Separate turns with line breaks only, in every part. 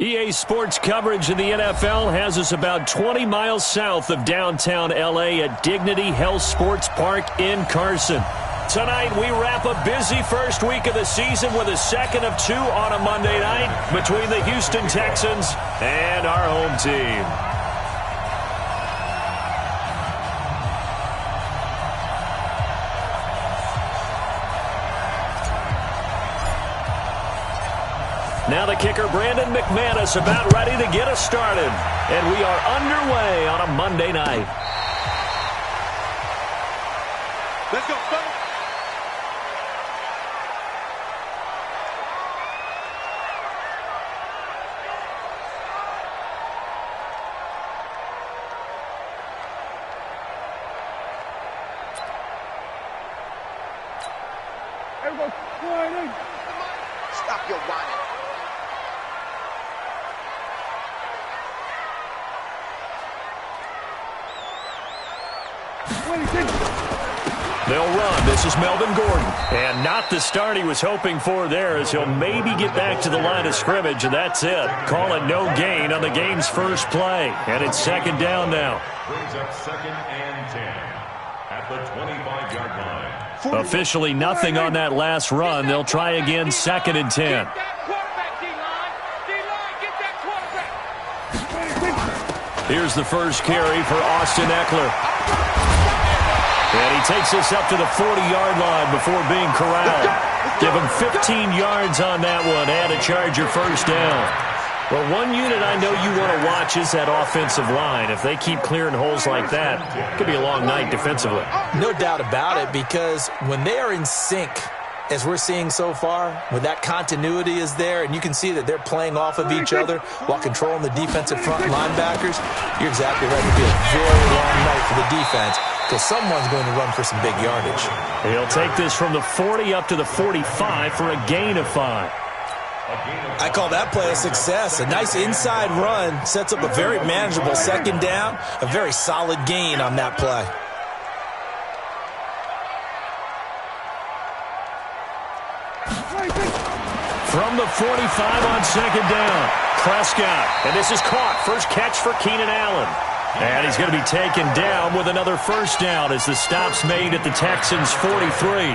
EA Sports coverage in the NFL has us about 20 miles south of downtown L.A. at Dignity Health Sports Park in Carson. Tonight, we wrap a busy first week of the season with a second of two on a Monday night between the Houston Texans and our home team. Now the kicker, Brandon McManus, about ready to get us started. And we are underway on a Monday night.
Let's go, fellas.
Everybody whining.
Stop your whining.
They'll run. This is Melvin Gordon. And not the start he was hoping for there, as he'll maybe get back to the line of scrimmage, and that's it. Call it no gain on the game's first play. And it's second down now.
Brings up 2nd and 10 at the 25-yard line.
Officially nothing on that last run. They'll try again 2nd and 10. Here's the first carry for Austin Eckler. And he takes this up to the 40-yard line before being corralled. Give him 15 yards on that one and a Charger first down. Well, one unit I know you want to watch is that offensive line. If they keep clearing holes like that, it could be a long night defensively.
No doubt about it, because when they are in sync, as we're seeing so far, when that continuity is there, and you can see that they're playing off of each other while controlling the defensive front linebackers, you're exactly right. It'll be a very long night for the defense, because someone's going to run for some big yardage.
He'll take this from the 40 up to the 45 for a gain of 5.
I call that play a success. A nice inside run sets up a very manageable second down, a very solid gain on that play.
From the 45 on second down, Prescott. And this is caught. First catch for Keenan Allen. And he's going to be taken down with another first down as the stop's made at the Texans' 43.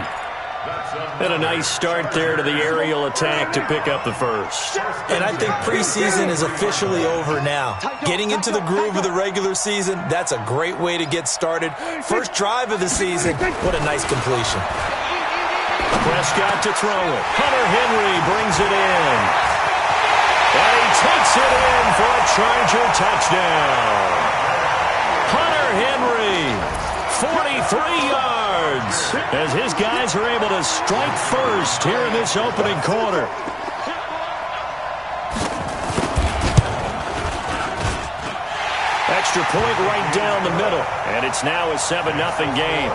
And a nice start there to the aerial attack to pick up the first.
And I think preseason is officially over now. Getting into the groove of the regular season, that's a great way to get started. First drive of the season, what a nice completion.
Prescott to throw it. Hunter Henry brings it in. And he takes it in for a Charger touchdown. Hunter Henry, 43 yards, as his guys are able to strike first here in this opening quarter. Extra point right down the middle, and it's now a 7-0 game.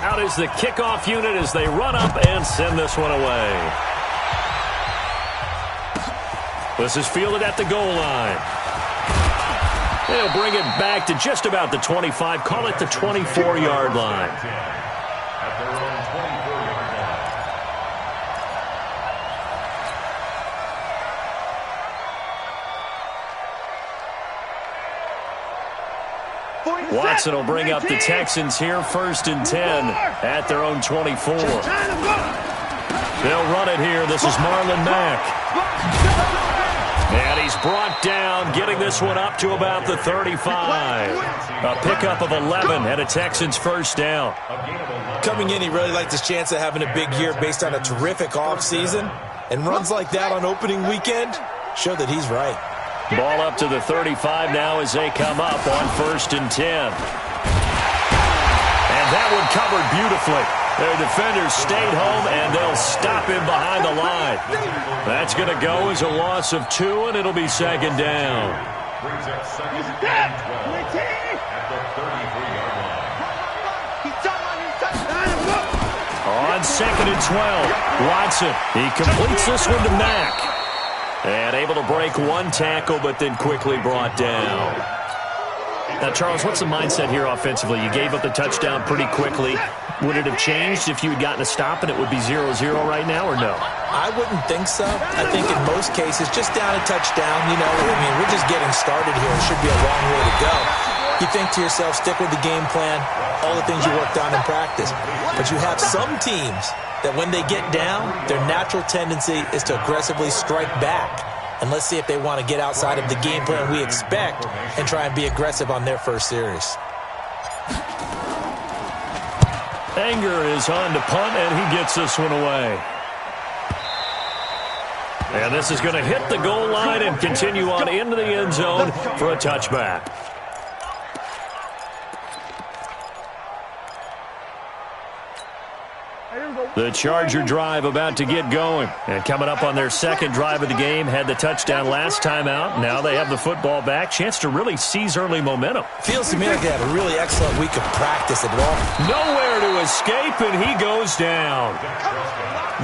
Out is the kickoff unit as they run up and send this one away. This is fielded at the goal line. They'll bring it back to just about the 25. Call it the 24-yard line.
At their own 24-yard
line.
Watson will bring up the Texans here 1st and 10 at their own 24. They'll run it here. This is Marlon Mack. And he's brought down, getting this one up to about the 35. A pickup of 11 and a Texans first down.
Coming in, he really liked his chance of having a big year based on a terrific offseason. And runs like that on opening weekend show that he's right.
Ball up to the 35 now as they come up on 1st and 10. And that one covered beautifully. Their defenders stayed home, and they'll stop him behind the line. That's going to go as a loss of 2, and it'll be second down.
Brings up 2nd and 12 at the 33-yard line.
On on 2nd and 12. Watson, he completes this one to Mack. And able to break one tackle, but then quickly brought down. Now, Charles, what's the mindset here offensively? You gave up the touchdown pretty quickly. Would it have changed if you had gotten a stop and it would be 0-0 right now, or no?
I wouldn't think so. I think in most cases, just down a touchdown, we're just getting started here. It should be a long way to go. You think to yourself, stick with the game plan, all the things you worked on in practice. But you have some teams that when they get down, their natural tendency is to aggressively strike back. And let's see if they want to get outside of the game plan we expect and try and be aggressive on their first series.
Anger is on to punt, and he gets this one away. And this is going to hit the goal line and continue on into the end zone for a touchback. The Charger drive about to get going. And coming up on their second drive of the game, had the touchdown last time out. Now they have the football back. Chance to really seize early momentum.
Feels to me like they had a really excellent week of practice at all.
Nowhere to escape, and he goes down.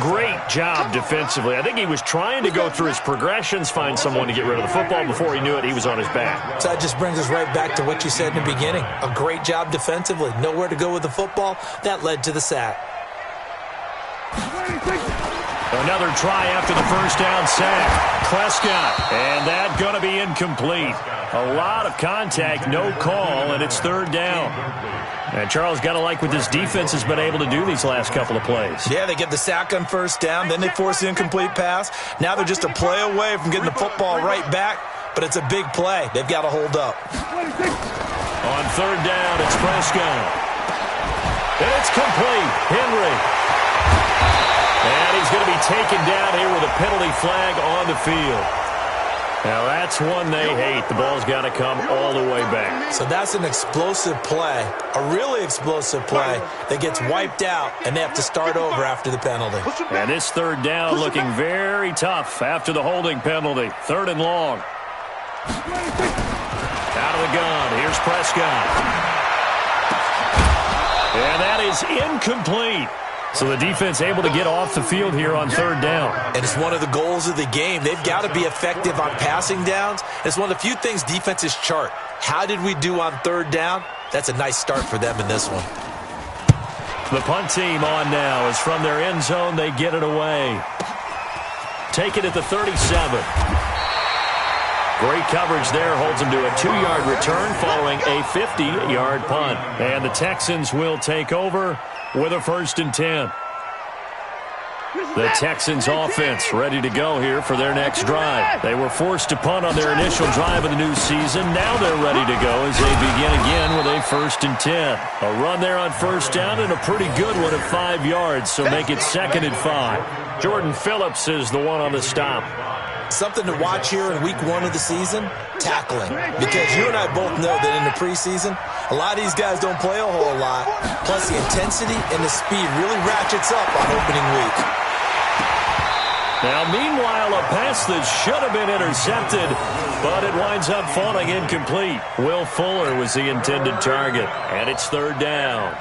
Great job defensively. I think he was trying to go through his progressions, find someone to get rid of the football. Before he knew it, he was on his back.
So that just brings us right back to what you said in the beginning. A great job defensively. Nowhere to go with the football. That led to the sack.
Another try after the first down sack. Prescott, and that's going to be incomplete. A lot of contact, no call, and it's third down. And Charles, got to like what this defense has been able to do these last couple of plays.
Yeah, they get the sack on first down, then they force the incomplete pass. Now they're just a play away from getting the football right back, but it's a big play. They've got to hold up.
On third down, it's Prescott. And it's complete. Henry. And he's going to be taken down here with a penalty flag on the field. Now that's one they hate. The ball's got to come all the way back.
So that's an explosive play, a really explosive play that gets wiped out, and they have to start over after the penalty.
And this third down looking very tough after the holding penalty. Third and long. Out of the gun. Here's Prescott. And that is incomplete. So the defense able to get off the field here on third down.
And it's one of the goals of the game. They've got to be effective on passing downs. It's one of the few things defenses chart. How did we do on third down? That's a nice start for them in this one.
The punt team on now is from their end zone. They get it away. Take it at the 37. Great coverage there. Holds them to a 2-yard return following a 50-yard punt. And the Texans will take over with a 1st and 10. The Texans offense ready to go here for their next drive. They were forced to punt on their initial drive of the new season. Now they're ready to go as they begin again with a 1st and 10. A run there on first down and a pretty good one at 5 yards, so make it 2nd and 5. Jordan Phillips is the one on the stop.
Something to watch here in week 1 of the season, tackling. Because you and I both know that in the preseason, a lot of these guys don't play a whole lot. Plus, the intensity and the speed really ratchets up on opening week.
Now, meanwhile, a pass that should have been intercepted, but it winds up falling incomplete. Will Fuller was the intended target, and it's third down.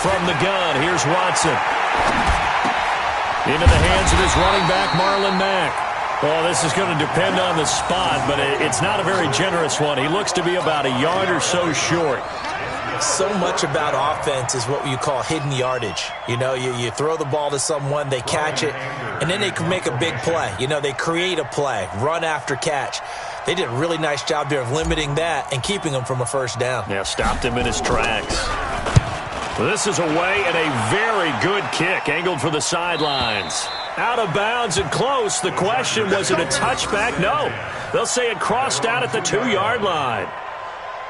From the gun, here's Watson. Into the hands of his running back, Marlon Mack. Well, this is going to depend on the spot, but it's not a very generous one. He looks to be about a yard or so short.
So much about offense is what you call hidden yardage. You know, you throw the ball to someone, they catch it, and then they can make a big play. You know, they create a play, run after catch. They did a really nice job there of limiting that and keeping him from a first down.
Yeah, stopped him in his tracks. Well, this is away and a very good kick, angled for the sidelines. Out of bounds and close. The question, was it a touchback? No. They'll say it crossed out at the 2-yard line.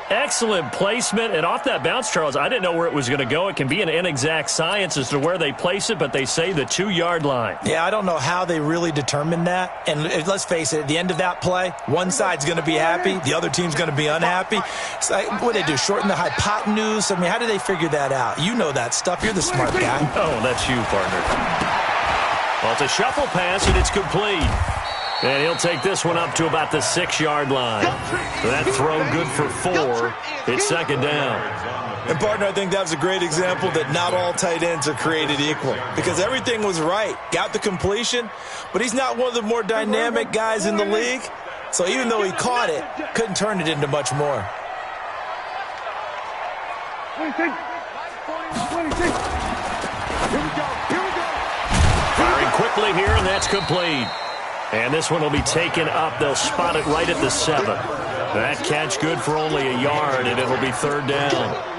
Excellent placement, and off that bounce, Charles, I didn't know where it was going to go. It can be an inexact science as to where they place it, but they say the 2-yard line.
Yeah, I don't know how they really determined that. And let's face it, at the end of that play, one side's going to be happy, the other team's going to be unhappy. It's like, what do they do, shorten the hypotenuse? I mean, how do they figure that out? You know that stuff. You're the smart guy.
Oh, that's you, partner. Well, it's a shuffle pass, and it's complete. And he'll take this one up to about the 6-yard line. That throw good for 4. It's second down.
And, partner, I think that was a great example that not all tight ends are created equal, because everything was right. Got the completion, but he's not one of the more dynamic guys in the league. So even though he caught it, couldn't turn it into much more.
26. Here we go.
Firing quickly here, and that's complete. And this one will be taken up. They'll spot it right at the 7. That catch good for only a yard, and it'll be third down.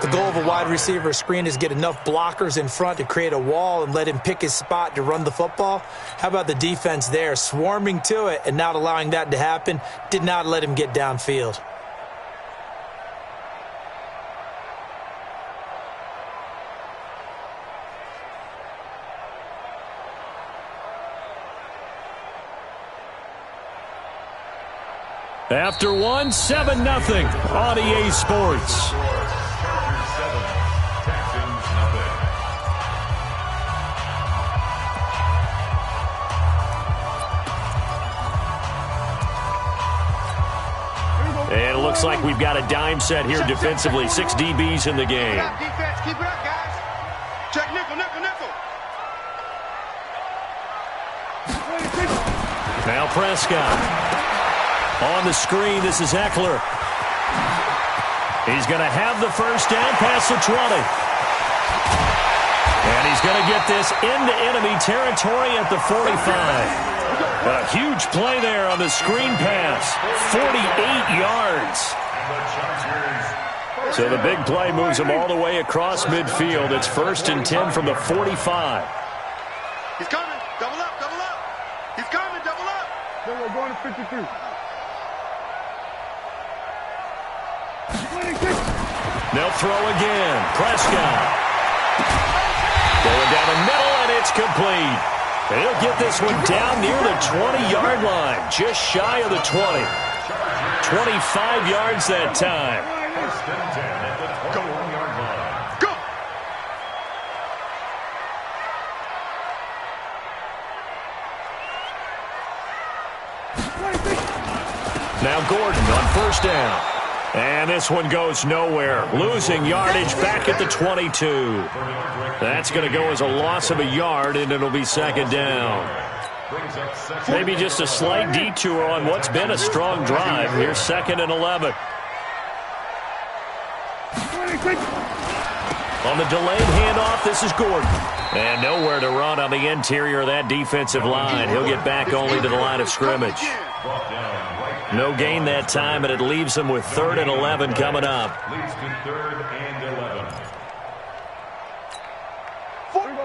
The goal of a wide receiver screen is get enough blockers in front to create a wall and let him pick his spot to run the football. How about the defense there, swarming to it and not allowing that to happen? Did not let him get downfield.
After 1, 7-0 on EA Sports.
Chargers 7, Texans nothing.
And it looks like we've got a dime set here defensively. 6 DBs in the game.
Defense, keep it up, guys. Check nickel.
Now Prescott. On the screen, this is Eckler. He's going to have the first down past the 20. And he's going to get this into enemy territory at the 45. A huge play there on the screen pass. 48 yards. So the big play moves him all the way across midfield. It's 1st and 10 from the 45.
He's coming. Double up. He's coming. Double up.
Then we're going to 53. 26.
They'll throw again. Prescott. Going down the middle, and it's complete. He'll get this one down near the 20-yard line, just shy of the 20. 25 yards that time.
1st and 10 at the 21-yard line.
Go.
Now Gordon on first down. And this one goes nowhere. Losing yardage back at the 22. That's going to go as a loss of a yard, and it'll be second down. Maybe just a slight detour on what's been a strong drive. Here's 2nd and 11. On the delayed handoff, this is Gordon. And nowhere to run on the interior of that defensive line. He'll get back only to the line of scrimmage. No gain that time, and it leaves them with 3rd and 11 coming up.
Leads to 3rd and 11.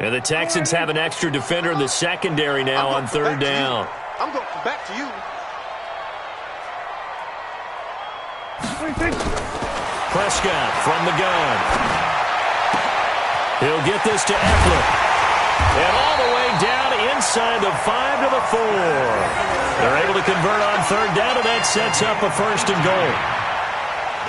And the Texans have an extra defender in the secondary now on 3rd down.
I'm going back to you.
26.
Prescott from the gun. He'll get this to Eckler. And all the way down inside the 5 to the 4. They're able to convert on 3rd down, and that sets up a 1st and goal.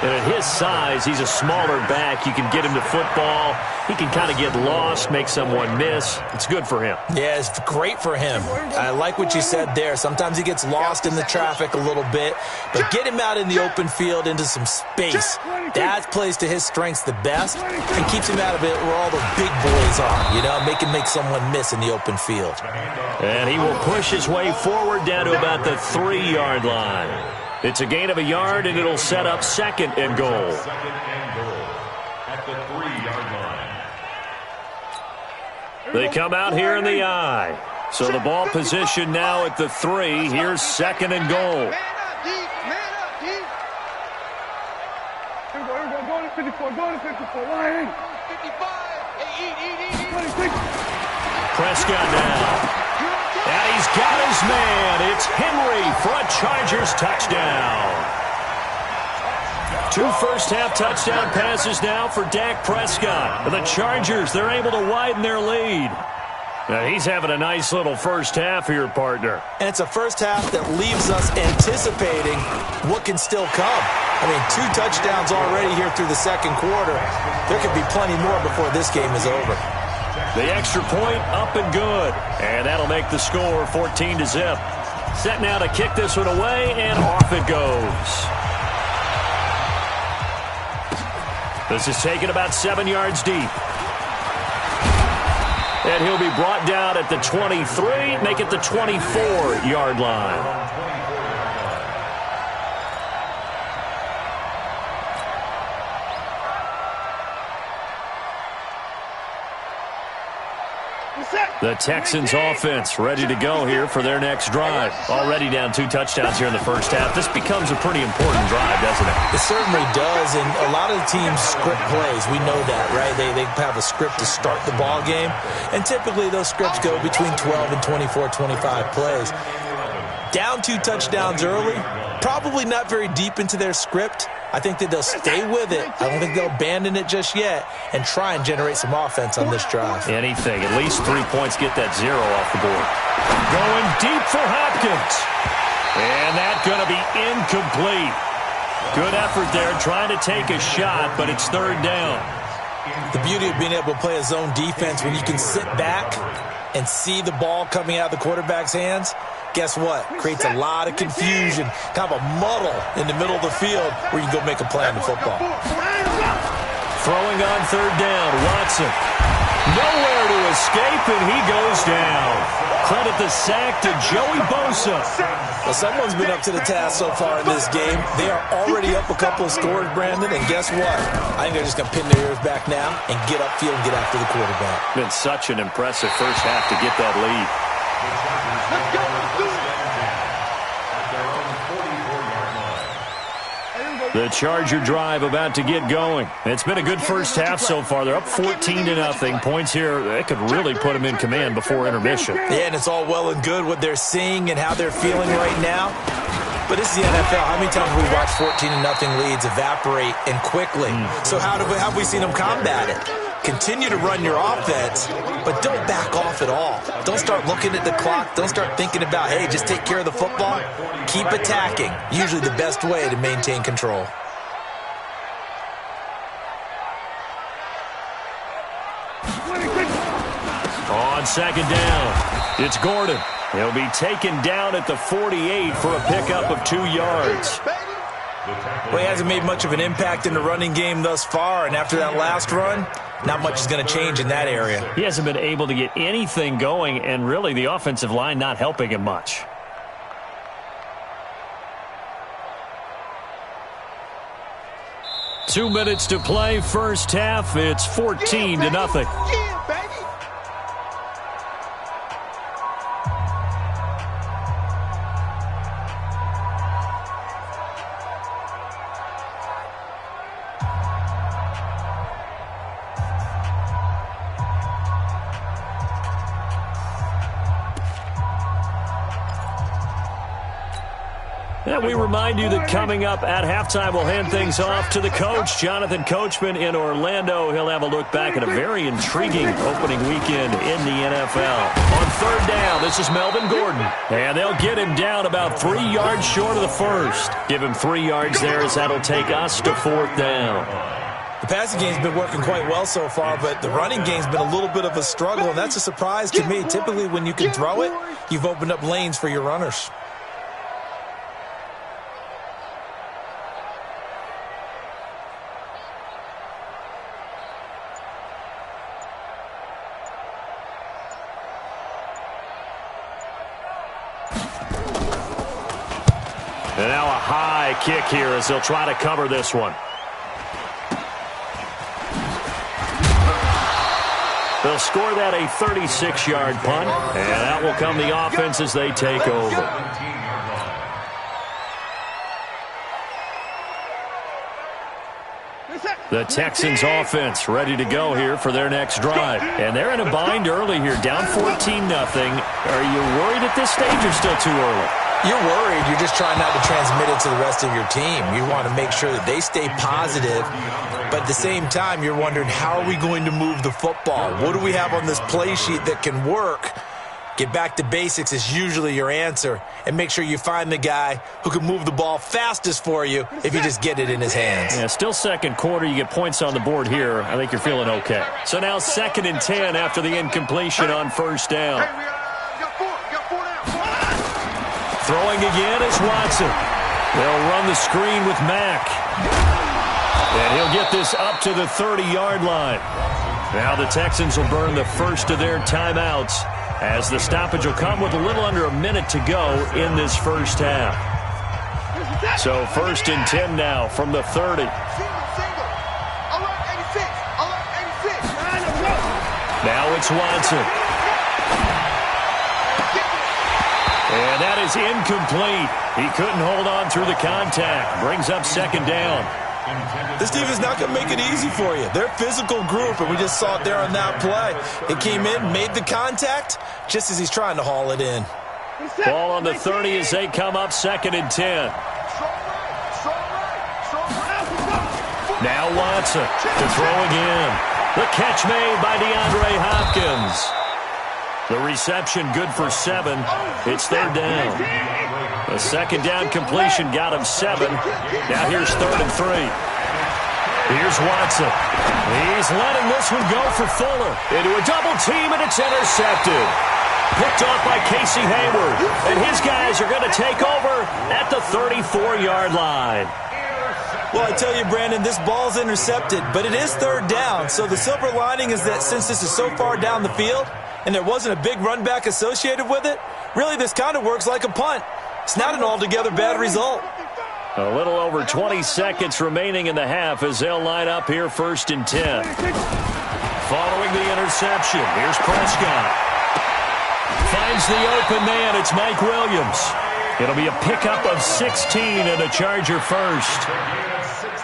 And at his size, he's a smaller back. You can get him to football. He can kind of get lost, make someone miss. It's good for him.
Yeah, it's great for him. I like what you said there. Sometimes he gets lost in the traffic a little bit, but get him out in the open field into some space. That plays to his strengths the best and keeps him out of it where all the big boys are, make him make someone miss in the open field.
And he will push his way forward down to about the 3-yard line. It's a gain of a yard, and it'll set up 2nd and goal.
2nd and goal at the 3-yard line.
They come out here in the I. So the ball position now at the 3. Here's 2nd and goal.
Man up, D.
Here we go. Going to 54. Going to 54. Line.
55. Hey, eat.
26.
Prescott now. And he's got his man. It's Henry for a Chargers touchdown. 2 first-half touchdown passes now for Dak Prescott. And the Chargers, they're able to widen their lead. Now, he's having a nice little first half here, partner.
And it's a first half that leaves us anticipating what can still come. 2 touchdowns already here through the second quarter. There could be plenty more before this game is over.
The extra point up and good. And that'll make the score 14-0. Set now to kick this one away, and off it goes. This is taken about 7 yards deep. And he'll be brought down at the 23, make it the 24-yard line. The Texans offense ready to go here for their next drive. Already down 2 touchdowns here in the first half. This becomes a pretty important drive, doesn't it?
It certainly does, and a lot of the teams script plays. We know that, right? They have a script to start the ball game, and typically those scripts go between 12 and 24, 25 plays. Down 2 touchdowns early, probably not very deep into their script. I think that they'll stay with it. I don't think they'll abandon it just yet and try and generate some offense on this drive.
Anything. At least 3 points, get that 0 off the board. Going deep for Hopkins. And that's going to be incomplete. Good effort there trying to take a shot, but it's 3rd down.
The beauty of being able to play a zone defense when you can sit back and see the ball coming out of the quarterback's hands, guess what? Creates a lot of confusion, kind of a muddle in the middle of the field where you can go make a play on the football.
Throwing on 3rd down, Watson. Nowhere to escape, and he goes down. Credit the sack to Joey Bosa.
Well, someone's been up to the task so far in this game. They are already up a couple of scores, Brandon, and guess what? I think they're just going to pin their ears back now and get upfield and get after the quarterback.
Been such an impressive first half to get that lead.
Let's go.
The Charger drive about to get going. It's been a good first half so far. They're up 14-0. Points here, they could really put them in command before intermission.
Yeah, and it's all well and good what they're seeing and how they're feeling right now. But this is the NFL. How many times have we watched 14-0 leads evaporate and quickly? So how have we seen them combat it? Continue to run your offense, but don't back off at all. Don't start looking at the clock. Don't start thinking about, hey, just take care of the football. Keep attacking. Usually the best way to maintain control.
On 2nd down, it's Gordon. He'll be taken down at the 48 for a pickup of 2 yards.
Well, he hasn't made much of an impact in the running game thus far, and after that last run, not much is going to change in that area.
He hasn't been able to get anything going, and really the offensive line not helping him much. Two minutes to play, first half. It's 14-0. And we remind you that coming up at halftime, we'll hand things off to the coach, Jonathan Coachman in Orlando. He'll have a look back at a very intriguing opening weekend in the NFL. On 3rd down, this is Melvin Gordon. And they'll get him down about 3 yards short of the first. Give him 3 yards there as that'll take us to 4th down.
The passing game's been working quite well so far, but the running game's been a little bit of a struggle, and that's a surprise to me. Typically, when you can throw it, you've opened up lanes for your runners.
And now a high kick here as they'll try to cover this one. They'll score that a 36-yard punt, and out will come the offense as they take over. The Texans offense ready to go here for their next drive. And they're in a bind early here, down 14-0. Are you worried at this stage or still too early?
You're worried. You're just trying not to transmit it to the rest of your team. You want to make sure that they stay positive, but at the same time, you're wondering, how are we going to move the football? What do we have on this play sheet that can work? Get back to basics is usually your answer, and make sure you find the guy who can move the ball fastest for you if you just get it in his hands.
Yeah, still second quarter. You get points on the board here. I think you're feeling okay. So now 2nd and 10 after the incompletion on 1st down. Throwing again is Watson. They'll run the screen with Mack. And he'll get this up to the 30-yard line. Now the Texans will burn the first of their timeouts as the stoppage will come with a little under a minute to go in this first half. So 1st and 10 now from the 30. Now it's Watson. And that is incomplete. He couldn't hold on through the contact. Brings up 2nd down.
This team is not going to make it easy for you. They're a physical group, and we just saw it there on that play. It came in, made the contact, just as he's trying to haul it in.
Ball on the 30 as they come up 2nd and 10. Now Watson to throw again. The catch made by DeAndre Hopkins. The reception good for 7. It's 3rd down. The 2nd down completion got him 7. Now here's 3rd and 3. Here's Watson. He's letting this one go for Fuller. Into a double team, and it's intercepted. Picked off by Casey Hayward. And his guys are going to take over at the 34-yard line.
Well, I tell you, Brandon, this ball's intercepted, but it is 3rd down. So the silver lining is that since this is so far down the field and there wasn't a big run back associated with it, really this kind of works like a punt. It's not an altogether bad result.
A little over 20 seconds remaining in the half as they'll line up here 1st and 10. Following the interception, here's Prescott. Finds the open man. It's Mike Williams. It'll be a pickup of 16 and a Charger first.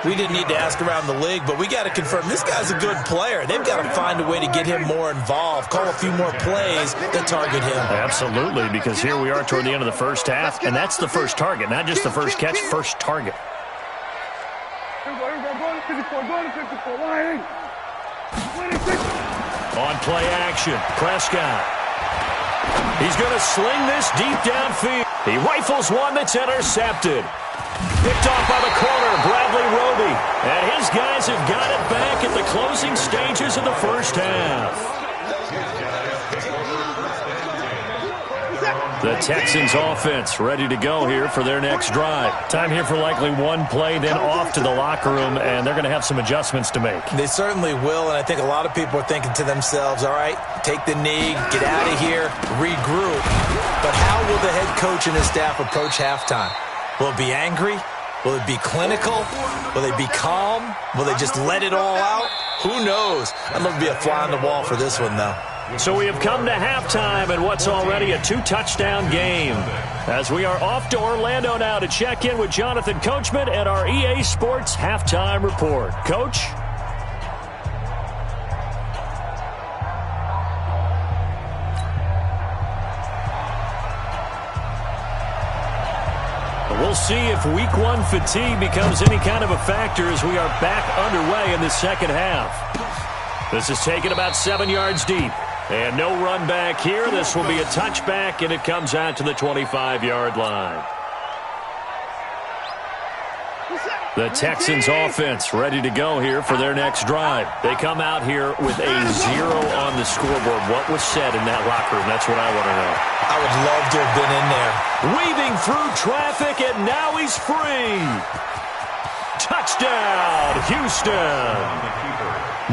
We didn't need to ask around the league, but we got to confirm this guy's a good player. They've got to find a way to get him more involved, call a few more plays that target him.
Absolutely, because here we are toward the end of the first half, and that's the first target, not just the first catch, first target. On play action, Prescott. He's going to sling this deep downfield. He rifles one that's intercepted. Picked off by the corner, Bradley Roby. And his guys have got it back at the closing stages of the first half. The Texans offense ready to go here for their next drive. Time here for likely one play, then off to the locker room, and they're going to have some adjustments to make.
They certainly will, and I think a lot of people are thinking to themselves, all right, take the knee, get out of here, regroup. But how will the head coach and his staff approach halftime? Will it be angry? Will it be clinical? Will they be calm? Will they just let it all out? Who knows? I'd love to be a fly on the wall for this one, though.
So we have come to halftime in what's already a 2-touchdown game. As we are off to Orlando now to check in with Jonathan Coachman and our EA Sports Halftime Report. Coach? We'll see if Week 1 fatigue becomes any kind of a factor as we are back underway in the second half. This is taken about 7 yards deep. And no run back here. This will be a touchback, and it comes out to the 25-yard line. The Texans offense ready to go here for their next drive. They come out here with a 0 on the scoreboard. What was said in that locker room? That's what I want to know.
I would love to have been in there.
Weaving through traffic, and now he's free. Touchdown, Houston.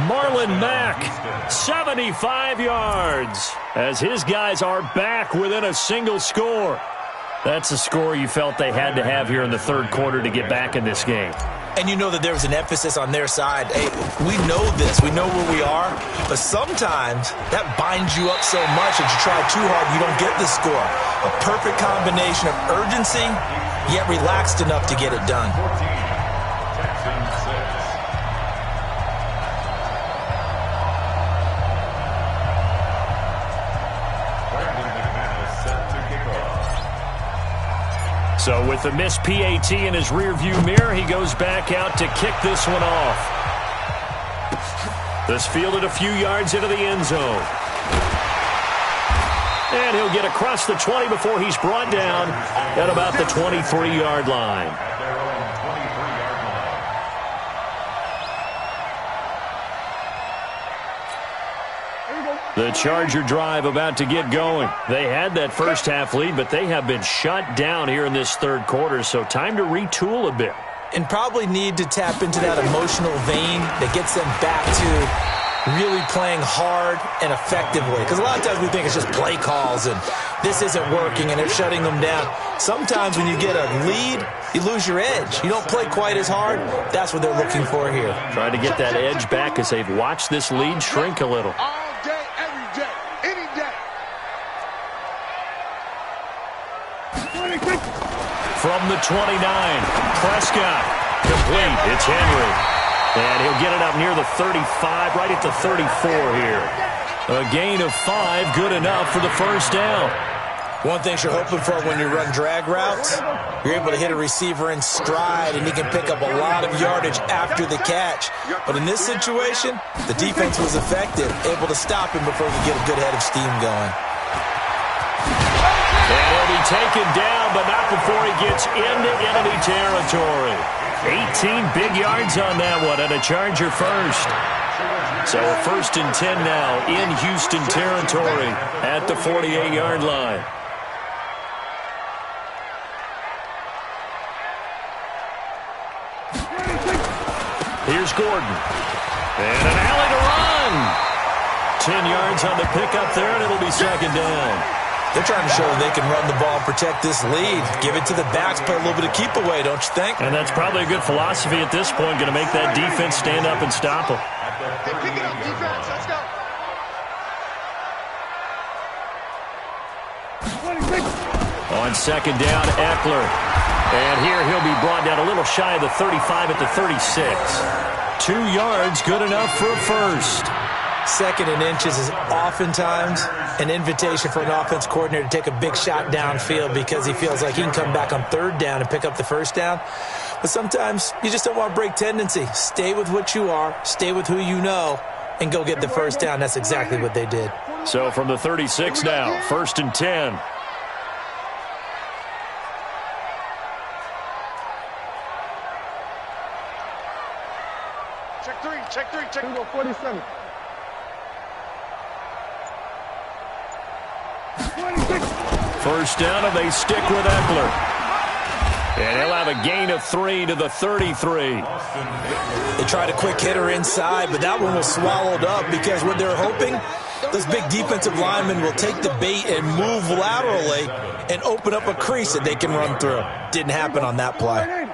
Marlon Mack, 75 yards, as his guys are back within a single score. That's a score you felt they had to have here in the third quarter to get back in this game.
And you know that there was an emphasis on their side. Hey, we know this. We know where we are. But sometimes that binds you up so much that you try too hard, you don't get the score. A perfect combination of urgency, yet relaxed enough to get it done.
So with the missed PAT in his rearview mirror, he goes back out to kick this one off. This fielded a few yards into the end zone. And he'll get across the 20 before he's brought down at about the 23-yard line. The Charger drive about to get going. They had that first half lead, but they have been shut down here in this third quarter, so time to retool a bit.
And probably need to tap into that emotional vein that gets them back to really playing hard and effectively. Because a lot of times we think it's just play calls and this isn't working and they're shutting them down. Sometimes when you get a lead, you lose your edge. You don't play quite as hard. That's what they're looking for here.
Trying to get that edge back as they've watched this lead shrink a little.
All day, every day, any day.
From the 29, Prescott, complete. It's Henry. And he'll get it up near the 35, right at the 34 here. A gain of 5, good enough for the first down.
One thing you're hoping for when you run drag routes, you're able to hit a receiver in stride, and he can pick up a lot of yardage after the catch. But in this situation, the defense was effective, able to stop him before he could get a good head of steam going.
And he'll be taken down, but not before he gets into enemy territory. 18 big yards on that one, and a Charger first. So a 1st and 10 now in Houston territory at the 48-yard line. Here's Gordon. And an alley to run. 10 yards on the pickup there, and it'll be second down.
They're trying to show that they can run the ball and protect this lead. Give it to the backs, play a little bit of keep away, don't you think?
And that's probably a good philosophy at this point, going to make that defense stand up and stop them.
Hey, pick it up, defense. Let's go.
On second down, Eckler. And here he'll be brought down a little shy of the 35 at the 36. 2 yards, good enough for a first.
2nd and inches is oftentimes an invitation for an offense coordinator to take a big shot downfield because he feels like he can come back on 3rd down and pick up the first down. But sometimes you just don't want to break tendency. Stay with what you are, stay with who you know, and go get the first down. That's exactly what they did.
So from the 36 now, 1st and 10.
Check three, check three, check.
Here we go, 47. 26.
First down, and they stick with Eckler. And he'll have a gain of 3 to the 33.
They tried a quick hitter inside, but that one was swallowed up because what they're hoping, those big defensive linemen will take the bait and move laterally and open up a crease that they can run through. Didn't happen on that play.
Right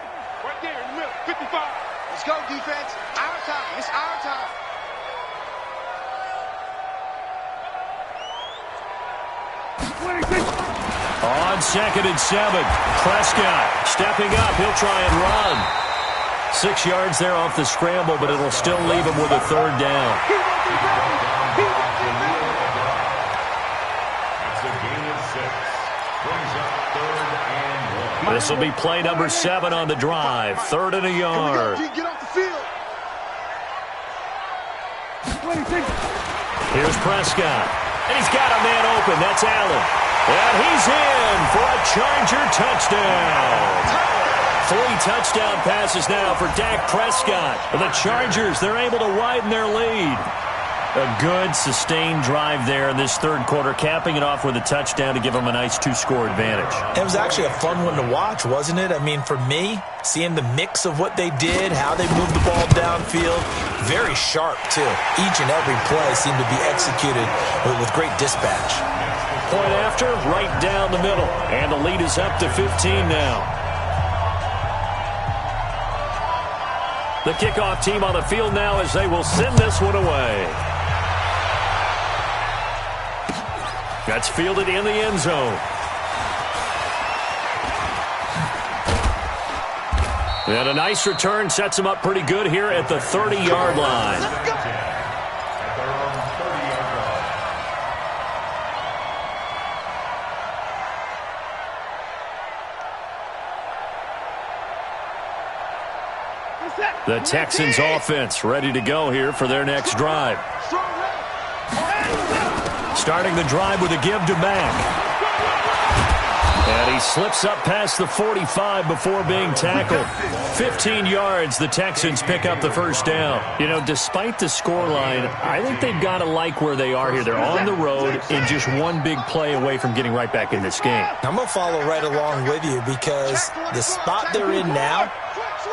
there in the middle, 55. Let's go, defense. Our time. It's our time.
On 2nd and 7, Prescott stepping up. He'll try and run. 6 yards there off the scramble, but it'll still leave him with a 3rd down.
That's a gain of 6. Brings up 3rd and 1.
This will be play number 7 on the drive. 3rd and a yard.
Get off the field.
26.
Here's Prescott. And he's got a man open. That's Allen. And he's in for a Charger touchdown. 3 touchdown passes now for Dak Prescott. The Chargers, they're able to widen their lead. A good, sustained drive there in this 3rd quarter, capping it off with a touchdown to give them a nice 2-score advantage.
It was actually a fun one to watch, wasn't it? I mean, for me, seeing the mix of what they did, how they moved the ball downfield, very sharp, too. Each and every play seemed to be executed with great dispatch.
Point after, right down the middle. And the lead is up to 15 now. The kickoff team on the field now as they will send this one away. That's fielded in the end zone. And a nice return sets him up pretty good here at the 30-yard line. The Texans offense ready to go here for their next drive. Starting the drive with a give to Mack. And he slips up past the 45 before being tackled. 15 yards, the Texans pick up the first down. You know, despite the scoreline, I think they've got to like where they are here. They're on the road and just one big play away from getting right back in this game.
I'm going to follow right along with you because the spot they're in now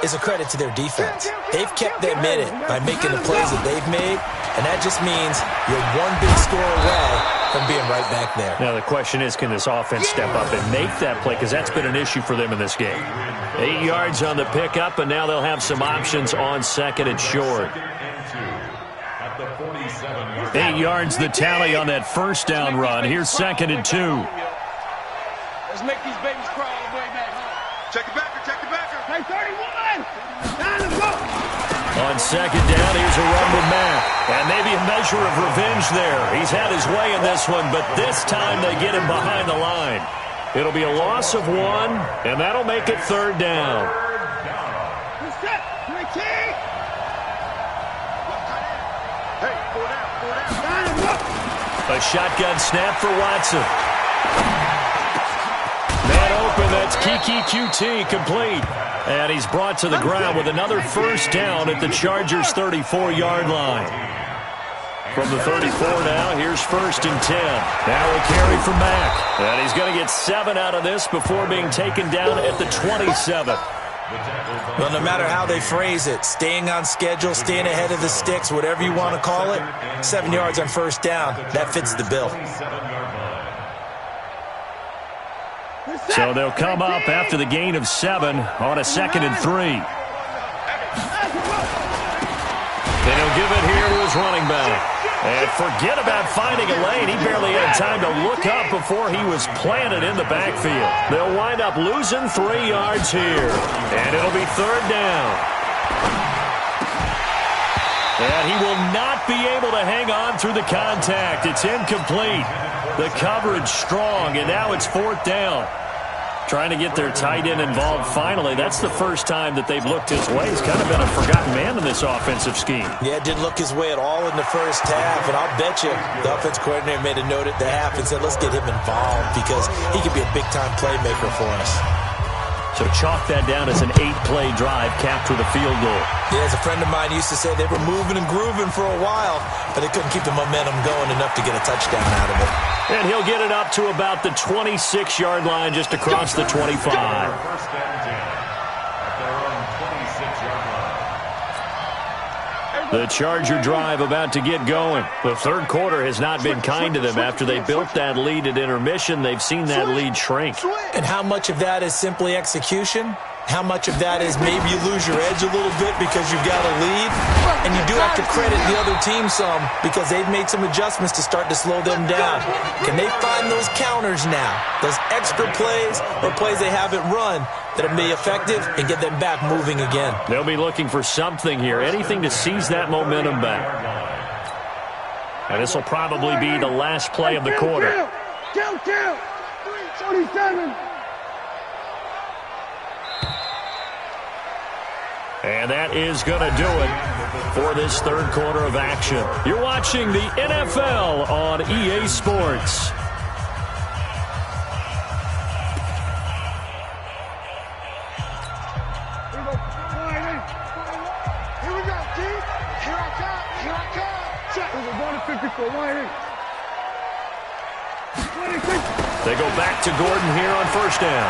is a credit to their defense. They've kept them in it by making the plays that they've made, and that just means you're one big score away from being right back there.
Now the question is, can this offense step up and make that play? Because that's been an issue for them in this game. 8 yards on the pickup, and now they'll have some options on second and short. 8 yards the tally on that first down run. Here's second and 2.
Let's make these babies crawl all the way back home.
Check it backer, check it backer.
Hey, 31! Now let's go!
On second down, here's a run with Mack. And maybe a measure of revenge there. He's had his way in this one, but this time they get him behind the line. It'll be a loss of 1, and that'll make it third down.
Hey, 4 down.
A shotgun snap for Watson. Man open, that's Kiki QT complete. And he's brought to the ground with another first down at the Chargers' 34-yard line. From the 34 now, here's first and 10. Now a carry from Mack. And he's going to get 7 out of this before being taken down at the 27.
Well, no matter how they phrase it, staying on schedule, staying ahead of the sticks, whatever you want to call it, 7 yards on first down, that fits the bill.
So they'll come up after the gain of 7 on a second and 3. And he'll give it here to his running back. And forget about finding a lane. He barely had time to look up before he was planted in the backfield. They'll wind up losing 3 yards here. And it'll be third down. And he will not be able to hang on through the contact. It's incomplete. The coverage strong, and now it's fourth down. Trying to get their tight end involved finally. That's the first time that they've looked his way. He's kind of been a forgotten man in this offensive scheme.
Yeah, didn't look his way at all in the first half, and I'll bet you the offense coordinator made a note at the half and said, let's get him involved because he could be a big-time playmaker for us.
So chalk that down as an 8-play drive capped with a field goal.
Yeah, as a friend of mine used to say, they were moving and grooving for a while, but they couldn't keep the momentum going enough to get a touchdown out of it.
And he'll get it up to about the 26-yard line just across the 25. The Charger drive about to get going. The third quarter has not been kind to them. After they built that lead at intermission, they've seen that lead shrink.
And how much of that is simply execution? How much of that is maybe you lose your edge a little bit because you've got a lead? And you do have to credit the other team some because they've made some adjustments to start to slow them down. Can they find those counters now, those extra plays or plays they haven't run that'll be effective and get them back moving again?
They'll be looking for something here, anything to seize that momentum back. And this will probably be the last play of the quarter.
Kill. 27.
And that is going to do it for this third quarter of action. You're watching the NFL on EA Sports.
Here we go, Keith. Here I come. Check.
There's a 154, 1
They go back to Gordon here on first down.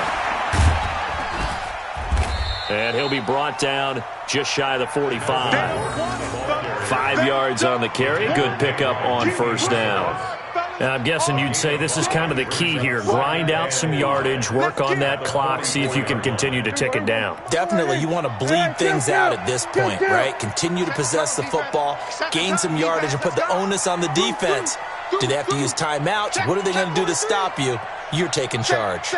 And he'll be brought down just shy of the 45. 5 yards on the carry. Good pickup on first down. And I'm guessing you'd say this is kind of the key here. Grind out some yardage, work on that clock, see if you can continue to tick it down.
Definitely, you want to bleed things out at this point, right? Continue to possess the football, gain some yardage, and put the onus on the defense. Do they have to use timeouts? What are they going to do to stop you? You're taking charge.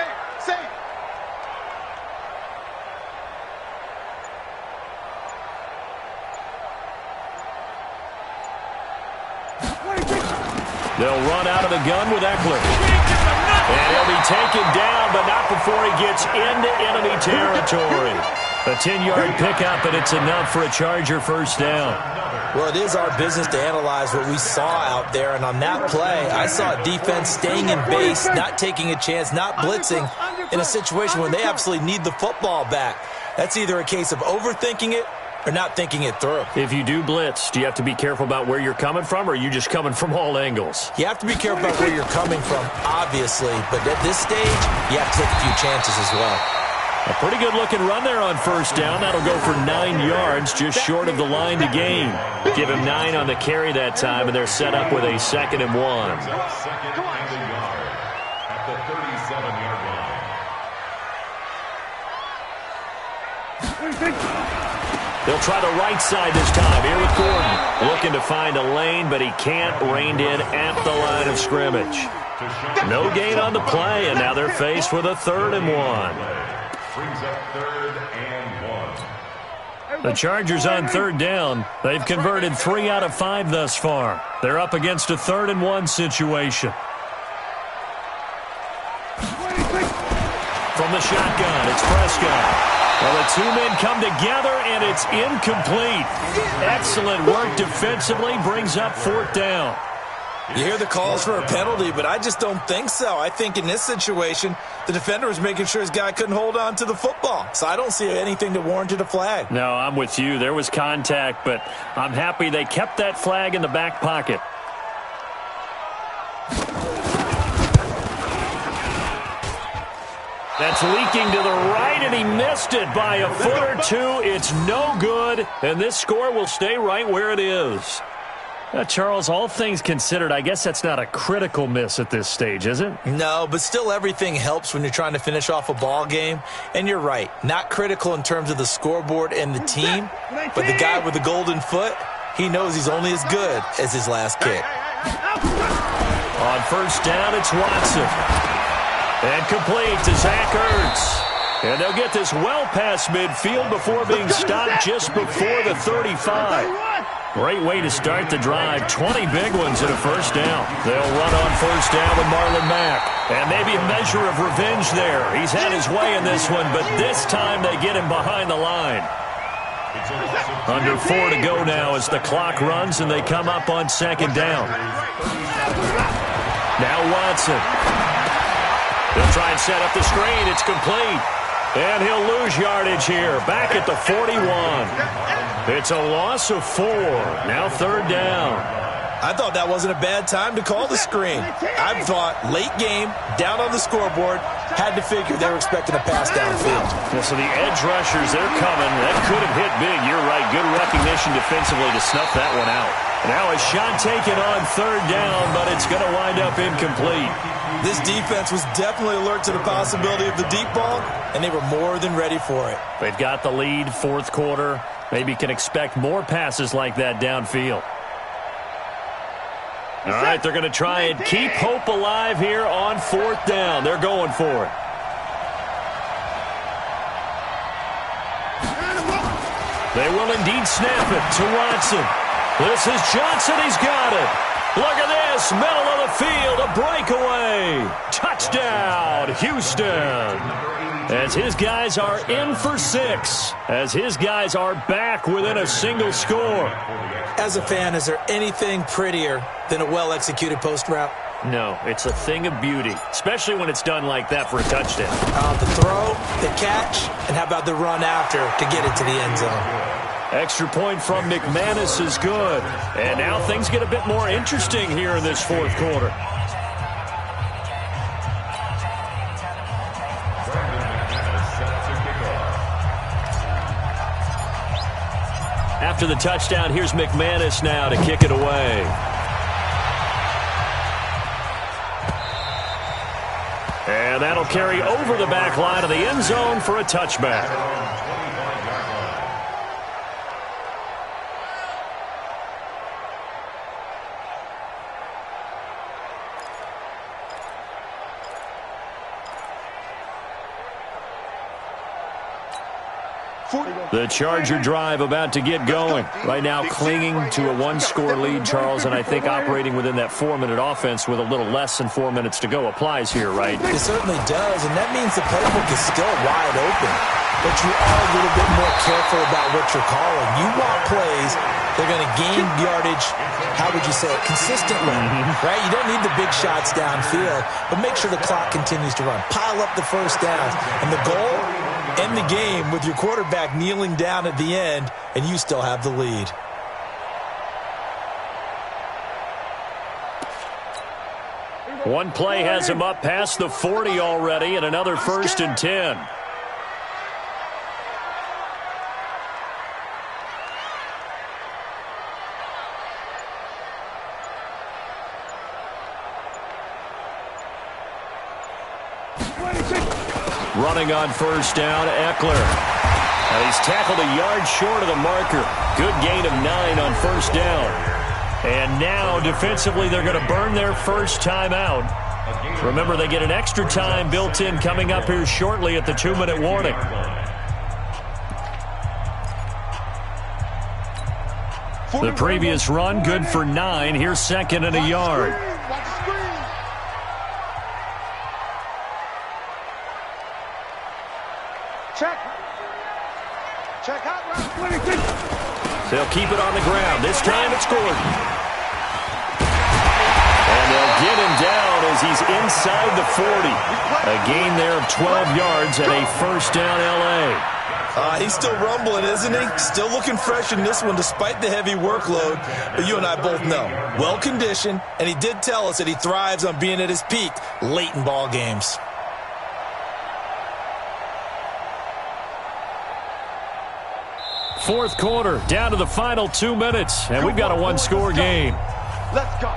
They'll run out of the gun with Eckler. And he'll be taken down, but not before he gets into enemy territory. A 10-yard pickup, and it's enough for a Charger first down.
Well, it is our business to analyze what we saw out there, and on that play, I saw a defense staying in base, not taking a chance, not blitzing, in a situation when they absolutely need the football back. That's either a case of overthinking it or not thinking it through.
If you do blitz, do you have to be careful about where you're coming from, or are you just coming from all angles?
You have to be careful about where you're coming from, obviously, but at this stage, you have to take a few chances as well.
A pretty good-looking run there on first down. That'll go for 9 yards, just short of the line to gain. Give him 9 on the carry that time, and they're set up with a 2nd and 1.
Second and a yard at the 37-yard line.
They'll try the right side this time. Here with Gordon. Looking to find a lane, but he can't. Reined in at the line of scrimmage. No gain on the play, and now they're faced with a 3rd and 1.
Brings up 3rd and 1.
The Chargers on 3rd down. They've converted 3 out of 5 thus far. They're up against a 3rd and 1 situation. From the shotgun, it's Prescott. Well, the 2 men come together, and it's incomplete. Excellent work defensively, brings up 4th down.
You hear the calls for a penalty, but I just don't think so. I think in this situation, the defender was making sure his guy couldn't hold on to the football. So I don't see anything that warranted a flag.
No, I'm with you. There was contact, but I'm happy they kept that flag in the back pocket. That's leaking to the right, and he missed it by a foot or 2. It's no good, and this score will stay right where it is. Charles, all things considered, I guess that's not a critical miss at this stage, is it?
No, but still everything helps when you're trying to finish off a ball game. And you're right, not critical in terms of the scoreboard and the team, but the guy with the golden foot, he knows he's only as good as his last kick.
On first down, it's Watson. And complete to Zach Ertz. And they'll get this well past midfield before being stopped just before the 35. Great way to start the drive. 20 big ones in a first down. They'll run on first down with Marlon Mack. And maybe a measure of revenge there. He's had his way in this one, but this time they get him behind the line. Under 4 to go now as the clock runs and they come up on 2nd down. Now Watson. They'll try and set up the screen. It's complete. And he'll lose yardage here. Back at the 41. It's a loss of 4. Now 3rd down.
I thought that wasn't a bad time to call the screen. I thought late game, down on the scoreboard, had to figure they were expecting a pass downfield.
Yeah, so the edge rushers, they're coming. That could have hit big. You're right. Good recognition defensively to snuff that one out. Now a shot taken on 3rd down, but it's going to wind up incomplete.
This defense was definitely alert to the possibility of the deep ball, and they were more than ready for it.
They've got the lead, 4th quarter. Maybe can expect more passes like that downfield. All right, they're going to try and keep hope alive here on 4th down. They're going for it. They will indeed snap it to Watson. This is Johnson. He's got it. Look at this. Middle of the field. A breakaway. Touchdown, Houston. As his guys are in for 6. As his guys are back within a single score.
As a fan, is there anything prettier than a well-executed post route?
No, it's a thing of beauty, especially when it's done like that for a touchdown.
The throw, the catch, and how about the run after to get it to the end zone?
Extra point from McManus is good. And now things get a bit more interesting here in this 4th quarter. After the touchdown, here's McManus now to kick it away. And that'll carry over the back line of the end zone for a touchback. The Charger drive about to get going. Right now clinging to a 1-score lead, Charles, and I think operating within that 4-minute offense with a little less than 4 minutes to go applies here, right?
It certainly does, and that means the playbook is still wide open. But you are a little bit more careful about what you're calling. You want plays that are going to gain yardage how would you say it, consistently, right? You don't need the big shots downfield, but make sure the clock continues to run. Pile up the first downs. And the goal, end the game with your quarterback kneeling down at the end, and you still have the lead.
One play has him up past the 40 already, and another 1st and 10. Running on 1st down, Eckler. And he's tackled a yard short of the marker. Good gain of 9 on 1st down. And now, defensively, they're going to burn their first time out. Remember, they get an extra time built in coming up here shortly at the 2-minute warning. The previous run, good for 9. Here's 2nd and a yard.
Check out round 26.
They'll keep it on the ground. This time it's Gordon. And they'll get him down as he's inside the 40. A gain there of 12 yards and a 1st down L.A.
He's still rumbling, isn't he? Still looking fresh in this one despite the heavy workload. But you and I both know, well-conditioned, and he did tell us that he thrives on being at his peak late in ball games.
Fourth quarter, down to the final 2 minutes, and we've got a one-score game.
Let's go.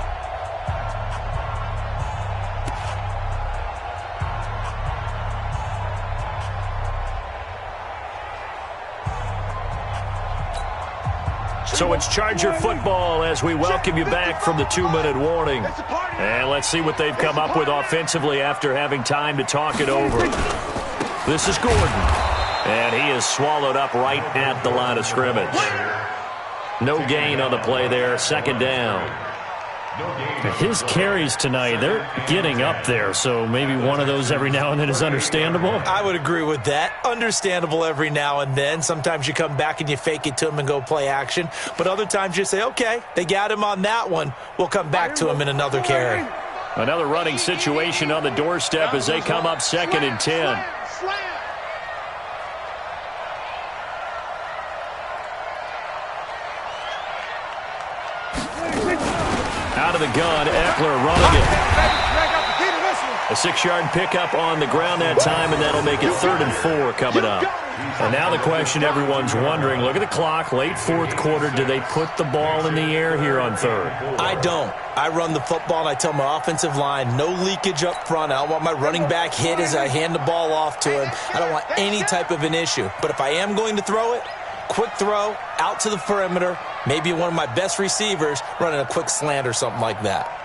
So it's Charger football as we welcome you back from the 2-minute warning. And let's see what they've come up with offensively after having time to talk it over. This is Gordon. And he is swallowed up right at the line of scrimmage. No gain on the play there, 2nd down. His carries tonight, they're getting up there, so maybe one of those every now and then is understandable.
I would agree with that. Understandable every now and then. Sometimes you come back and you fake it to him and go play action. But other times you say, okay, they got him on that one. We'll come back to him in another carry.
Another running situation on the doorstep as they come up 2nd and 10. Out of the gun, Eckler running it. A 6-yard pickup on the ground that time, and that'll make it 3rd and 4 coming up. And now the question everyone's wondering, look at the clock, late 4th quarter, do they put the ball in the air here on 3rd?
I don't. I run the football, and I tell my offensive line, no leakage up front. I don't want my running back hit as I hand the ball off to him. I don't want any type of an issue. But if I am going to throw it, quick throw, out to the perimeter, maybe one of my best receivers running a quick slant or something like that.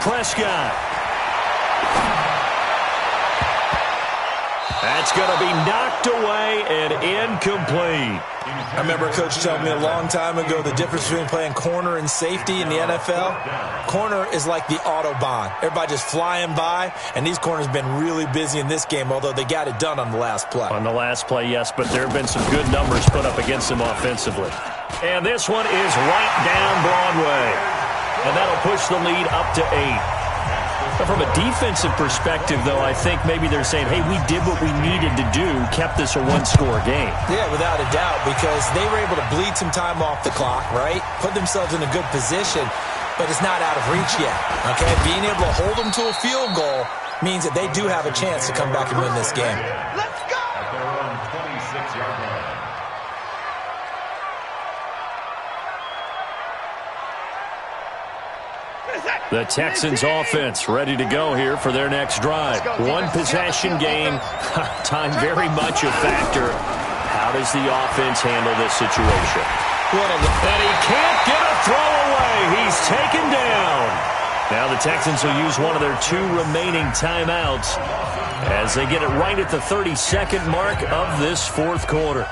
Prescott. That's going to be knocked away and incomplete.
I remember a coach telling me a long time ago the difference between playing corner and safety in the NFL. Corner is like the Autobahn. Everybody just flying by, and these corners have been really busy in this game, although they got it done on the last play.
On the last play, yes, but there have been some good numbers put up against them offensively. And this one is right down Broadway. And that'll push the lead up to 8. But from a defensive perspective, though, I think maybe they're saying, hey, we did what we needed to do, kept this a one-score game.
Yeah, without a doubt, because they were able to bleed some time off the clock, right? Put themselves in a good position, but it's not out of reach yet, okay? Being able to hold them to a field goal means that they do have a chance to come back and win this game.
Let's go!
At their own 26-yard line.
The Texans offense ready to go here for their next drive. One possession game, time very much a factor. How does the offense handle this situation? And he can't get a throw away. He's taken down. Now the Texans will use one of their 2 remaining timeouts as they get it right at the 32nd mark of this 4th quarter.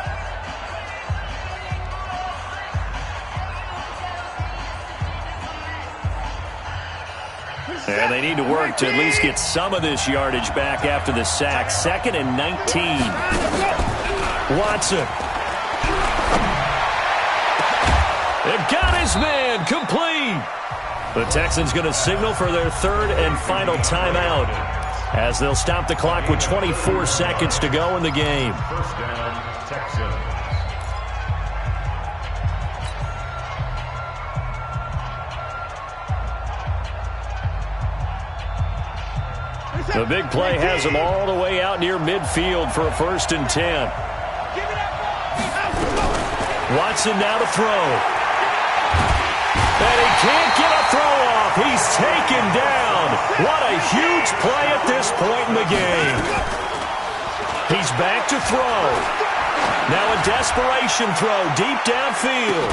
And they need to work to at least get some of this yardage back after the sack. 2nd and 19. Watson. They've got his man complete. The Texans going to signal for their third and final timeout as they'll stop the clock with 24 seconds to go in the game.
First down, Texans.
The big play has them all the way out near midfield for a 1st and 10. Watson now to throw. And he can't get a throw off. He's taken down. What a huge play at this point in the game. He's back to throw. Now a desperation throw deep downfield.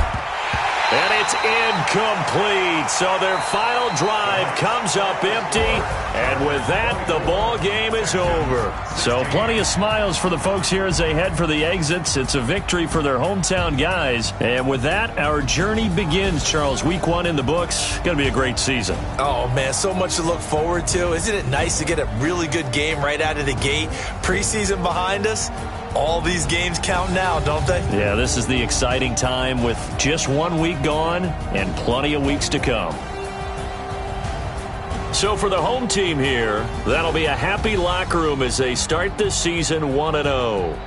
And it's incomplete. So their final drive comes up empty. And with that, the ball game is over. So plenty of smiles for the folks here as they head for the exits. It's a victory for their hometown guys. And with that, our journey begins, Charles. Week 1 in the books. Going to be a great season.
Oh, man, so much to look forward to. Isn't it nice to get a really good game right out of the gate? Preseason behind us. All these games count now, don't they?
Yeah, this is the exciting time with just 1 week gone and plenty of weeks to come. So for the home team here, that'll be a happy locker room as they start this season 1-0.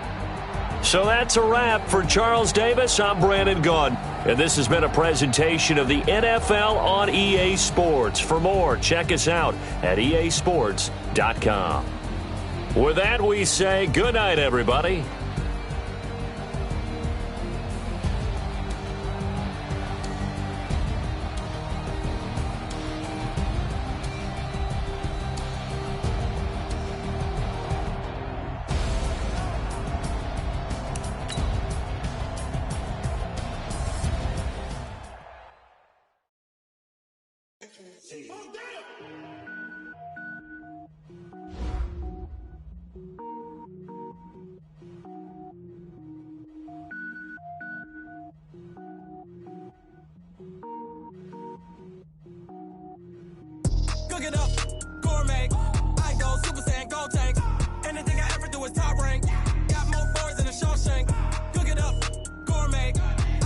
So that's a wrap for Charles Davis. I'm Brandon Gaudin, and this has been a presentation of the NFL on EA Sports. For more, check us out at easports.com. With that, we say good night, everybody.
Cook it up, gourmet. I go Super Saiyan, gold tank. Anything I ever do is top rank. Got more boards than a Shawshank. Cook it up, gourmet.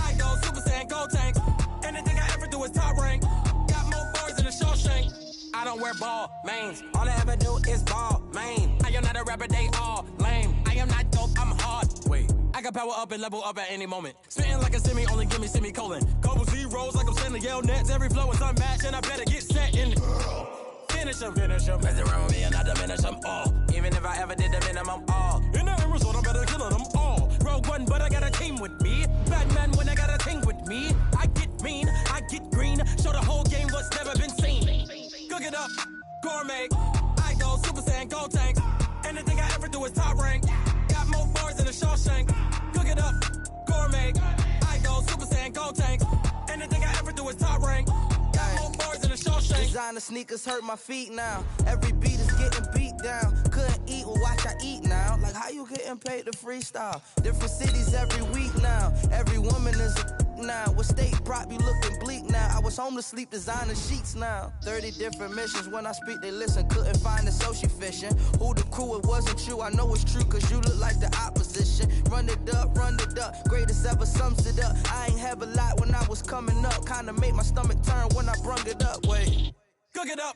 I go Super Saiyan, gold tank. Anything I ever do is top rank. Got more boards than a Shawshank. I don't wear ball mains. All I ever do is ball main. I am not a rapper, they all lame. I am not dope, I'm hard. Wait. I can power up and level up at any moment. Spitting like a semi, only give me semicolon. Couple zeros like I'm sending yell nets. Every flow is unmatched, and I better get set in. Finish them. Mess around with me and I diminish them all. Even if I ever did the minimum all. In the end result, I'm better killing them all. Rogue One, but I got a team with me. Batman when I got a team with me. I get mean, I get green. Show the whole game what's never been seen. Cook it up, gourmet. I go Super Saiyan, gold tank. Anything I ever do is top rank. Got more bars than a Shawshank. Cook it up, gourmet. I go Super Saiyan, gold tank. Anything I ever do is top rank. Got more bars than a Shawshank.
Designer sneakers hurt my feet now. Every beat is getting beat down. Couldn't eat, well watch I eat now. Like how you getting paid to freestyle? Different cities every week now. Every woman is a now. What state brought me looking bleak now? I was home to sleep, designer sheets now. 30 different missions. When I speak, they listen. Couldn't find the social fishing. Who the crew? It wasn't you. I know it's true, cause you look like the opposition. Run it up. Greatest ever sums it up. I ain't have a lot when I was coming up. Kinda made my stomach turn when I brung it up. Wait.
Cook it up,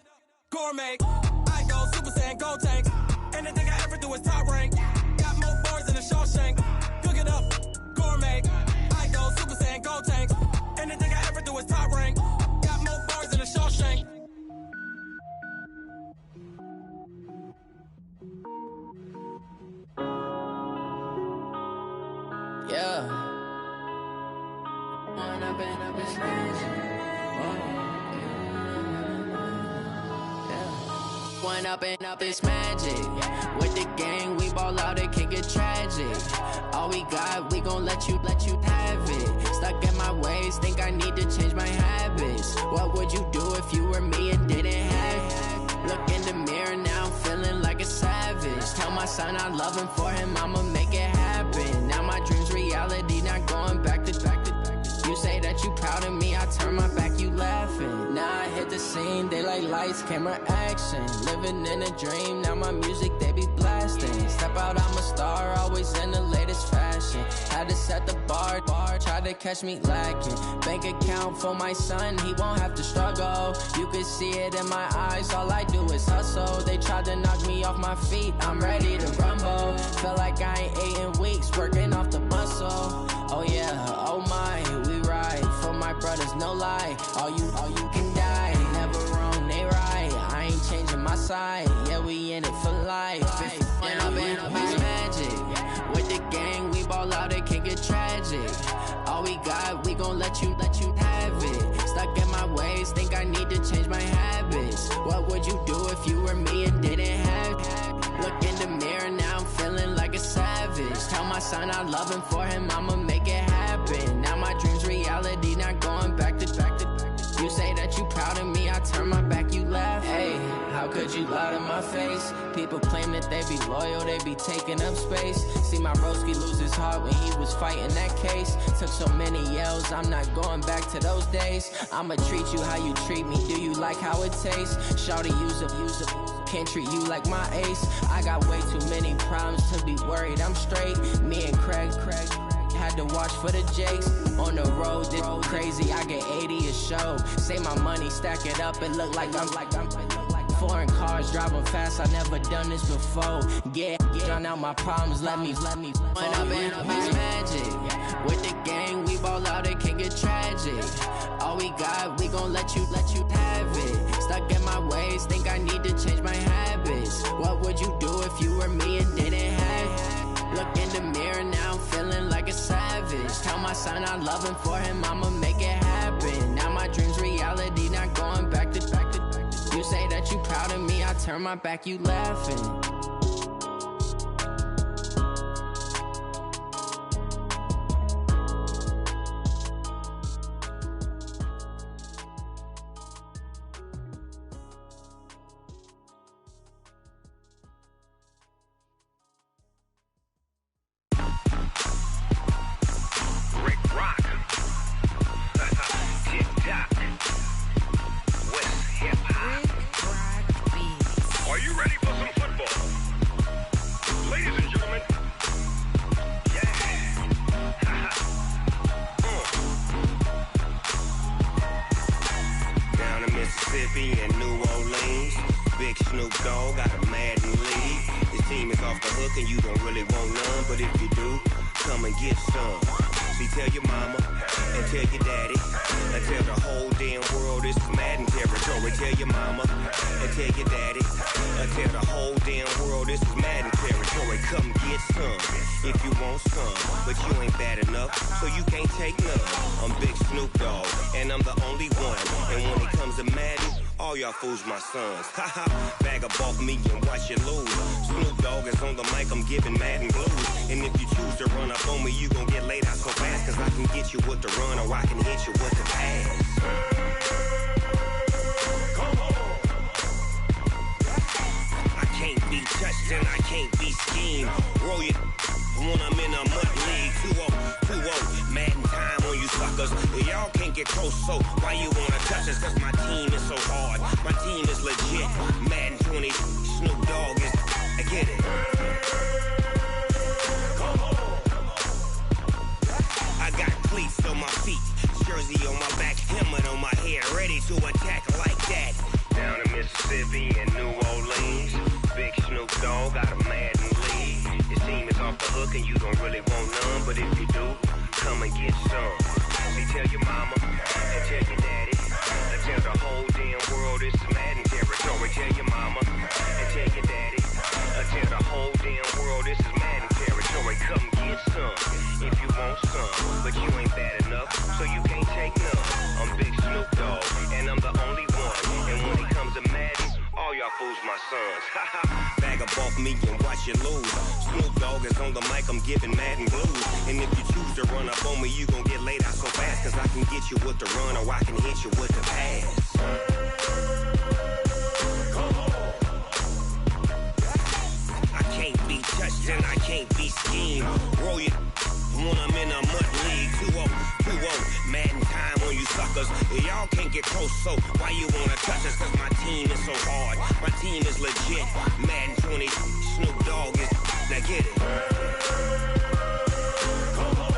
gourmet. I go Super Saiyan, gold tank. Anything I ever do is top rank. Got more bars than a Shawshank. Cook it up, gourmet. I go Super Saiyan, gold tank. Anything I ever do is top rank. Got more bars than a Shawshank.
Yeah.
One up and up is magic. With the gang, we ball out, it can get tragic. All we got, we gon' let you have it. Stuck in my ways, think I need to change my habits. What would you do if you were me and didn't have it? Look in the mirror, now I'm feeling like a savage. Tell my son I love him, for him I'ma make it happen. Now my dream's reality, not going back to. You say that you proud of me, I turn my back, you laughing. Now I hit the scene, they like lights, camera, action. Living in a dream, now my music, they be blasting. Step out, I'm a star, always in the latest fashion. to catch me lacking. Bank account for my son, he won't have to struggle. You can see it in my eyes, all I do is hustle. They tried to knock me off my feet, I'm ready to rumble. Feel like I ain't ate in weeks, working off the muscle. Oh yeah, oh my, we ride for my brothers, no lie. All you can die, never wrong, they right. I ain't changing my side, yeah, we in it for life. And I've been magic. With the gang, we ball out, it can get tragic. All we got, we gon' let you have it. Stuck in my ways, think I need to change my habits. What would you do if you were me and didn't have it? Look in the mirror, now I'm feeling like a savage. Tell my son I love him, for him I'ma make it happen. Now my dream's reality, not going back to. You say that you proud of me, I turn my back, you laugh. Hey, how could you lie to my face? People claim that they be loyal, they be taking up space. See my broski lose his heart when he was fighting that case. Took so many yells, I'm not going back to those days. I'ma treat you how you treat me, do you like how it tastes? Shawty, use up, can't treat you like my ace. I got way too many problems to be worried, I'm straight. Me and Craig had to watch for the Jakes. On the road, this crazy, I get 80 a show. Say my money, stack it up, it look like I'm foreign cars, driving fast, I never done this before. Yeah, drown out my problems, let me When I've been magic. With the gang, we ball out, it can get tragic. All we got, we gon' let you have it. Stuck in my ways, think I need to change my habits. What would you do if you were me and didn't have it? Look in the mirror, now I'm feeling like a savage. Tell my son I love him, for him I'ma make it happen. Now my dream's reality, not going back to. You say that you proud of me, I turn my back, you laughing.
Fools my sons. Haha, bag up off me and watch you lose. Snoop Dogg is on the mic, I'm giving Madden blues. And if you choose to run up on me, you gon' get laid out so fast. Cause I can get you with the run or I can hit you with the pass. Come on. I can't be touched and I can't be schemed. Roll you when I'm in a mud league. 2-0, Madden time on you suckers. Y'all can't get close, so why you wanna touch us? Cause my team is so hard. My team is legit. Madden 20, Snoop Dogg is. I get it. Come on. I got cleats on my feet, jersey on my back, helmet on my head, ready to attack like that. Down in Mississippi and New Orleans, big Snoop Dogg got a Madden league. His team is off the hook and you don't really want none, but if you do, come and get some. See, tell your mama and tell your daddy. Tell the whole damn world this is Madden territory. Tell your mama and tell your daddy. Tell the whole damn world this is Madden territory. Come get some if you want some, but you ain't bad enough, so you can't take none. I'm Big Snoop Dogg, and I'm the only one. And when it comes to Madden, all y'all fools my sons. Bag up off me and watch you lose. Snoop Dogg is on the mic, I'm giving Madden blues. And if you choose to run up on me, you gon' get laid out so fast. Cause I can get you with the run or I can hit you with the pass. Come on. I can't be touched and I can't be schemed. Roll you when I'm in a mud league. 2-0, Madden time on you suckers. Y'all can't get close, so why you wanna touch us? Cause my team is so hard. My team is legit. Madden 20, Snoop Dogg is. Now get it. Come on.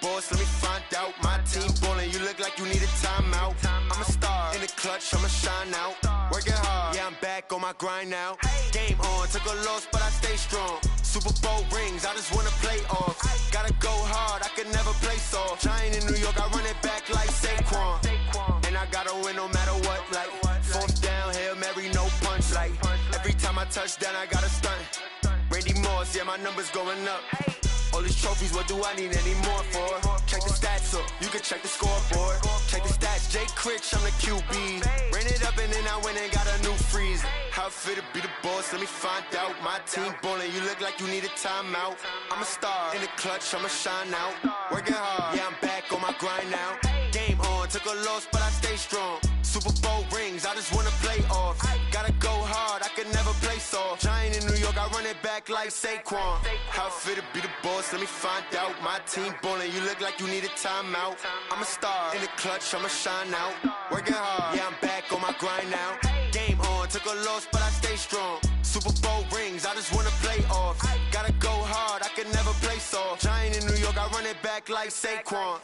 boss, let me find out. My team ballin', you look like you need a timeout. I'm a star, in the clutch, I'ma shine out. Working hard, yeah, I'm back on my grind now. Game on, took a loss, but I stay strong. Super Bowl rings, I just wanna play off. Gotta go hard, I can never play soft. Giant in New York, I run it back like Saquon. And I gotta win no matter what, like fourth down, Hail Mary, no punch. Like every time I touch down, I gotta stunt. Randy Moss, yeah, my numbers going up. All these trophies, what do I need any more for? Check the stats up, you can check the scoreboard. Check the stats, Jay Critch, I'm the QB. Ran it up and then I went and got a new freeze. How it feel to be the boss, let me find out. My team ballin', you look like you need a timeout. I'm a star, in the clutch, I'ma shine out. Working hard, yeah, I'm back on my grind now. Game on, took a loss, but I stay strong. Super Bowl rings, I just wanna play off. Gotta go hard, I can never play soft. Giant in New York, I run it back like Saquon. How it feel to be the boss, let me find out. My team ballin', you look like you need a timeout. I'm a star, in the clutch, I'ma shine out. Working hard, yeah, I'm back on my grind now. Game on, took a loss, but I stay strong. Super Bowl rings, I just wanna play off. Gotta go hard, I can never play soft. Giant in New York, I run it back like Saquon.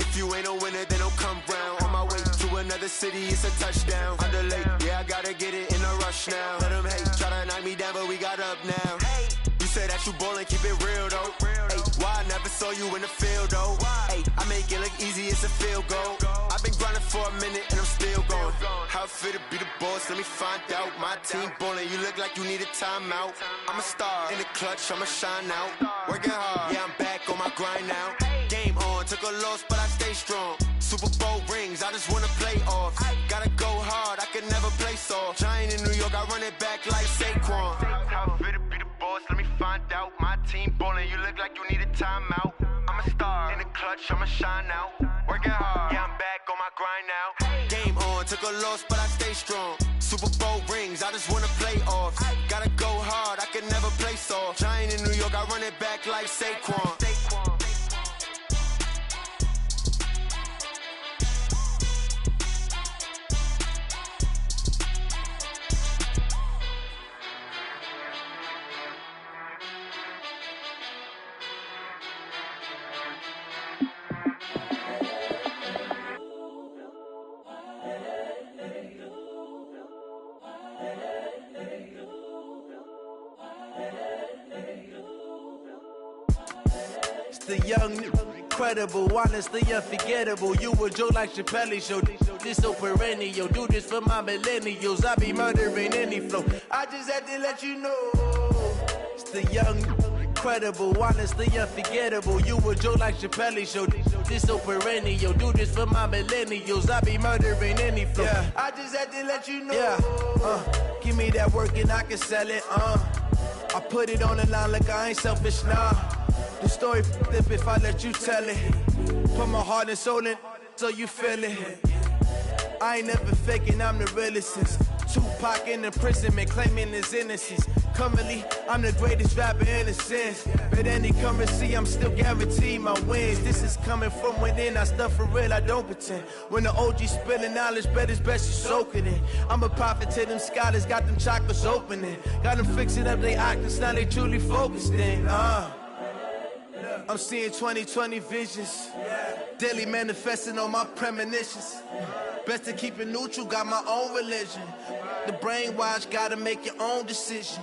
If you ain't a winner, then don't come round. On my way to another city, it's a touchdown. Underlay, yeah, I gotta get it in a rush now. Let them hate, try to knock me down, but we got up now. You said that you ballin', keep it real though. Hey, why I never saw you in the field though? Hey, I make it look easy, it's a field goal. I've been grinding for a minute and I'm still going. How it feel to be the boss, let me find out. My team ballin', you look like you need a timeout. I'm a star, in the clutch, I'ma shine out. Working hard, yeah, I'm back on my grind now. Game on, took a loss, but I stay strong. Super Bowl rings, I just wanna play off. Gotta go hard, I can never play soft. Giant in New York, I run it back like Saquon. How it feel to be the boss, let me find out. My team ballin', you look like you need a timeout. I'm a star, in the clutch, I'ma shine out. Working hard, yeah, I'm back on my grind now. Game on, took a loss, but I stay strong. Super Bowl rings, I just wanna play off. Gotta go hard, I can never play soft. Giant in New York, I run it back like Saquon.
The young, incredible, honestly unforgettable. You a joke like Chappelle show. This so perennial. Do this for my millennials. I be murdering any flow. I just had to let you know. It's the young, incredible, honestly unforgettable. You a joke like Chappelle show. This so perennial. Do this for my millennials. I be murdering any flow. Yeah. I just had to let you know. Yeah. Give me that work and I can sell it. I put it on the line like I ain't selfish, nah. The story flip if I let you tell it. Put my heart and soul in so you feel it. I ain't never faking, I'm the realest since Tupac in imprisonment, claiming his innocence. Currently, I'm the greatest rapper in a sense. But any currency, I'm still guaranteed my wins. This is coming from within, I stuff for real, I don't pretend. When the OG spilling knowledge, bet it's best you soak it in. I'm a prophet to them scholars, got them chakras opening. Got them fixing up they octaves, now they truly focused in. I'm seeing 2020 visions, daily manifesting on my premonitions. Best to keep it neutral, got my own religion. The brainwash, gotta make your own decision.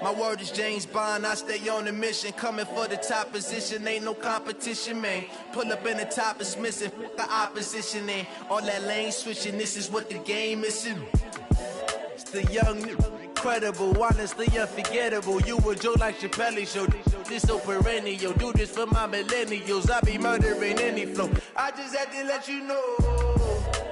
My word is James Bond, I stay on a mission. Coming for the top position, ain't no competition, man. Pull up in the top is missing, fuck the opposition, ain't all that lane switching, this is what the game is. It's the young, incredible, honestly unforgettable. You a joke like Chappelle show. This so perennial. Do this for my millennials. I be murdering any flow. I just had to let you know.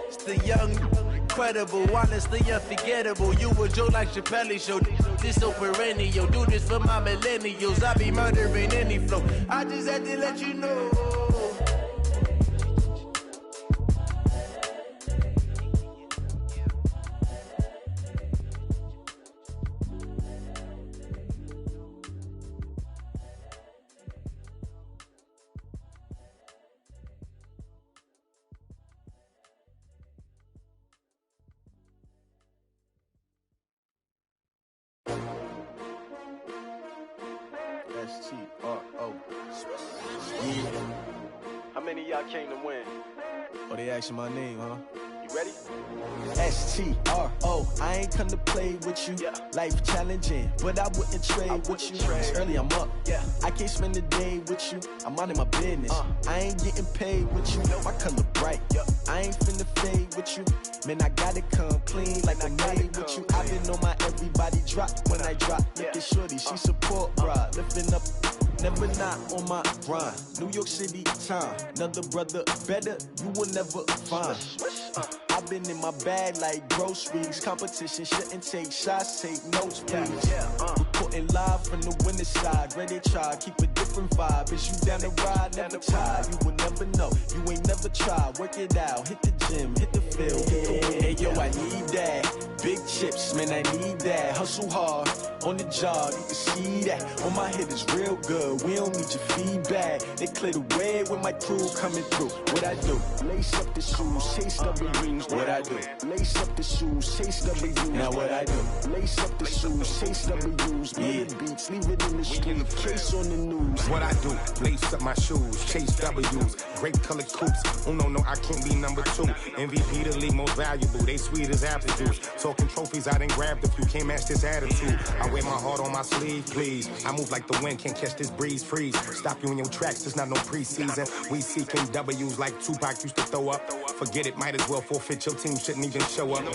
It's the young, incredible, honestly unforgettable. You a joke like Chappelle show. This so perennial. Do this for my millennials. I be murdering any flow. I just had to let you know.
S-T-R-O. Yeah.
How many of y'all came to win?
Oh, they asking my name, huh?
You ready?
STRO, I ain't come to play with you.
Yeah.
Life challenging, but I wouldn't trade with you. It's early, I'm up.
Yeah.
I can't spend the day with you. I'm minding my business. I ain't getting paid with you. My color bright. I ain't finna fade with you. Man, I gotta come clean like I'm made with you. I been on my everybody drop when I drop. Look at shorty, she support, bruh. Lifting up, never not on my grind. New York City time, another brother better, you will never find. I've been in my bag like groceries. Competition shouldn't take shots, take notes, please. Reporting live from the winning side. Ready to try, keep a different vibe. Is you down the ride, never tired. You will never know, you ain't never tried. Work it out, hit the gym, hit the field, hit the wind. Hey yo, I need that. Big chips, man, I need that. Hustle hard, on the job, you can see that. On my head is real good, we don't need your feedback. They clear the way when my crew coming through. What I do? Lace up the shoes, chase W's. What I do? Lace up the shoes, chase W's. Now what I do? Lace up the shoes, chase W's. Million beats, leave it in the street, case on the news.
What I do? Lace up my shoes, chase W's. Great colored coops. Oh no, I can't be number 2. MVP the league most valuable. They sweet as apple juice. Talking trophies, I done grabbed a few. Can't match this attitude. I wear my heart on my sleeve, please. I move like the wind, can't catch this breeze, freeze. Stop you in your tracks, there's not no preseason. We seeking W's like Tupac used to throw up. Forget it, might as well forfeit. Your team shouldn't even show up.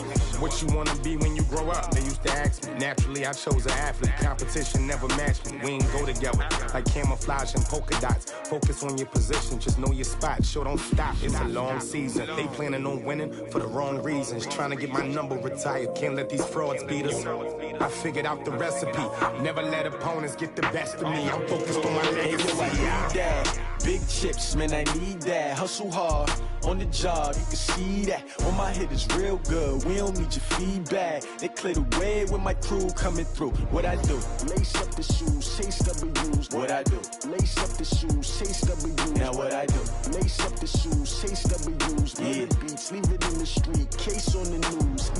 What you wanna be when you grow up? They used to ask me. Naturally, I chose an athlete. Competition never matched me. We ain't go together like camouflage and polka dots. Focus on your position, just know your spot. Sure, don't stop. It's a long season. They planning on winning for the wrong reasons. Trying to get my number retired. Can't let these frauds beat us. I figured out the recipe. Never let opponents get the best of me. I'm focused on my legacy.
I need that. Big chips, man, I need that. Hustle hard, on the job, you can see that. On my head is real good, we don't need your feedback. They clear the way when my crew coming through. What I do? Lace up the shoes, chase W's. What I do? Lace up the shoes, chase W's. Now what I do? Lace up the shoes, chase W's. Million beats, leave it in the street, case on the news.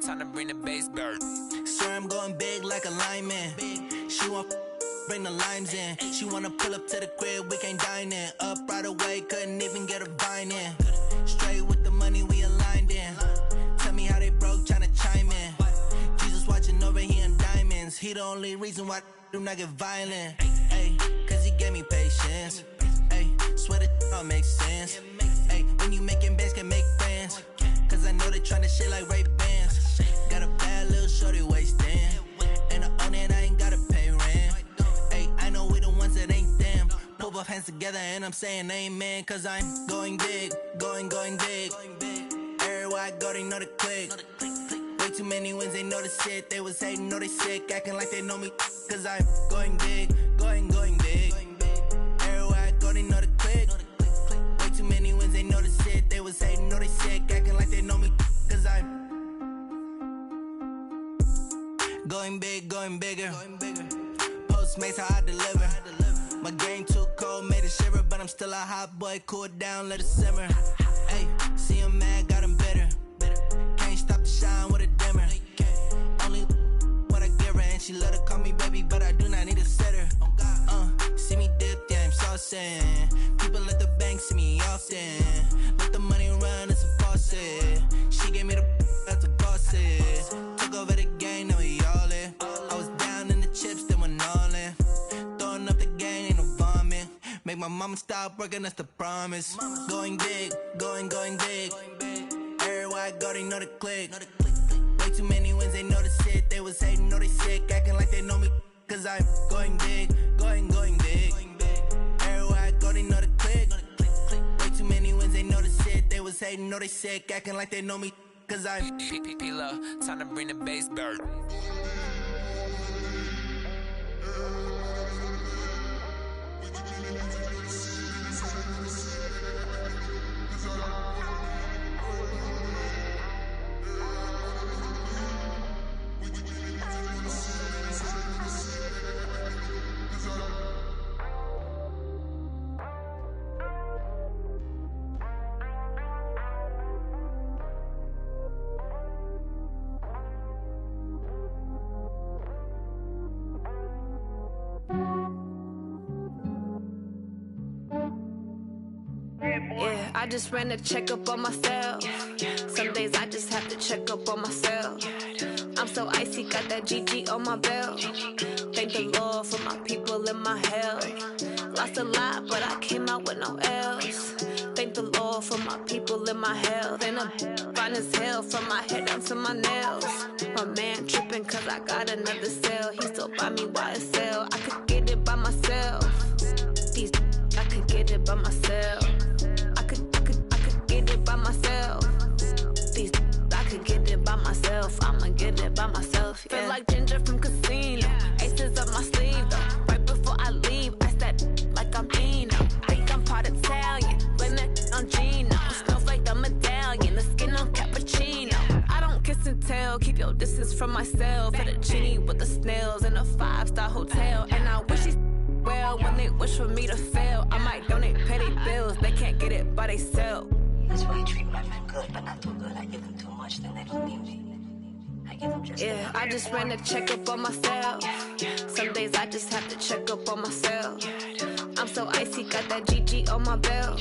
Time to bring the bass bird. Swear I'm going big like a lineman. She want bring the limes in. She wanna pull up to the crib, we can't dine in. Up right away, couldn't even get a vine in. Straight with the money we aligned in. Tell me how they broke, tryna chime in. Jesus watching over here in diamonds. He the only reason why do not get violent. Ay, cause he gave me patience. Ay, swear that all makes sense. Ay, when you making bands, can make friends. Cause I know they tryna shit like Ray-Bans. Got a bad little shorty wasting. And I own it, I ain't gotta pay rent. Ay, I know we the ones that ain't them. Pull both hands together and I'm saying amen. Cause I'm going big, going big. Everywhere I go, they know the click. Way too many wins, they know the shit. They was hating, know they sick, acting like they know me. Cause I'm going big, going big. Everywhere I go, they know the click. Way too many wins, they know the shit. They was hating, know they sick, acting like they know me. Cause I'm going big, going bigger. Postmates how I deliver. My game too cold, made it shiver. But I'm still a hot boy, cool it down, let it simmer. Hey, see him mad, got him bitter. Can't stop the shine with a dimmer. Only what I give her, and she let her call me baby, but I do not need a sitter. See me dip, yeah, I'm saucing. People at the bank see me often. Let the money run, it's a faucet. She gave me the that's a faucet. Took over the game, now we all in. I was down in the chips, then went all in. Throwing up the game, ain't no vomit. Make my mama stop working, that's the promise. Going big, going big. Everywhere I go, they know the click. Way too many wins, they know the shit. They was hating, know they sick, acting like they know me. Cause I'm going big, going big. Everywhere I go, they know the click. Way too many wins, they know the shit. They was hating, know they sick, acting like they know me. Cause I'm P-P-P-Love, time to bring the bass bird.
I just ran a checkup on myself. Some days I just have to check up on myself. I'm so icy, got that GG on my belt. Thank the Lord for my people in my health. Lost a lot, but I came out with no L's. Thank the Lord for my people in my health. And I'm fine as hell from my head down to my nails. My man tripping cause I got another cell. He still buy me YSL. I could get it by myself. These I could get it by myself. I could get it by myself. These I could get it by myself. I'ma get it by myself. Yeah. Feel like Ginger from Casino. Aces up my sleeve though. Right before I leave, I said like I'm Dino. Think I'm part Italian. Blame that on Gino. Smells like the medallion. The skin on cappuccino. I don't kiss and tell. Keep your distance from myself. At a genie with the snails in a 5-star hotel. And I wish he's well when they wish for me to fail. I might donate petty bills. They can't get it by they sell.
That's why you treat my friend good, but not too good. I give them too much, then they don't need me. I give them just
yeah, I just ran a checkup on myself. Some days I just have to check up on myself. I'm so icy, got that GG on my belt.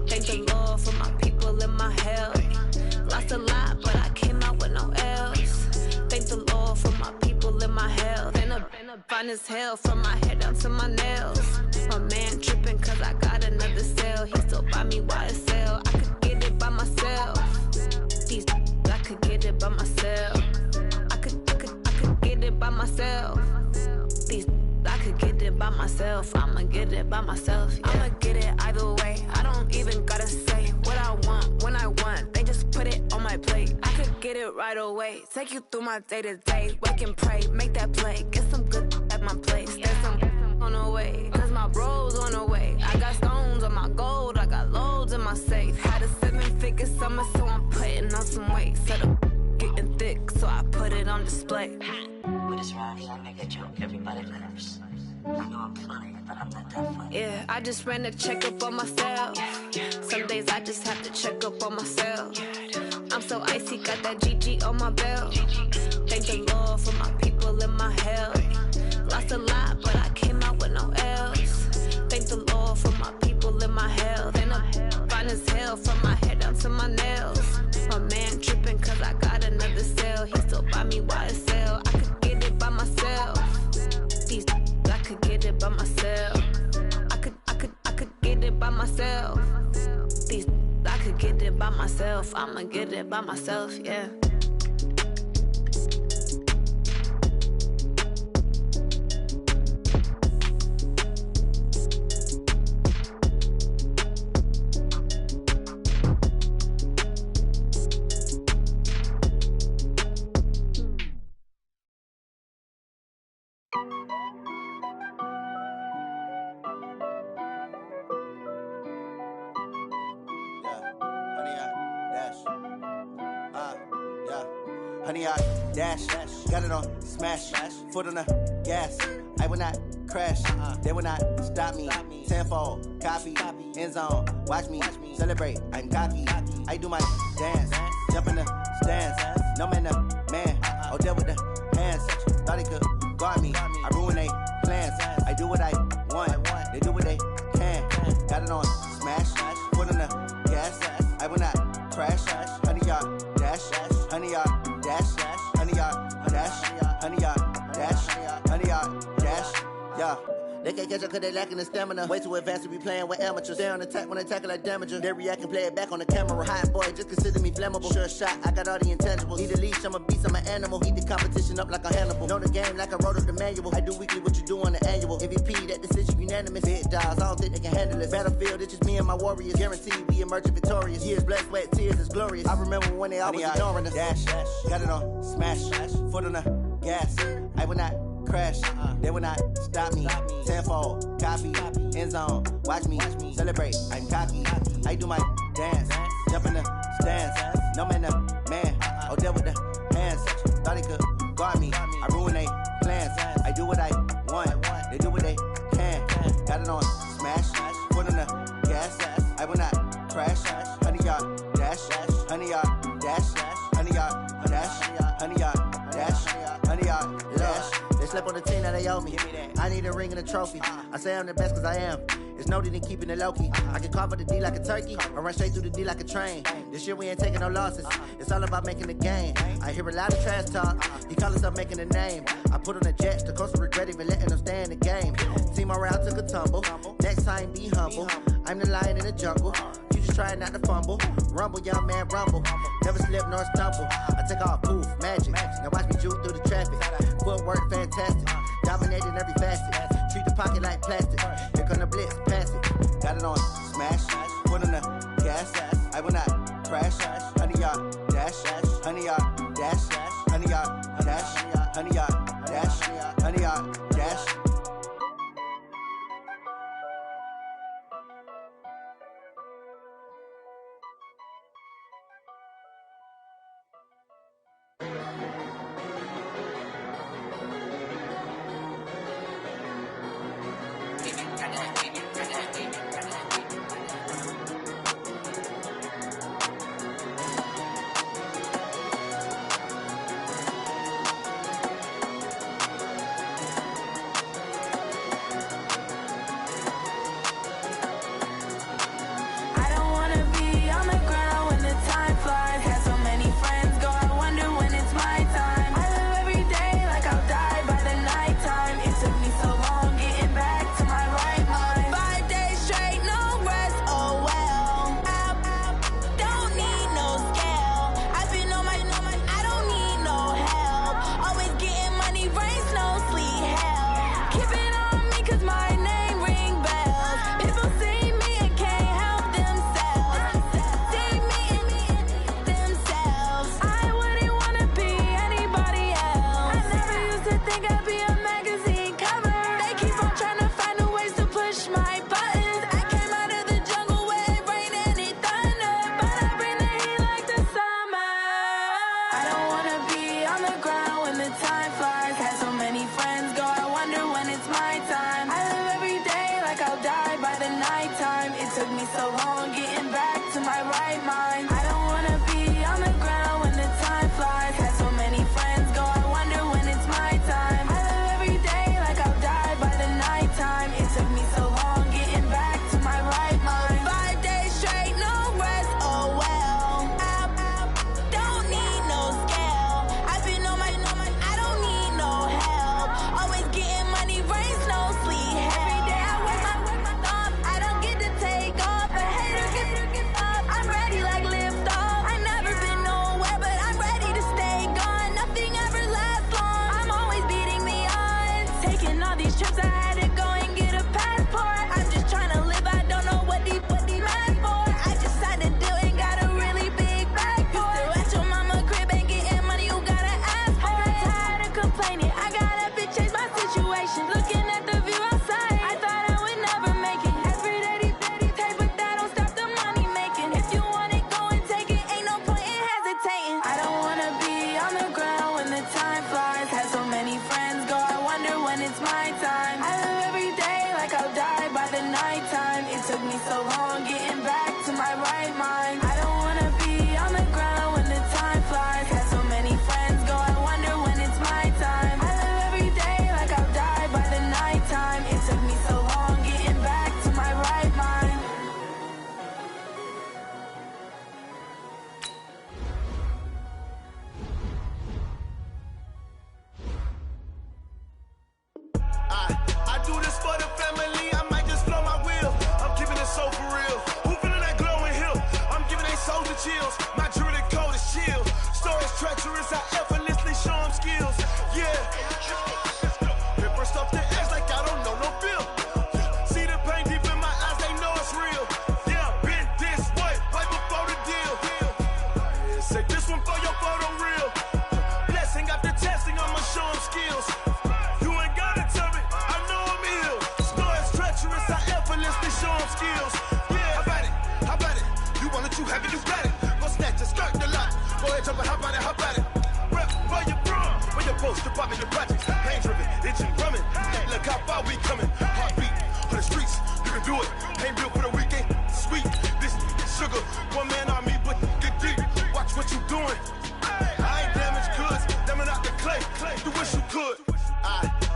Thank the Lord for my people in my health. Lost a lot, but I came out with no L's. Thank the Lord for my people in my health. And I'm fine as hell from my head down to my nails. My man tripping cause I got another cell. He still buy me YSL. I could get it by myself. These I could get it by myself. I could get it by myself. These I could get it by myself. I'ma get it by myself. Yeah. I'ma get it either way. I don't even gotta say what I want when I want. They just put it on my plate. I could get it right away. Take you through my day to day. Wake and pray, make that play. Get some good at my place. There's some on the way, cause my bro's on the way. I got stones on my gold. I got loads in my safe. Had a 7-figure summer, so I'm putting on some weight. Set up getting thick, so I put it on display.
But it's around here, I make a joke. Everybody laughs. I know I'm funny, but I'm not that funny.
Yeah, I just ran a checkup on myself. Some days I just have to check up on myself. I'm so icy, got that GG on my belt. Thank the Lord for my people in my health. Lost a lot, but I came out with no L's. Thank the Lord for my people in my health. And I'm fine as hell from my head down to my nails. My man tripping cause I got another cell. He still buy me YSL. I could get it by myself. These I could get it by myself. I could get it by myself. These I could get it by myself. I'ma get it by myself, yeah.
Honey, I dash, got it on smash, foot on the gas. I will not crash, they will not stop me. Tenfold, copy, end zone, watch me celebrate. I'm cocky, I do my dance, jump in the stands. No man, the man, oh, deal with the hands. Thought he could guard me, I ruin they plans. I do what I want, they do what they can. Got it on smash, foot on the gas. I will not crash, honey, y'all dash, honey, y'all dash, honey, y'all dash, honey, y'all dash, honey, y'all dash, yeah. They can't catch up cause they lacking the stamina. Way too advanced to be playing with amateurs. Stay on attack when they tackle like damager. They react and play it back on the camera. Hot boy, just consider me flammable. Sure shot, I got all the intangibles. Need a leash, I'm a beast, I'm an animal. Heat the competition up like a Hannibal. Know the game like I wrote up the manual. I do weekly what you do on the annual. MVP, that decision unanimous. Big dogs, I don't think they can handle it. Battlefield, it's just me and my warriors. Guaranteed we emerge victorious. Years, blood, sweat, tears, it's glorious. I remember when they always ignoring us. Dash, got it on smash, foot on the gas. I will not crash, they will not stop me. Tenfold, copy, end zone, watch me celebrate. I'm cocky, I do my dance, jump in the stands. No man, the man, oh, deal with the hands. Thought he could guard me, I ruin they plans. I do what I want, they do what they can. Got it on smash, foot on the gas. I will not crash, honey, y'all dash, honey, y'all dash, honey, y'all dash, honey, y'all dash, honey, y'all dash. They slept on the team that they owe me. I need a ring and a trophy. I say I'm the best cause I am. It's noted in keeping it low-key. I can carve up the D like a turkey, or run straight through the D like a train. This year we ain't taking no losses. It's all about making the game. I hear a lot of trash talk. He call himself making a name. I put on the Jets, the coach will regret even letting them stay in the game. Team morale took a tumble. Next time be humble. I'm the lion in the jungle. You just trying not to fumble. Rumble, young man, rumble. Never slip nor stumble. I take off, poof, magic. Now watch me juke through the traffic. Footwork fantastic. Dominating every facet. Treat the pocket like plastic. Here come the blitz, pass it. Got it on smash. Foot on the gas. I will not crash. 100-yard dash. 100-yard dash. 100-yard dash. 100-yard dash. 100-yard dash.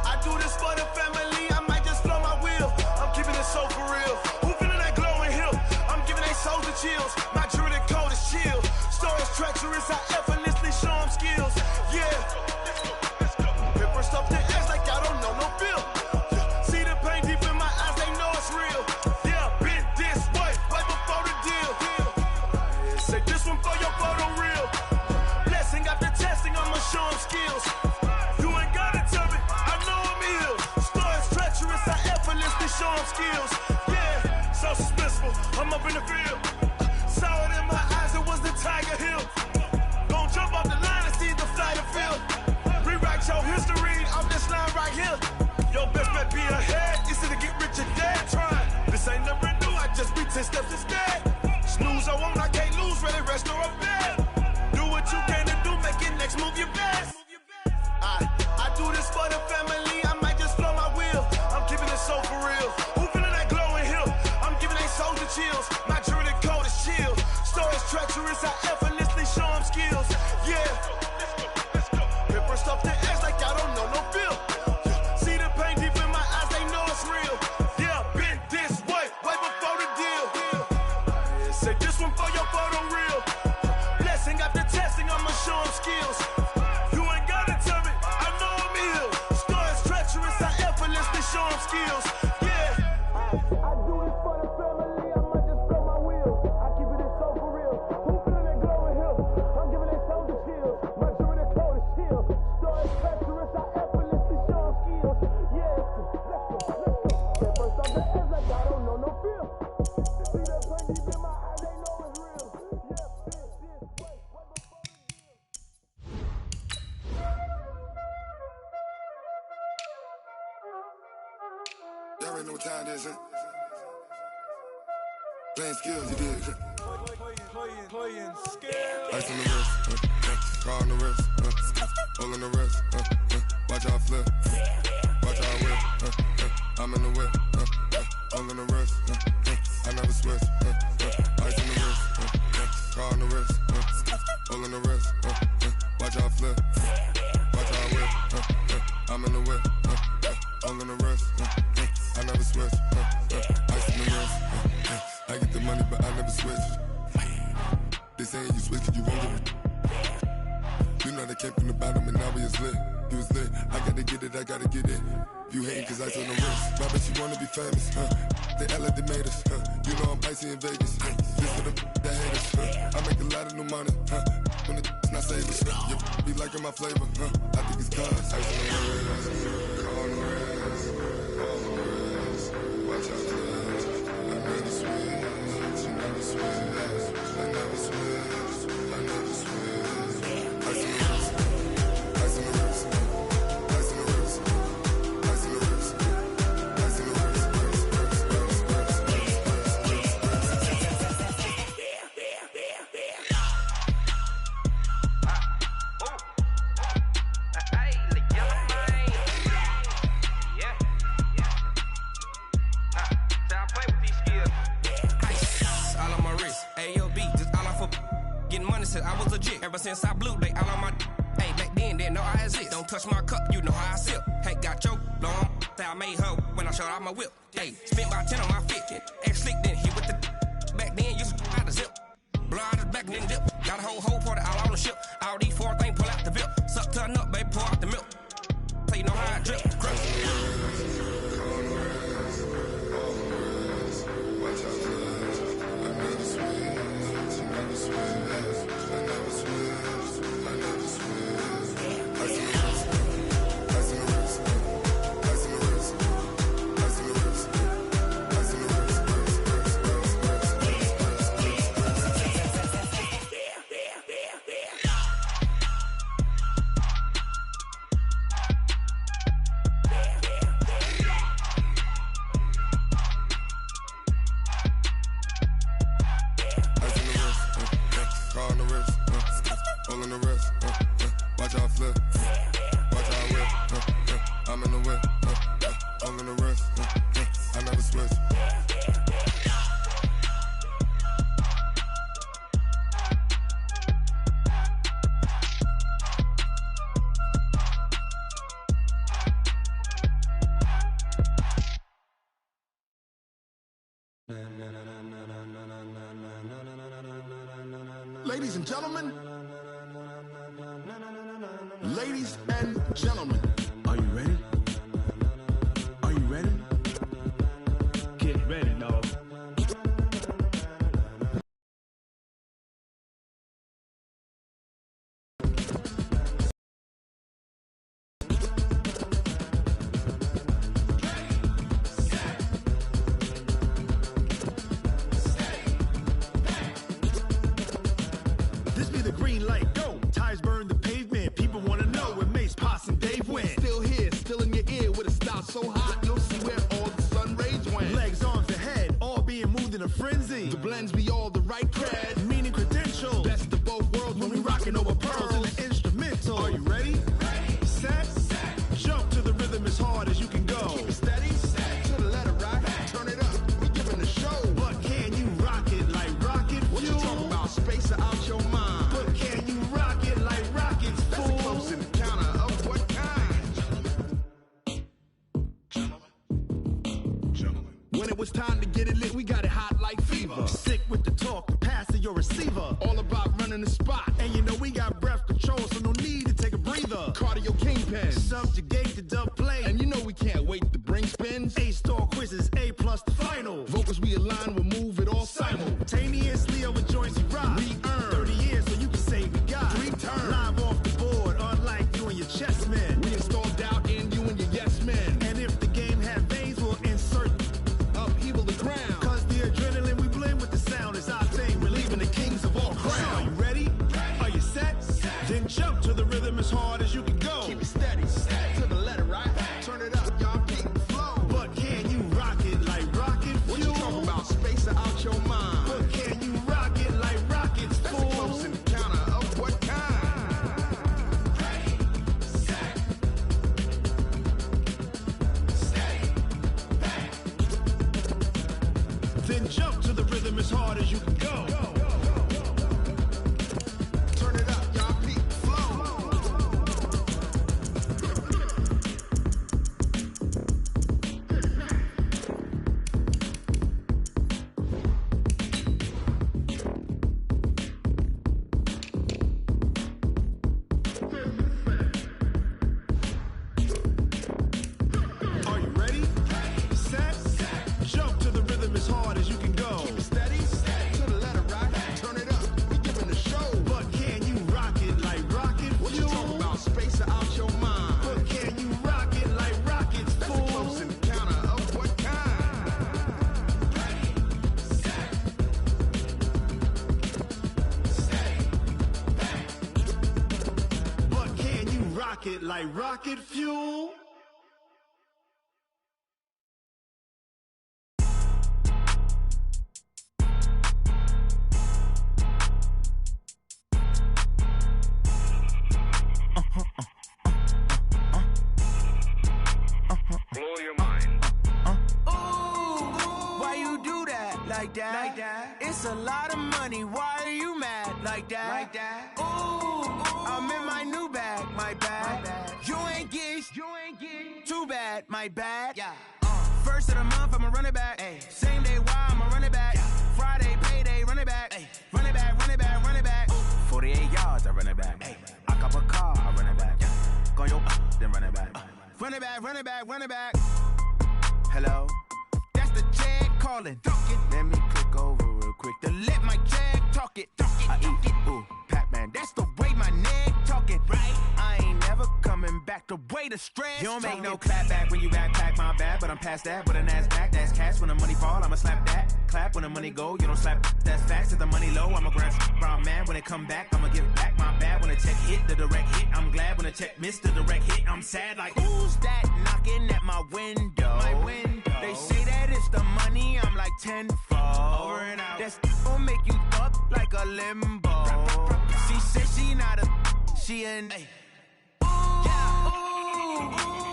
I do this for the family, I might just blow my wheel. I'm keeping it so for real.
I'm up in the field. Saw it in my eyes, it was the Tiger Hill. Gon' jump off the line and see the flight of field. Rewrite your history off this line right here. Your best bet be ahead, easy to get rich or dead trying. This ain't never new, I just be 10 steps instead. Snooze I won't, I can't lose, ready, rest or a bed. Do what you can to do, make it next move your best. I do this for the family, I might just flow my wheel. I'm keeping it so for real. Who feeling that glowing hill? I'm giving they soldier chills. My jewelry coat is chill. Stories treacherous, I effortlessly show them skills. Yeah. Ripper stuff the edge like I don't know no feel. See the pain deep in my eyes, they know it's real. Yeah, been this way before the deal. Say this one for your photo reel. Blessing after testing, I'ma show them skills. You ain't gotta tell me, I know I'm ill. Stories treacherous, I effortlessly show them skills. Yeah. I do this for the family, I might just blow my wheel. I keep it so for real. Who feeling that glowing hill? I'm giving they soldier chills. My jewelry coat is chill. Stories treacherous, I effortlessly show them skills. Yeah, let's go. Get first off the edge like I don't know no feel. See that pain deep in my eyes, they know it's real. Yeah, this way before the deal.
Y'all already know what time it is, huh? Playing skills, you did.
Playing skills.
Ice on the wrist, car on the wrist, all on the wrist, watch how I flip, watch how I whip, I'm in the whip, all on the wrist, I never switch, ice on the wrist, car on the wrist, all on the wrist, watch how I flip, watch how I whip, I'm in the whip, all on the wrist, I never switch, ice on the wrist, I get the money but I never switch. They saying you switch cause you won't get it. You know they came from the bottom and now we is lit. You was lit, I gotta get it, I gotta get it. You hating cause I told them wrist. Why bet you wanna be famous, They act like they made us, You know I'm icy in Vegas, This for the that hate us, I make a lot of new money, When it's not savers, You be liking my flavor, I think it's cause. Ice on the wrist, car on the wrist, all on the wrist, watch out for this. I never switch, you never switch. I never switch, I never switch. Ice on the wrist, ice on the wrist, ice on the wrist, ice on the wrist, ice on the wrist,
I was legit. Ever since I blew, they all on my. Hey, back then, didn't know I exist. Don't touch my cup, you know how I sip. Hey, got your long. Say I made her when I showed out my whip. Hey, spent about 10 on my fit. Ex slick, then hit with the. Back then, used to out the zip. Blow out the back and then dip. Got a whole party all on the ship. All these four things pull out the VIP. Suck to a nut, baby, pour out the milk. So you know how I drip.
Ladies and gentlemen, ladies and gentlemen, are you ready? Are you ready?
Get ready, dog.
it's time to get it lit. We got it hot like fever. Sick with the talk, the pass to your receiver. All about running the spot. And you know we got breath control, so no need to take a breather. Cardio kingpin, subjugate the dub play. And you know we can't wait to bring spins. A-star quizzes, A+ the final. Vocals we align, we'll move it all simultaneously over joints we rock. We earn 30 years so you can say we got 3 turns. Live off the board, unlike you and your chess men. We install doubt in you and your yes men. And if the game had veins, we'll insert upheaval the ground. Cause the adrenaline we blend with the sound is our thing, relieving the kings of all crowns. So are you ready? Are you set? Then jump to the rhythm as hard as you can go. Keep it steady, to the letter, right? Turn it up, y'all keep the flow. But can you rock it like rocket fuel? What you talking about? Space out your mind. But can you rock it like rockets, fool? That's a close encounter of what kind? Ready, set, steady, bang. Then jump to the rhythm as hard as you can go. Turn it up, y'all keep the flow. Are you ready? Set, jump to the rhythm as hard as you can go. Keep it steady, to the letter, right? Turn it up, we giving the show. But can you rock it like rocket fuel? What you talking about? Space out your mind. But can you rock it like rockets, fool? That's a close encounter of what kind? Ready, set, steady, bang. But can you rock it like rocket fuel?
Blow your mind.
Why you do that? Like that? Like that? It's a lot of money. Why are you mad? Like that? Like that? Ooh, I'm in my new bag. My bad. You ain't get. Too bad. My bad. Yeah. First of the month, I'ma run it back. Ay. Same day, why I'ma run it back. Friday, payday, run it back. Ay. Run it back, run it back, run it back. 48 yards, I run it back. Ay. I cop a car, I run it back. Go yo, then run it back. Run it back, run it back, run it back. Hello? That's the jag calling. Let me click over real quick to let my jag talk it. I eat it, ooh, Pac-Man. That's the way my neck talking. Right? I ain't never coming back the way the stress. You don't make no clap back when you backpack, my bad. But I'm past that with a NASDAQ. That's cash when the money fall, I'ma slap that. Clap when the money go, you don't slap. That's facts. If the money low, I'ma grab brown man. When it come back, I'ma give back my bad. When the check hit, the direct hit. I'm glad when the check missed the direct hit. I'm sad like, who's that knocking at my window? My window. They say that it's the money, I'm like tenfold. Over and out. That's gon' make you up like a limbo. She said she not a, she an.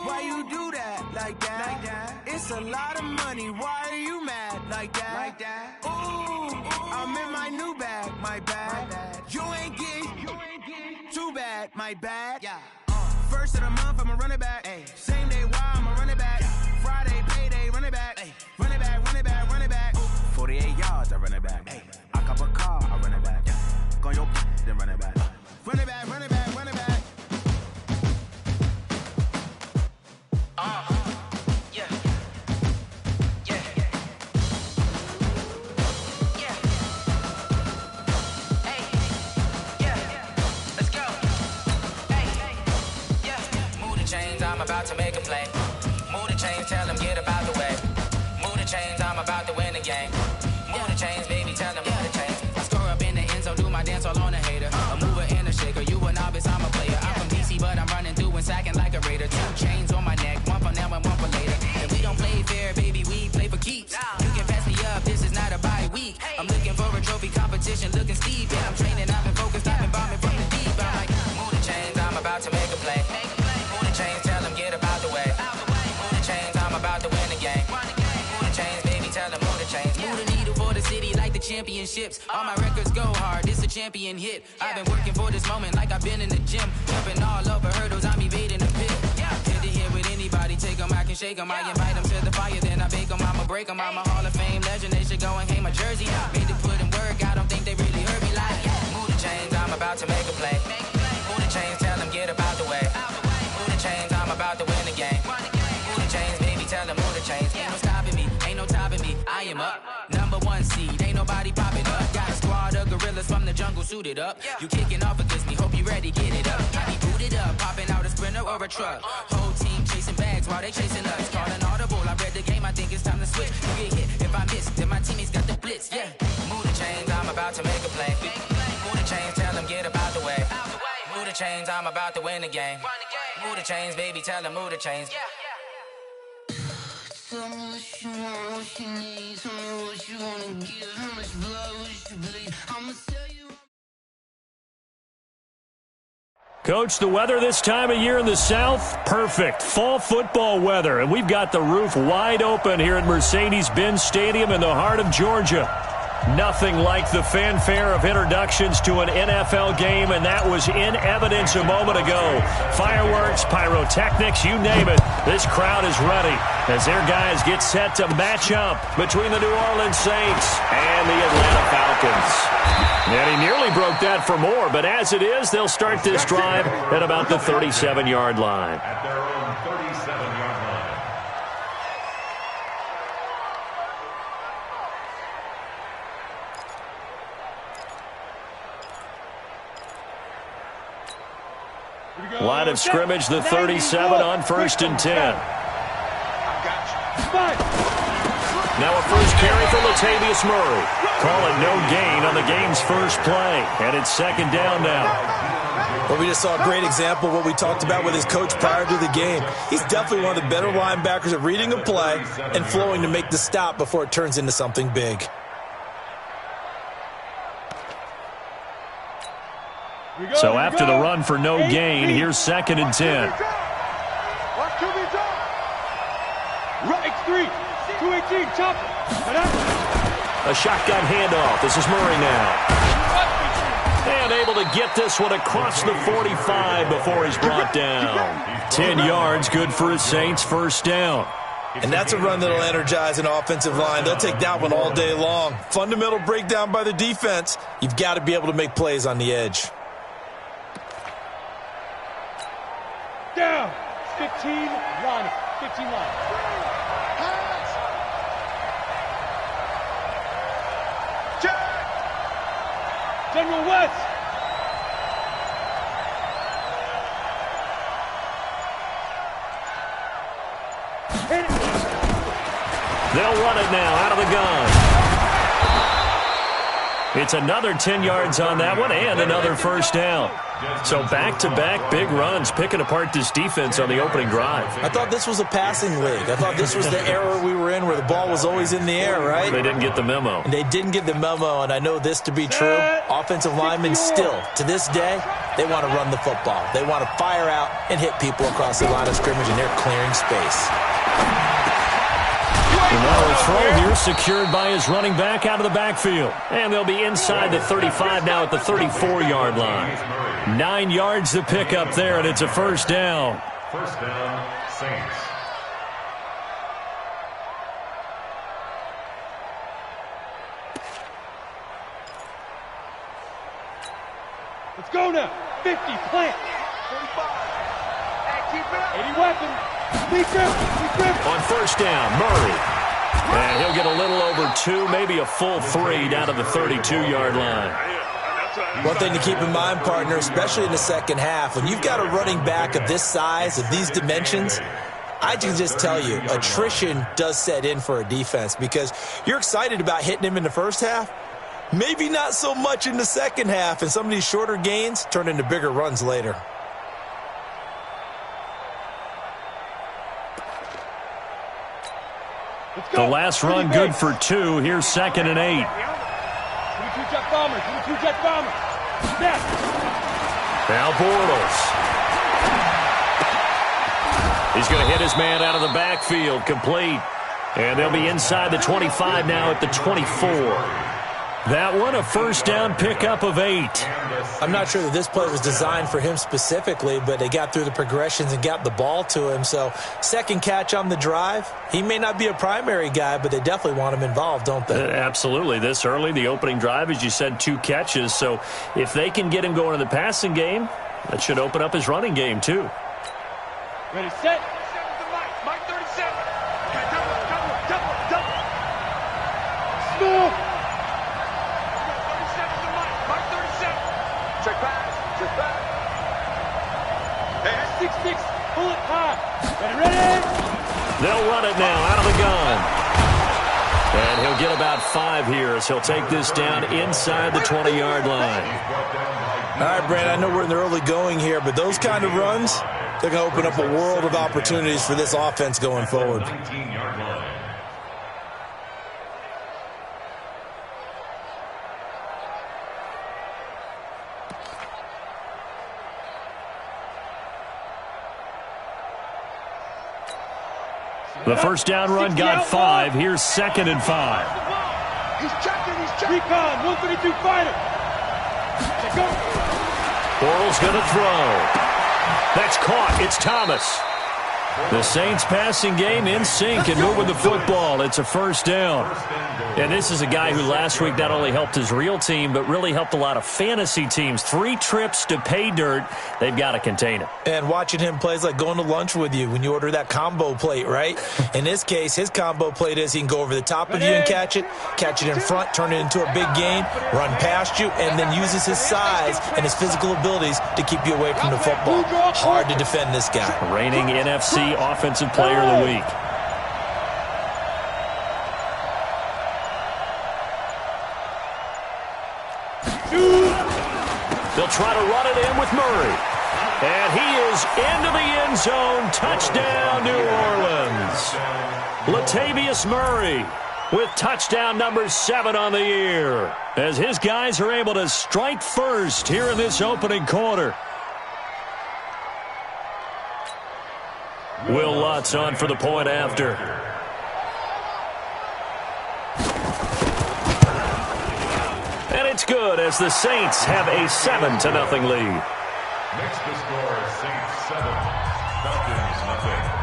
Why you do that? Like that? Like that? It's a lot of money. Why are you mad? Like that? Like that? Ooh, I'm in my new bag. My bad. You ain't get. Too bad. My bad. Yeah. First of the month, I'ma run it back. Ay. Same day, why I'ma run it back. Friday, payday, run it back. Ay. Run it back, run it back, run it back. 48 yards, I run it back. Ay. I cop a car, I run it back. Go yo, then run it back. Run it back, run it back, run it back.
Yeah. Hey. Yeah. Let's go. Hey. Yeah. Move the chains, I'm about to make a play. Move the chains, tell them get about the way. Move the chains, I'm about to win the game. Move the chains, baby, tell them move the chains. I score up in the end zone, do my dance all on a hater. A mover and a shaker, you a novice, I'm a player. I'm from DC, but I'm running through and sacking like a raider. 2 chains on my neck, one for now and one for later. And we don't play fair, baby, we play for keeps. You can pass me up, this is not a bye week. I'm looking for a trophy competition, looking steep. And I'm training, I've been focused, I've been bombing from the deep. I'm like, move the chains, I'm about to make a play. Move the chains, tell them get about the way. Move the chains, I'm about to win the game. Move the chains, baby, tell them move the chains. Move the needle for the city like the championships. All my records go hard, this a champion hit. I've been working for this moment like I've been in the gym. Jumping all over hurdles, I'm evading the pit. Hit to hit with anybody, take them, I can shake them. I invite them to the fire, then I bake them. I'm a
break them. I'm a Hall of Fame legend. They should go and hang my jersey. Made to put in work. I don't think they really heard me like, move the chains, I'm about to make a play. Move the chains, tell them get up out the way. Move the chains, I'm about to win the game. Move the chains, baby, tell them move the chains. Ain't no stopping me, ain't no topping me. I am up, #1 seed, ain't nobody popping up. Got a squad of gorillas from the jungle suited up. You kicking off against me, hope you ready, get it up. I be booted up, popping out a Sprinter or a truck. Whole team chasing bags while they chasing us. Call an audible, I read the game, I think it's time to switch. You get hit if I miss, then my teammates got the blitz, yeah. Move the chains, I'm about to make a play. Move the chains, tell them get up out the way. Move the chains, I'm about to win the game. Move the chains, baby, tell them move the chains.
Tell me what you want, what you need. Tell me what you wanna give. How much blood would you bleed? I'ma tell you.
Coach, the weather this time of year in the South, perfect. Fall football weather, and we've got the roof wide open here at Mercedes-Benz Stadium in the heart of Georgia. Nothing like the fanfare of introductions to an NFL game, and that was in evidence a moment ago. Fireworks, pyrotechnics, you name it. This crowd is ready as their guys get set to match up between the New Orleans Saints and the Atlanta Falcons. And he nearly broke that for more, but as it is, they'll start this drive at about the 37-yard line.
At their own 37-yard line.
Line of scrimmage, the 37 on 1st and 10. Now a first carry for Latavius Murray. Call it no gain on the game's first play. And it's 2nd down now.
Well, we just saw a great example of what we talked about with his coach prior to the game. He's definitely one of the better linebackers at reading a play and flowing to make the stop before it turns into something big.
So after the run for no gain, here's 2nd and 10.
Right, 3, 218, chop.
A shotgun handoff. This is Murray now. And able to get this one across the 45 before he's brought down. 10 yards, good for his Saints, 1st down.
And that's a run that'll energize an offensive line. They'll take that one all day long. Fundamental breakdown by the defense. You've got to be able to make plays on the edge.
Down. 15 line. 15 line. General West.
They'll run it now out of the gun. It's another 10 yards on that one and another 1st down. So back-to-back big runs, picking apart this defense on the opening drive.
I thought this was a passing league. I thought this was the era we were in where the ball was always in the air, right?
They didn't get the memo.
And they didn't get the memo, and I know this to be true. Offensive linemen still, to this day, they want to run the football. They want to fire out and hit people across the line of scrimmage, and they're clearing space.
And now a throw here secured by his running back out of the backfield. And they'll be inside the 35 now at the 34-yard line. 9 yards to pick up there, and it's a 1st down.
1st down, Saints.
Let's go now. 50, plant. 80 weapon.
On 1st down, Murray. And he'll get a little over 2, maybe a full 3 down to the 32-yard line.
One thing to keep in mind, partner, especially in the second half, when you've got a running back of this size, of these dimensions, I can just tell you, attrition does set in for a defense because you're excited about hitting him in the first half, maybe not so much in the second half, and some of these shorter gains turn into bigger runs later.
The last run good for 2. Here's 2nd and 8.
22 jet bomber. 22 jet bomber.
Now Bortles. He's going to hit his man out of the backfield, complete. And they'll be inside the 25 now at the 24. That one, a first down pickup of 8.
I'm not sure that this play was designed for him specifically, but they got through the progressions and got the ball to him. So second catch on the drive. He may not be a primary guy, but they definitely want him involved, don't they?
Absolutely. This early, the opening drive, as you said, 2 catches. So if they can get him going in the passing game, that should open up his running game too.
Ready, set. Mike 37. Double. Smooth. 37 to Mike 37. Check back. Hey, that's 6. Pull it high. Ready.
They'll run it now out of the gun. And he'll get about 5 here as he'll take this down inside the 20-yard line.
All right, Brandon, I know we're in the early going here, but those kind of runs, they're going to open up a world of opportunities for this offense going forward.
The first down run got 5. Here's 2nd and 5.
He's checking. Recon, 132 fighter.
Bortles going to throw. That's caught. It's Thomas. The Saints passing game in sync and moving the football. It's a first down. And this is a guy who last week not only helped his real team, but really helped a lot of fantasy teams. 3 trips to pay dirt. They've got to contain him.
And watching him play is like going to lunch with you when you order that combo plate, right? In this case, his combo plate is he can go over the top of you and catch it in front, turn it into a big gain, run past you, and then uses his size and his physical abilities to keep you away from the football. Hard to defend this guy.
Reigning NFC Offensive Player of the Week. They'll try to run it in with Murray. And he is into the end zone. Touchdown, New Orleans. Latavius Murray with touchdown number 7 on the year, as his guys are able to strike first here in this opening quarter. Will Lutz on for the point after. And it's good as the Saints have a 7-0 lead.
Next to score, Saints 7, Falcons nothing.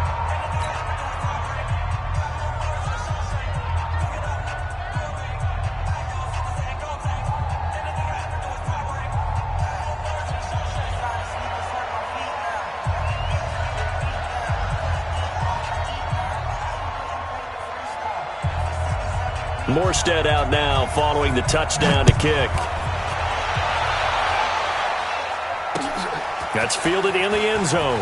Morstead out now following the touchdown to kick. That's fielded in the end zone.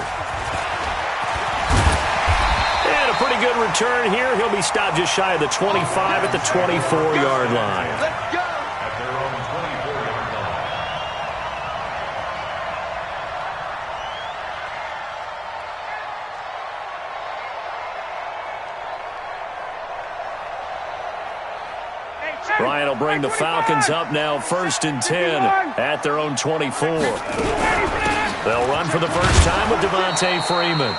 And a pretty good return here. He'll be stopped just shy of the 25 at the 24-yard line.
At their own 24-yard line.
Ryan will bring the Falcons up now 1st and 10 at their own 24. They'll run for the first time with Devontae Freeman.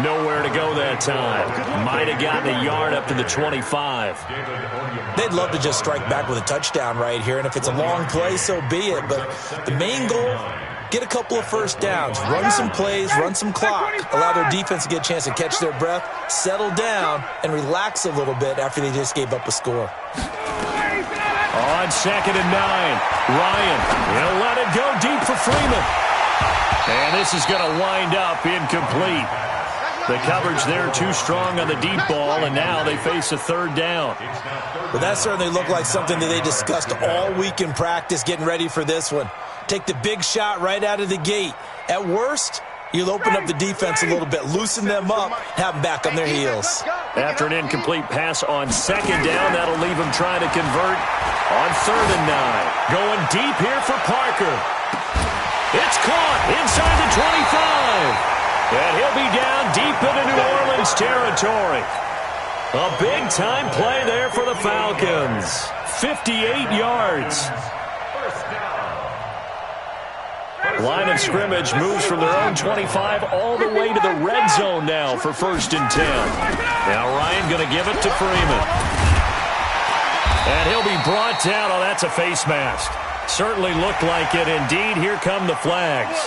Nowhere to go that time. Might have gotten a yard up to the 25.
They'd love to just strike back with a touchdown right here, and if it's a long play, so be it. But the main goal, get a couple of first downs, run some plays, run some clock, allow their defense to get a chance to catch their breath, settle down, and relax a little bit after they just gave up a score.
On 2nd and 9, Ryan will let it go deep for Freeman. And this is going to wind up incomplete. The coverage there too strong on the deep ball, and now they face a 3rd down.
Well, that certainly looked like something that they discussed all week in practice getting ready for this one. Take the big shot right out of the gate. At worst, you'll open up the defense a little bit, loosen them up, have them back on their heels.
After an incomplete pass on 2nd down, that'll leave him trying to convert on 3rd and 9. Going deep here for Parker. It's caught inside the 25. And he'll be down deep into New Orleans territory. A big-time play there for the Falcons. 58 yards. Line of scrimmage moves from their own 25 all the way to the red zone now for 1st and 10. Now Ryan going to give it to Freeman. And he'll be brought down. Oh, that's a face mask. Certainly looked like it. Indeed, here come the flags.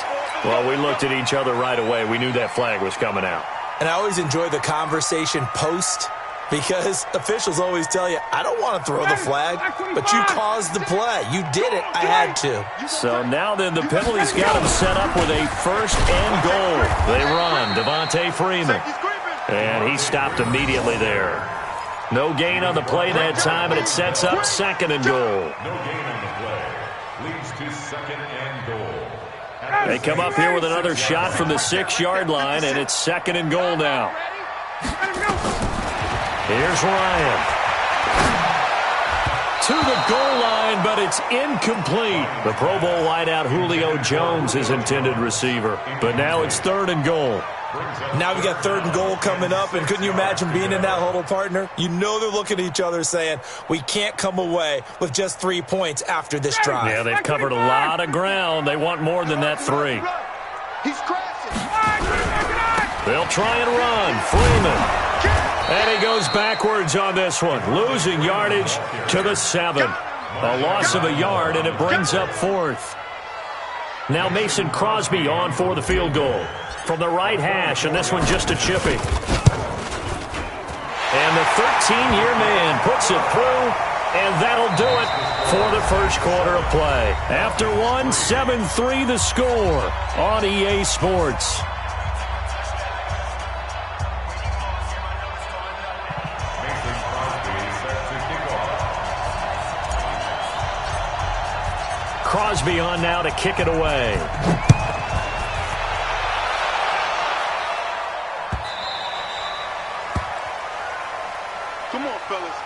Well, we looked at each other right away. We knew that flag was coming out.
And I always enjoy the conversation post because officials always tell you, I don't want to throw the flag, but you caused the play. You did it. I had to.
So now then the penalty's got him set up with a first and goal. They run. Devontae Freeman. And he stopped immediately there. No gain on the play that time, and it sets up second and goal.
No gain on the play. Leads to second and goal.
They come up here with another shot from the 6-yard line, and it's second and goal now. Here's Ryan. To the goal line, but it's incomplete. The Pro Bowl wideout Julio Jones is intended receiver. But now it's third and goal.
Now we got third and goal coming up, and couldn't you imagine being in that huddle, partner? You know they're looking at each other saying, we can't come away with just 3 points after this drive.
Yeah, they've covered a lot of ground. They want more than that 3.
He's crashing.
They'll try and run. Freeman. And he goes backwards on this one, losing yardage to the 7. A loss of a yard, and it brings up fourth. Now Mason Crosby on for the field goal. From the right hash, and this one just a chippy. And the 13-year man puts it through, and that'll do it for the first quarter of play. After one, 7-3 the score on EA Sports. Crosby on now to kick it away.
Come on, fellas.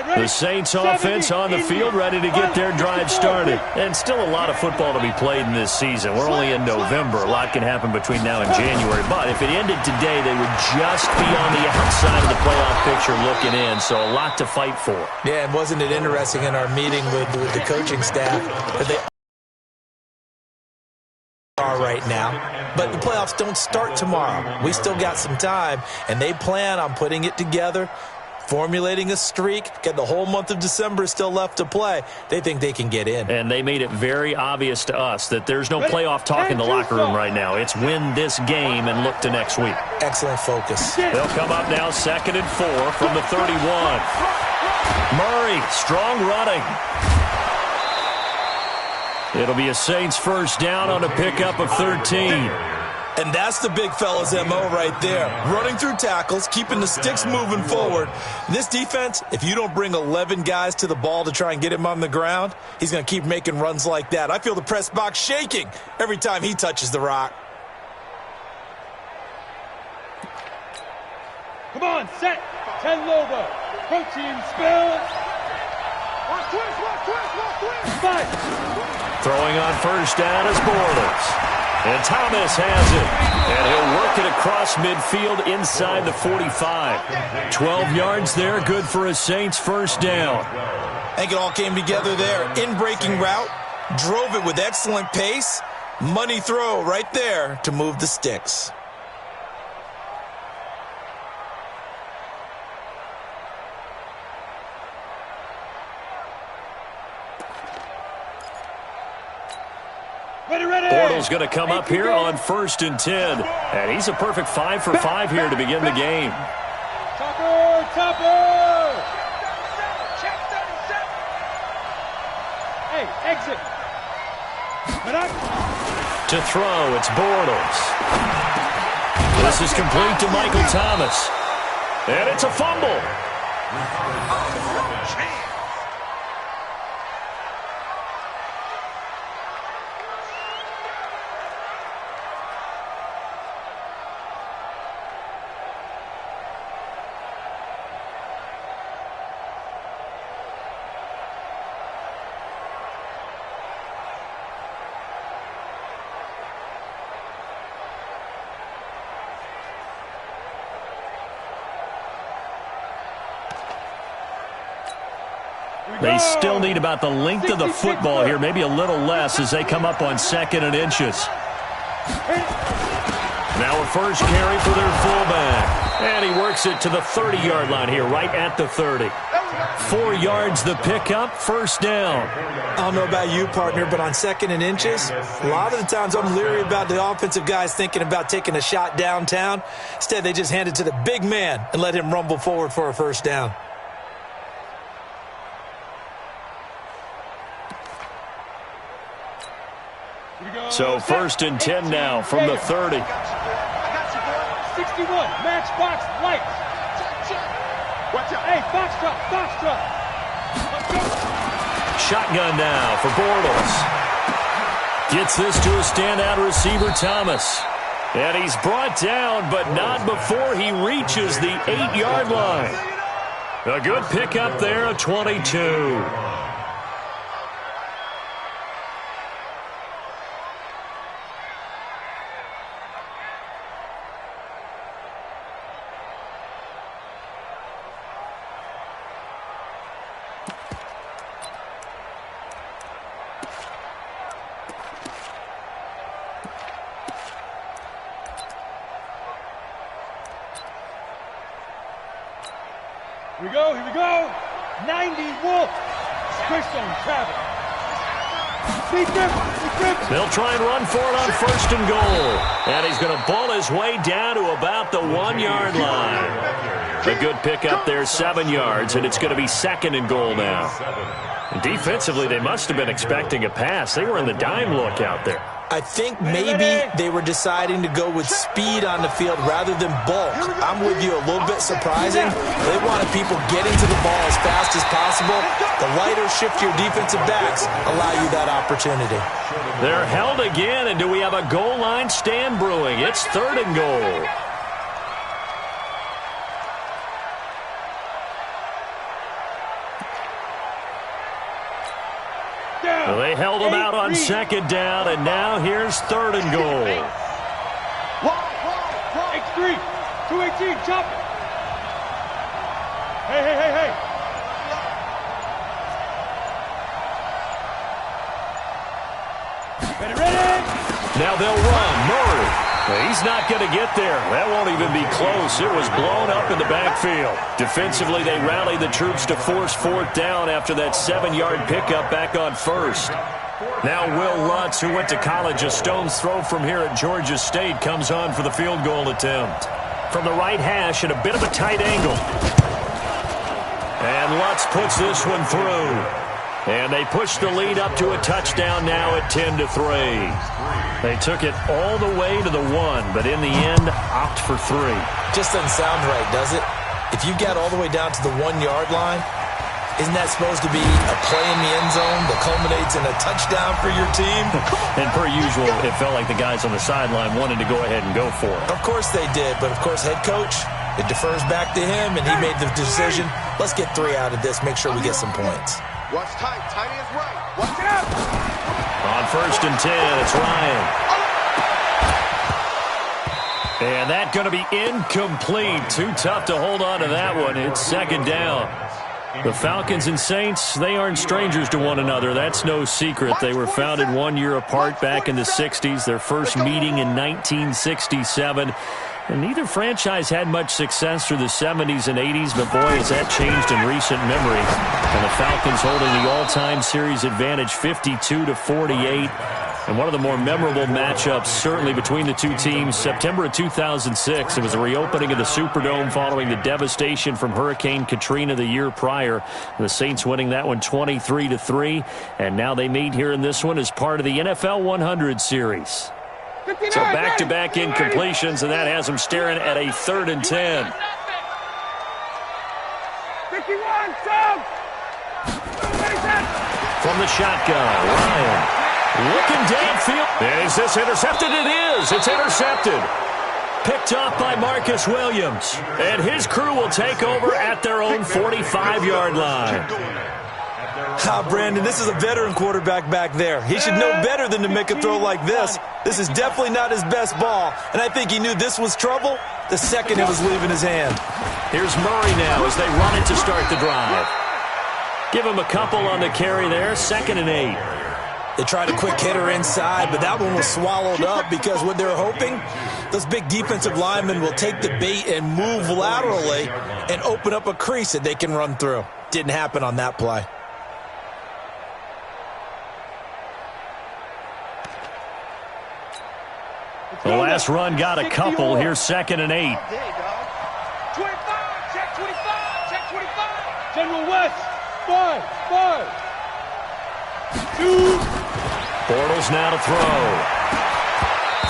The Saints offense on the field, ready to get their drive started. And still a lot of football to be played in this season. We're only in November. A lot can happen between now and January. But if it ended today, they would just be on the outside of the playoff picture looking in. So a lot to fight for.
Yeah, and wasn't it interesting in our meeting with the coaching staff that they are right now, but the playoffs don't start tomorrow. We still got some time, and they plan on putting it together, formulating a streak, get the whole month of December still left to play. They think they can get in.
And they made it very obvious to us that there's no playoff talk in the locker room right now. It's win this game and look to next week.
Excellent focus.
They'll come up now 2nd and 4 from the 31. Murray, strong running. It'll be a Saints first down on a pickup of 13.
And that's the big fella's MO right there. Running through tackles, keeping the sticks moving forward. This defense, if you don't bring 11 guys to the ball to try and get him on the ground, he's going to keep making runs like that. I feel the press box shaking every time he touches the rock.
Come on, set. 10 logo. Protein spills. Watch twist. Fight.
Throwing on first down is Bortles. And Thomas has it. And he'll work it across midfield inside the 45. 12 yards there, good for a Saints first down.
I think it all came together there. In-breaking route, drove it with excellent pace. Money throw right there to move the sticks.
Bortles going to come up here on 1st and 10. And he's a perfect 5 for 5 here to begin the game.
Topper! Hey, exit.
To throw, it's Bortles. This is complete to Michael Thomas. And it's a fumble. They still need about the length of the football here, maybe a little less as they come up on 2nd and inches. Now a first carry for their fullback. And he works it to the 30-yard line here, right at the 30. 4 yards the pickup, first down.
I don't know about you, partner, but on 2nd and inches, a lot of the times I'm leery about the offensive guys thinking about taking a shot downtown. Instead, they just hand it to the big man and let him rumble forward for a first down.
So 1st and 10 now from the 30.
61, match box, lights. Watch out. Hey, box truck.
Shotgun now for Bortles. Gets this to a standout receiver, Thomas. And he's brought down, but not before he reaches the 8-yard line. A good pickup there, a 22.
Here we go. 90 Wolf. Squish on Travis.
They'll try and run for it on 1st and goal. And he's going to ball his way down to about the 1-yard line. A good pickup there, 7 yards, and it's going to be 2nd and goal now. And defensively, they must have been expecting a pass. They were in the dime look out there.
I think maybe they were deciding to go with speed on the field rather than bulk. I'm with you, a little bit surprising. They wanted people getting to the ball as fast as possible. The lighter, shiftier defensive backs allow you that opportunity.
They're held again, and do we have a goal line stand brewing? It's 3rd and goal. Well, they held him out on 2nd down, and now here's 3rd and goal.
X3, 218, chop it. Hey. Ready.
Now they'll run. Murray. He's not going to get there. That won't even be close. It was blown up in the backfield. Defensively, they rallied the troops to force 4th down after that 7-yard pickup back on 1st. Now Will Lutz, who went to college a stone's throw from here at Georgia State, comes on for the field goal attempt. From the right hash at a bit of a tight angle. And Lutz puts this one through. And they push the lead up to a touchdown now at 10-3. They took it all the way to the 1, but in the end, opt for 3.
Just doesn't sound right, does it? If you got all the way down to the 1-yard line, isn't that supposed to be a play in the end zone that culminates in a touchdown for your team?
And per usual, it felt like the guys on the sideline wanted to go ahead and go for it.
Of course they did, but of course head coach, it defers back to him, and he made the decision, let's get 3 out of this, make sure we get some points.
Watch tight. Tight is right. Watch out.
On 1st and 10, it's Ryan. And that's going to be incomplete. Too tough to hold on to that one. It's 2nd down. The Falcons and Saints, they aren't strangers to one another. That's no secret. They were founded 1 year apart back in the 60s. Their first meeting in 1967. And neither franchise had much success through the 70s and 80s, but boy, has that changed in recent memory. And the Falcons holding the all-time series advantage 52-48. And one of the more memorable matchups, certainly between the two teams, September of 2006. It was a reopening of the Superdome following the devastation from Hurricane Katrina the year prior. The Saints winning that one 23-3. And now they meet here in this one as part of the NFL 100 series. So back-to-back incompletions, and that has them staring at a 3rd and 10.
51, Tom!
From the shotgun, Ryan looking downfield. And is this intercepted? It is. It's intercepted. Picked off by Marcus Williams. And his crew will take over at their own 45-yard line.
Brandon, this is a veteran quarterback back there. He should know better than to make a throw like this. This is definitely not his best ball, and I think he knew this was trouble the second it was leaving his hand.
Here's Murray now as they run it to start the drive. Give him a couple on the carry there, 2nd and 8.
They tried a quick hitter inside, but that one was swallowed up because what they're hoping, those big defensive linemen will take the bait and move laterally and open up a crease that they can run through. Didn't happen on that play.
The last run got a couple. Here's 2nd and 8.
25, check 25, check 25. General West, 5. 2.
Bortles now to throw.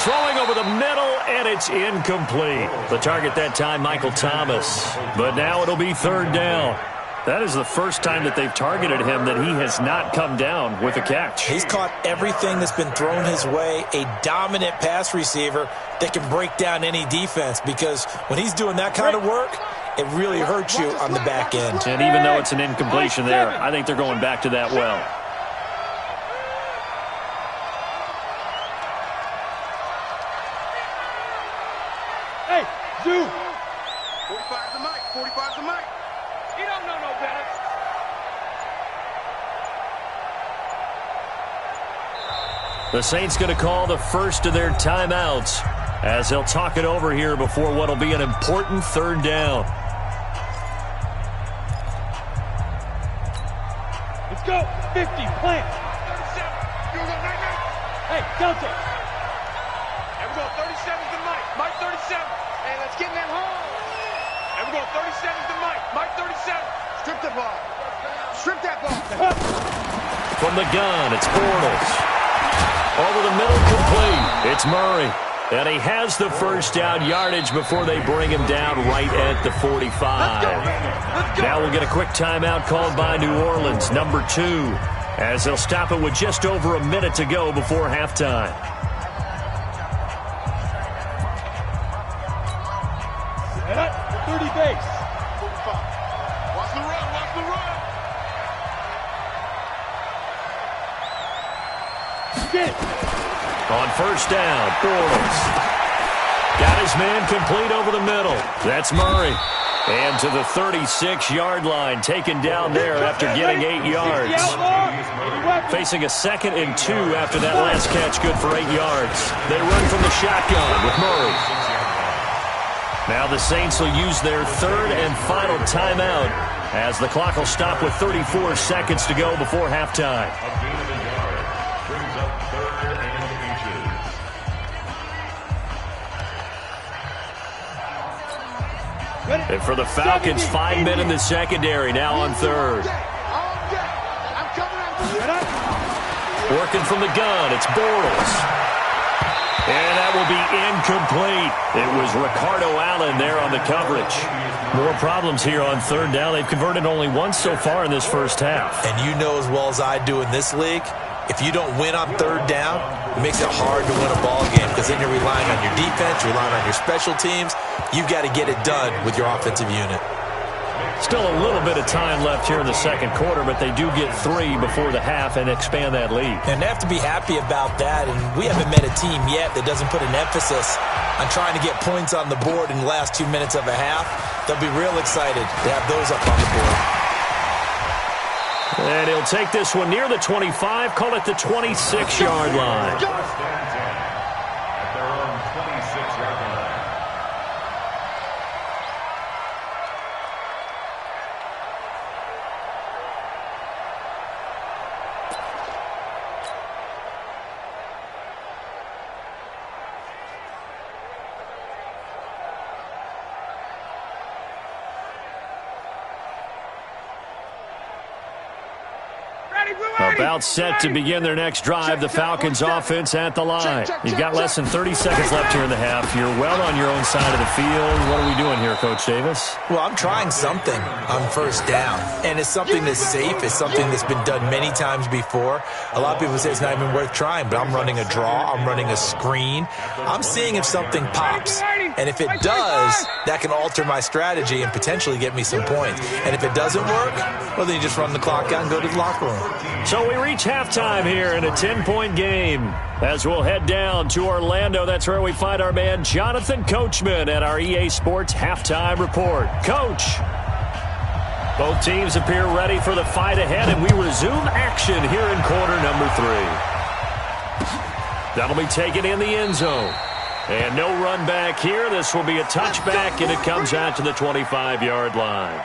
Throwing over the middle, and it's incomplete. The target that time, Michael Thomas. But now it'll be 3rd down. That is the first time that they've targeted him that he has not come down with a catch.
He's caught everything that's been thrown his way, a dominant pass receiver that can break down any defense, because when he's doing that kind of work, it really hurts you on the back end.
And even though it's an incompletion there, I think they're going back to that well.
Hey, Zoo.
45's the mic. 45's the mic.
You don't know no better.
The Saints going to call the first of their timeouts as they'll talk it over here before what will be an important 3rd down.
Let's go. 50, plant.
37. You go right now.
Hey, Delta.
And we go 37's the mic. Mike 37. Hey, let's get in that hole. And we go 37's the mic. Mike 37. Strip the ball. Strip that ball.
From the gun, it's Bortles. Over the middle, complete. It's Murray. And he has the first down yardage before they bring him down right at the 45. Now we'll get a quick timeout called by New Orleans, number 2, as they'll stop it with just over a minute to go before halftime.
Set up, 30 base.
45. Watch the run. Watch the run.
Get it.
On first down, Bortles. Got his man complete over the middle. That's Murray. And to the 36-yard line, taken down there after getting 8 yards. Facing a 2nd and 2 after that last catch, good for 8 yards. They run from the shotgun with Murray. Now the Saints will use their 3rd and final timeout as the clock will stop with 34 seconds to go before halftime. And for the Falcons, 5 men in the secondary, now on 3rd. Working from the gun, it's Bortles. And that will be incomplete. It was Ricardo Allen there on the coverage. More problems here on 3rd down. They've converted only once so far in this first half.
And you know as well as I do in this league, if you don't win on 3rd down, it makes it hard to win a ball game because then you're relying on your defense, you're relying on your special teams. You've got to get it done with your offensive unit.
Still a little bit of time left here in the 2nd quarter, but they do get 3 before the half and expand that lead.
And they have to be happy about that, and we haven't met a team yet that doesn't put an emphasis on trying to get points on the board in the last 2 minutes of a half. They'll be real excited to have those up on the board.
And he'll take this one near the 25, call it the 26-yard line. About set to begin their next drive. The Falcons offense at the line. You've got less than 30 seconds left here in the half. You're well on your own side of the field. What are we doing here, Coach Davis?
Well, I'm trying something on 1st down. And it's something that's safe. It's something that's been done many times before. A lot of people say it's not even worth trying, but I'm running a draw. I'm running a screen. I'm seeing if something pops. And if it does, that can alter my strategy and potentially get me some points. And if it doesn't work, well, then you just run the clock out and go to the locker room.
So we reach halftime here in a 10-point game. As we'll head down to Orlando, that's where we find our man Jonathan Coachman at our EA Sports Halftime Report. Coach. Both teams appear ready for the fight ahead, and we resume action here in quarter number 3. That'll be taken in the end zone. And no run back here. This will be a touchback, and it comes out to the 25-yard line.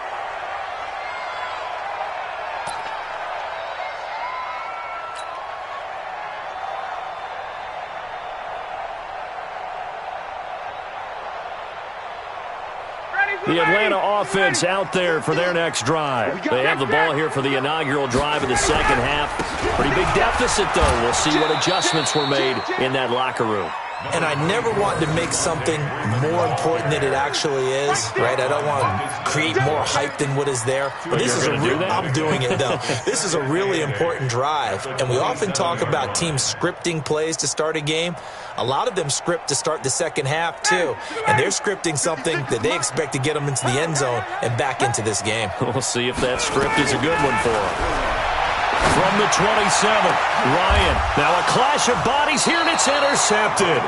The Atlanta offense out there for their next drive. They have the ball here for the inaugural drive of the second half. Pretty big deficit, though. We'll see what adjustments were made in that locker room.
And I never want to make something more important than it actually is, right? I don't want to create more hype than what is there. But this is I'm doing it, though. This is a really important drive. And we often talk about teams scripting plays to start a game. A lot of them script to start the second half, too. And they're scripting something that they expect to get them into the end zone and back into this game.
We'll see if that script is a good one for them. From the 27, Ryan. Now a clash of bodies here, and it's intercepted.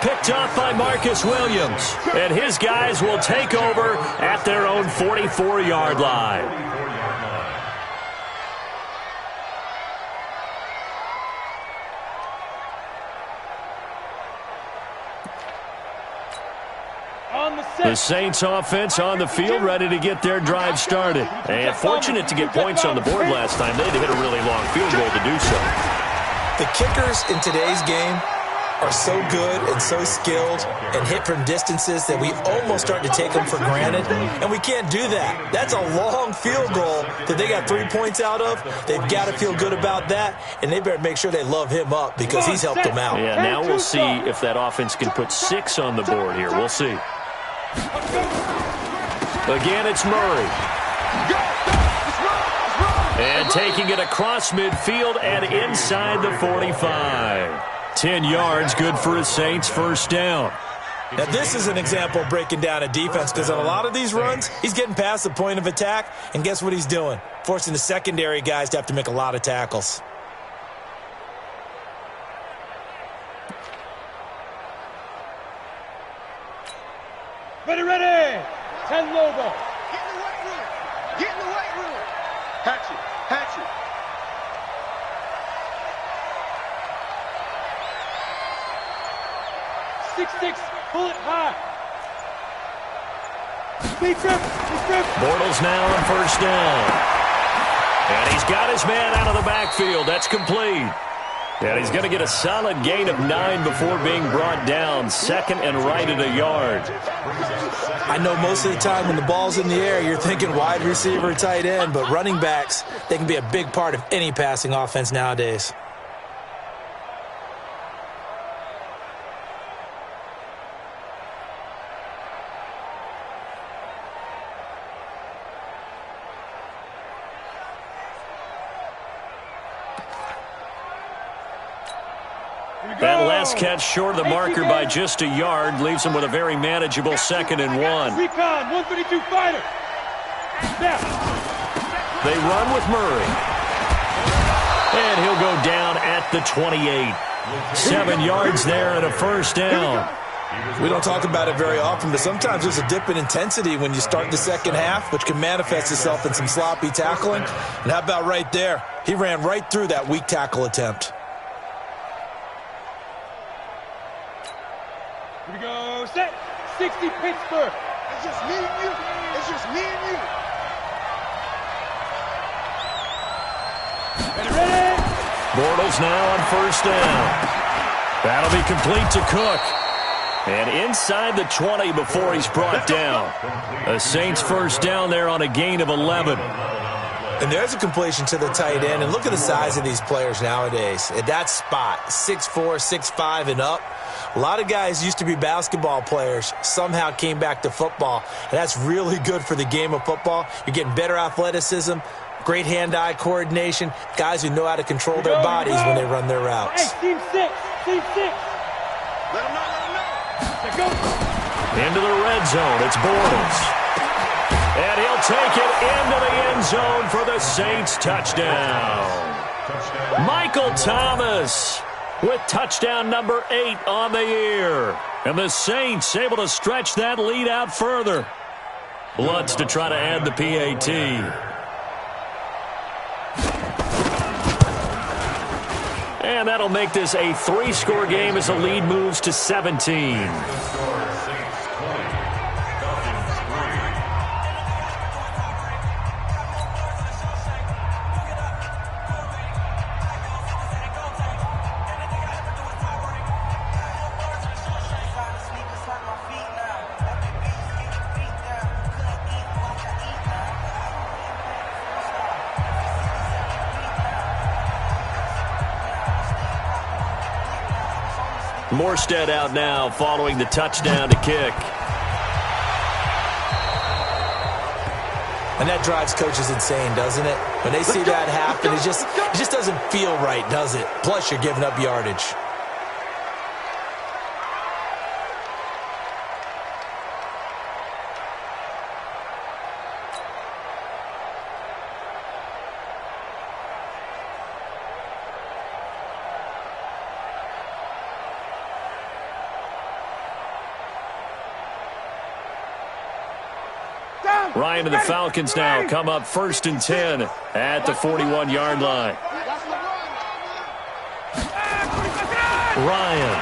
Picked off by Marcus Williams. And his guys will take over at their own 44-yard line. The Saints offense on the field, ready to get their drive started. And fortunate to get points on the board last time. They had to hit a really long field goal to do so.
The kickers in today's game are so good and so skilled and hit from distances that we almost start to take them for granted. And we can't do that. That's a long field goal that they got 3 points out of. They've got to feel good about that, and they better make sure they love him up because he's helped them out.
Yeah, now we'll see if that offense can put 6 on the board here. We'll see. Again, it's Murray. And taking it across midfield and inside the 45. 10 yards, good for a Saints first down.
Now, this is an example of breaking down a defense because on a lot of these runs, he's getting past the point of attack, and guess what he's doing? Forcing the secondary guys to have to make a lot of tackles.
Ready. 10 Lobo.
Get in the weight room. Get in the weight room. Hatchet.
6'6", pull it high. Speed grip.
Bortles now on first down. And he's got his man out of the backfield. That's complete. And he's going to get a solid gain of 9 before being brought down. Second and right at a yard.
I know most of the time when the ball's in the air, you're thinking wide receiver, tight end, but running backs, they can be a big part of any passing offense nowadays.
That last catch short of the marker by just a yard leaves him with a very manageable 2nd and 1.
Recon, 132 fighter. Snap.
They run with Murray. And he'll go down at the 28. 7 yards there and a first down.
We don't talk about it very often, but sometimes there's a dip in intensity when you start the second half, which can manifest itself in some sloppy tackling. And how about right there? He ran right through that weak tackle attempt.
Here we go, set. 60 Pittsburgh.
It's just me and you. It's just me and you.
Ready.
Bortles now on first down. That'll be complete to Cook. And inside the 20 before he's brought down. The Saints first down there on a gain of 11.
And there's a completion to the tight end. And look at the size of these players nowadays. At that spot, 6'4", 6'5", and up. A lot of guys used to be basketball players, somehow came back to football. And that's really good for the game of football. You're getting better athleticism, great hand-eye coordination, guys who know how to control their bodies when they run their routes.
Hey, team 6.
Let him know.
Go.
Into the red zone, it's Bortles. And he'll take it into the end zone for the Saints touchdown. Michael Thomas with touchdown number 8 on the year. And the Saints able to stretch that lead out further. Lutz to try to add the PAT. And that'll make this a 3-score game as the lead moves to 17. Morstead out now following the touchdown to kick.
And that drives coaches insane, doesn't it? When they see that happen, it just doesn't feel right, does it? Plus, you're giving up yardage.
Ryan and the Falcons now come up 1st and 10 at the 41-yard line. Ryan.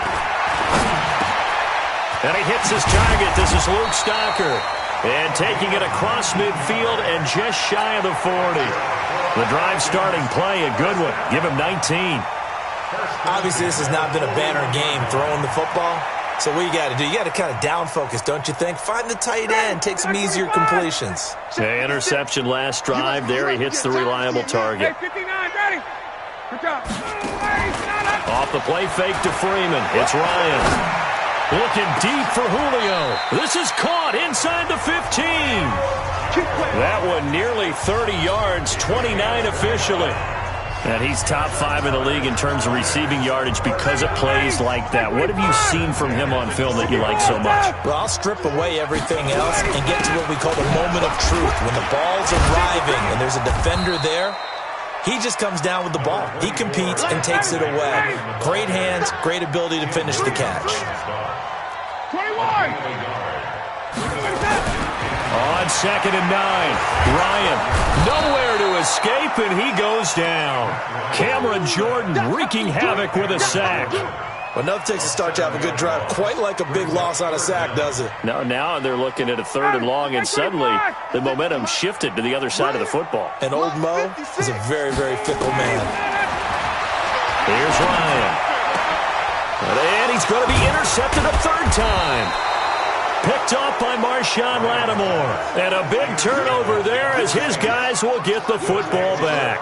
And he hits his target. This is Luke Stocker. And taking it across midfield and just shy of the 40. The drive starting play, a good one. Give him 19.
Obviously, this has not been a banner game throwing the football. So what you got to do, you got to kind of down focus, don't you think? Find the tight end, take some easier completions.
Yeah, interception last drive. There he hits the reliable target. Off the play fake to Freeman. It's Ryan. Looking deep for Julio. This is caught inside the 15. That one nearly 30 yards, 29 officially. And he's top 5 in the league in terms of receiving yardage because of plays like that. What have you seen from him on film that you like so much?
Well, I'll strip away everything else and get to what we call the moment of truth. When the ball's arriving and there's a defender there, he just comes down with the ball. He competes and takes it away. Great hands, great ability to finish the catch.
21!
On 2nd and 9, Ryan nowhere to escape, and he goes down. Cameron Jordan wreaking havoc with a sack.
Well, nothing takes a start to have a good drive quite like a big loss on a sack, does it?
No, now they're looking at a 3rd and long, and suddenly the momentum shifted to the other side of the football.
And old Mo is a very, very fickle man.
Here's Ryan. And he's going to be intercepted a 3rd time. Picked off by Marshawn Lattimore. And a big turnover there as his guys will get the football back.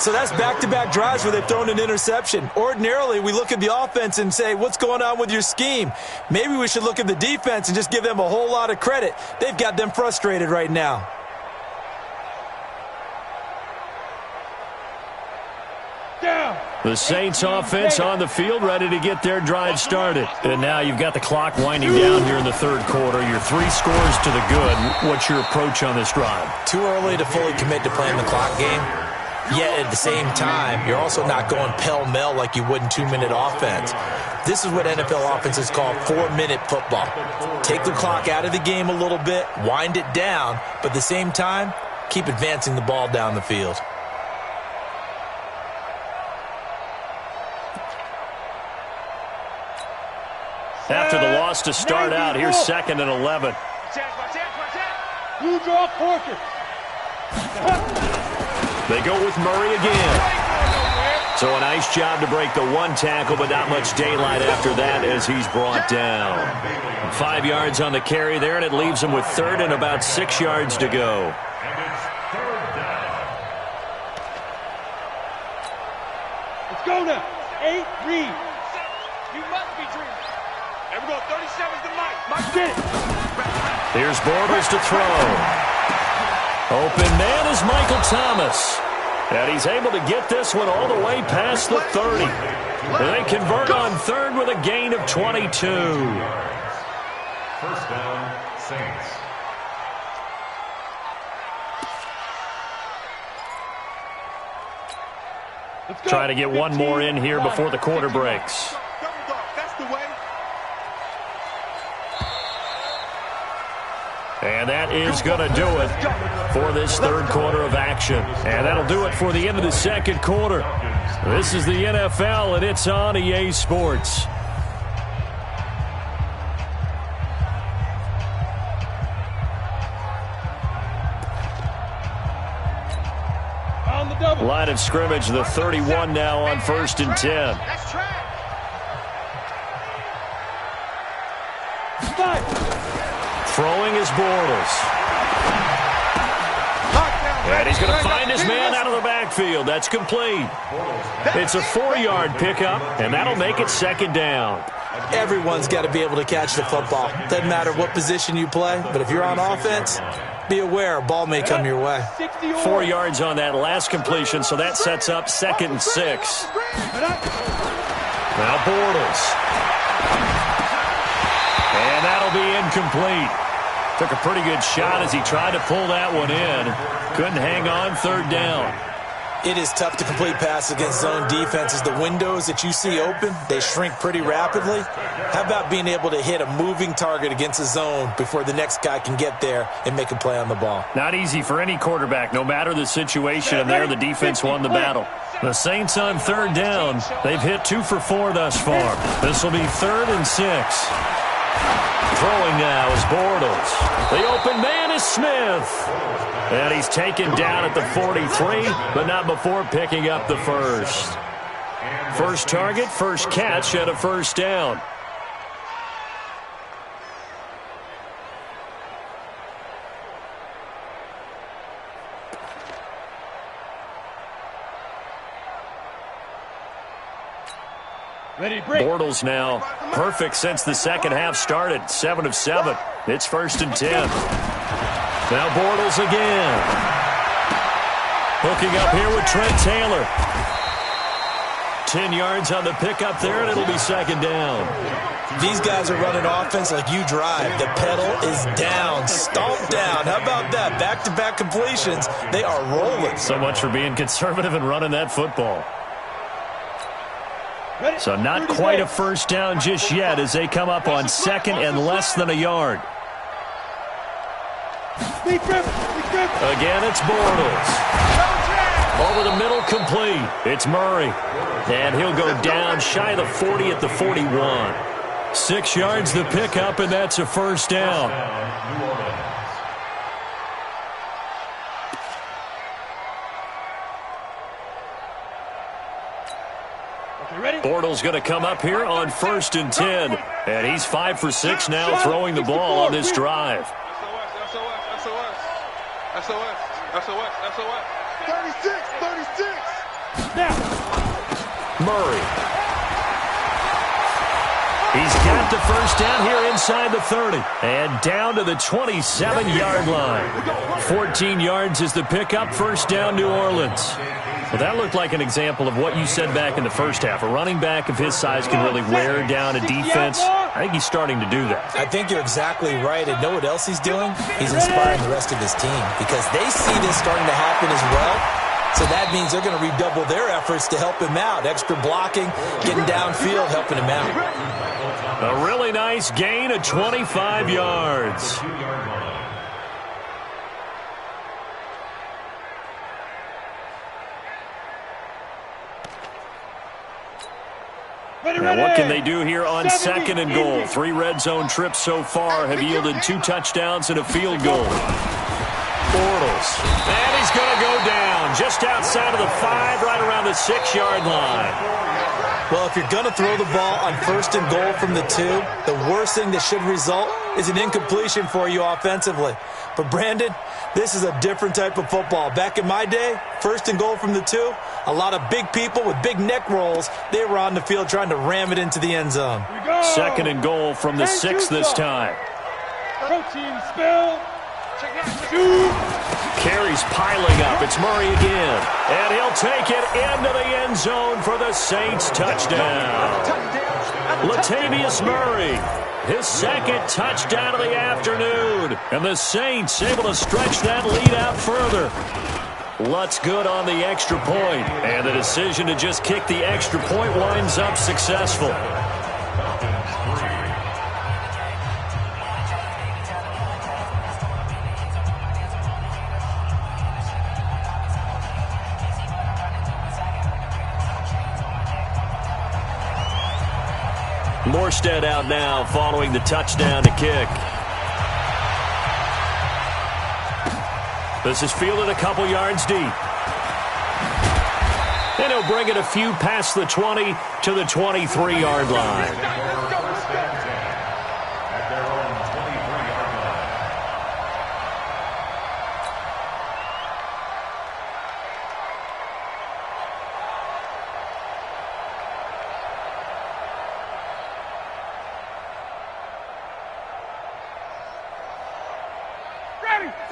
So that's back-to-back drives where they've thrown an interception. Ordinarily, we look at the offense and say, what's going on with your scheme? Maybe we should look at the defense and just give them a whole lot of credit. They've got them frustrated right now.
The Saints offense on the field, ready to get their drive started. And now you've got the clock winding down here in the 3rd quarter. You're 3 scores to the good. What's your approach on this drive?
Too early to fully commit to playing the clock game. Yet at the same time, you're also not going pell-mell like you would in 2-minute offense. This is what NFL offenses call 4-minute football. Take the clock out of the game a little bit, wind it down, but at the same time, keep advancing the ball down the field.
After the loss to start out, here's 2nd and 11.
You draw quarter.
They go with Murray again. So a nice job to break the 1 tackle, but not much daylight after that as he's brought down. 5 yards on the carry there, and it leaves him with 3rd and about 6 yards to go.
Let's go now. 8, read.
You must be dreaming. And we're going 37 to Mike. Mike
did it.
Here's Borders to throw. Open man is Michael Thomas. And he's able to get this one all the way past the 30. And they convert on 3rd with a gain of 22.
1st down, Saints.
Try to get one more in here before the quarter breaks. And that is going to do it for this third quarter of action. And that'll do it for the end of the second quarter. This is the NFL, and it's on EA Sports.
On the double.
Line of scrimmage, the 31 now on 1st and 10. Throwing is Bortles. And he's going to find his man out of the backfield. That's complete. It's a 4-yard pickup, and that'll make it second down.
Everyone's got to be able to catch the football. Doesn't matter what position you play, but if you're on offense, be aware a ball may come your way.
4 yards on that last completion, so that sets up 2nd and 6. Now Bortles. And that'll be incomplete. Took a pretty good shot as he tried to pull that one in. Couldn't hang on, 3rd down.
It is tough to complete passes against zone defenses. The windows that you see open, they shrink pretty rapidly. How about being able to hit a moving target against a zone before the next guy can get there and make a play on the ball?
Not easy for any quarterback, no matter the situation, and there the defense won the battle. The Saints on 3rd down. They've hit 2 for 4 thus far. This will be 3rd and 6. Throwing now is Bortles. The open man is Smith. And he's taken down at the 43, but not before picking up the first. First target, first catch at a 1st down. Bortles now perfect since the second half started. 7 of 7. It's 1st and 10. Now Bortles again. Hooking up here with Trent Taylor. 10 yards on the pickup there, and it'll be 2nd down.
These guys are running offense like you drive. The pedal is down, stomped down. How about that? Back-to-back completions. They are rolling.
So much for being conservative and running that football. So not quite a 1st down just yet as they come up on 2nd and less than a yard. Again, it's Bortles. Over the middle, complete. It's Murray. And he'll go down shy of the 40 at the 41. 6 yards the pickup, and that's a 1st down. Bortles going to come up here on 1st and 10. And he's 5 for 6 now throwing the ball on this drive.
SOS. 36. Now.
Murray. He's got the 1st down here inside the 30. And down to the 27-yard line. 14 yards is the pickup. 1st down, New Orleans. Well, that looked like an example of what you said back in the first half. A running back of his size can really wear down a defense. I think he's starting to do that.
I think you're exactly right. And know what else he's doing? He's inspiring the rest of his team because they see this starting to happen as well. So that means they're going to redouble their efforts to help him out. Extra blocking, getting downfield, helping him out.
A really nice gain of 25 yards. Now what can they do here on 2nd and goal? 3 red zone trips so far have yielded 2 touchdowns and a field goal. Bortles. And he's going to go down just outside of the 5, right around the 6-yard line.
Well, if you're going to throw the ball on 1st and goal from the 2, the worst thing that should result is an incompletion for you offensively. But, Brandon, this is a different type of football. Back in my day, 1st and goal from the 2, a lot of big people with big neck rolls, they were on the field trying to ram it into the end zone.
2nd and goal from the 6 this time.
Protein spill.
Carries piling up. It's Murray again. And he'll take it into the end zone for the Saints touchdown. Latavius Murray, his 2nd touchdown of the afternoon. And the Saints able to stretch that lead out further. Lutz good on the extra point. And the decision to just kick the extra point winds up successful. Morstead out now following the touchdown to kick. This is fielded a couple yards deep. And he'll bring it a few past the 20 to the 23-yard line.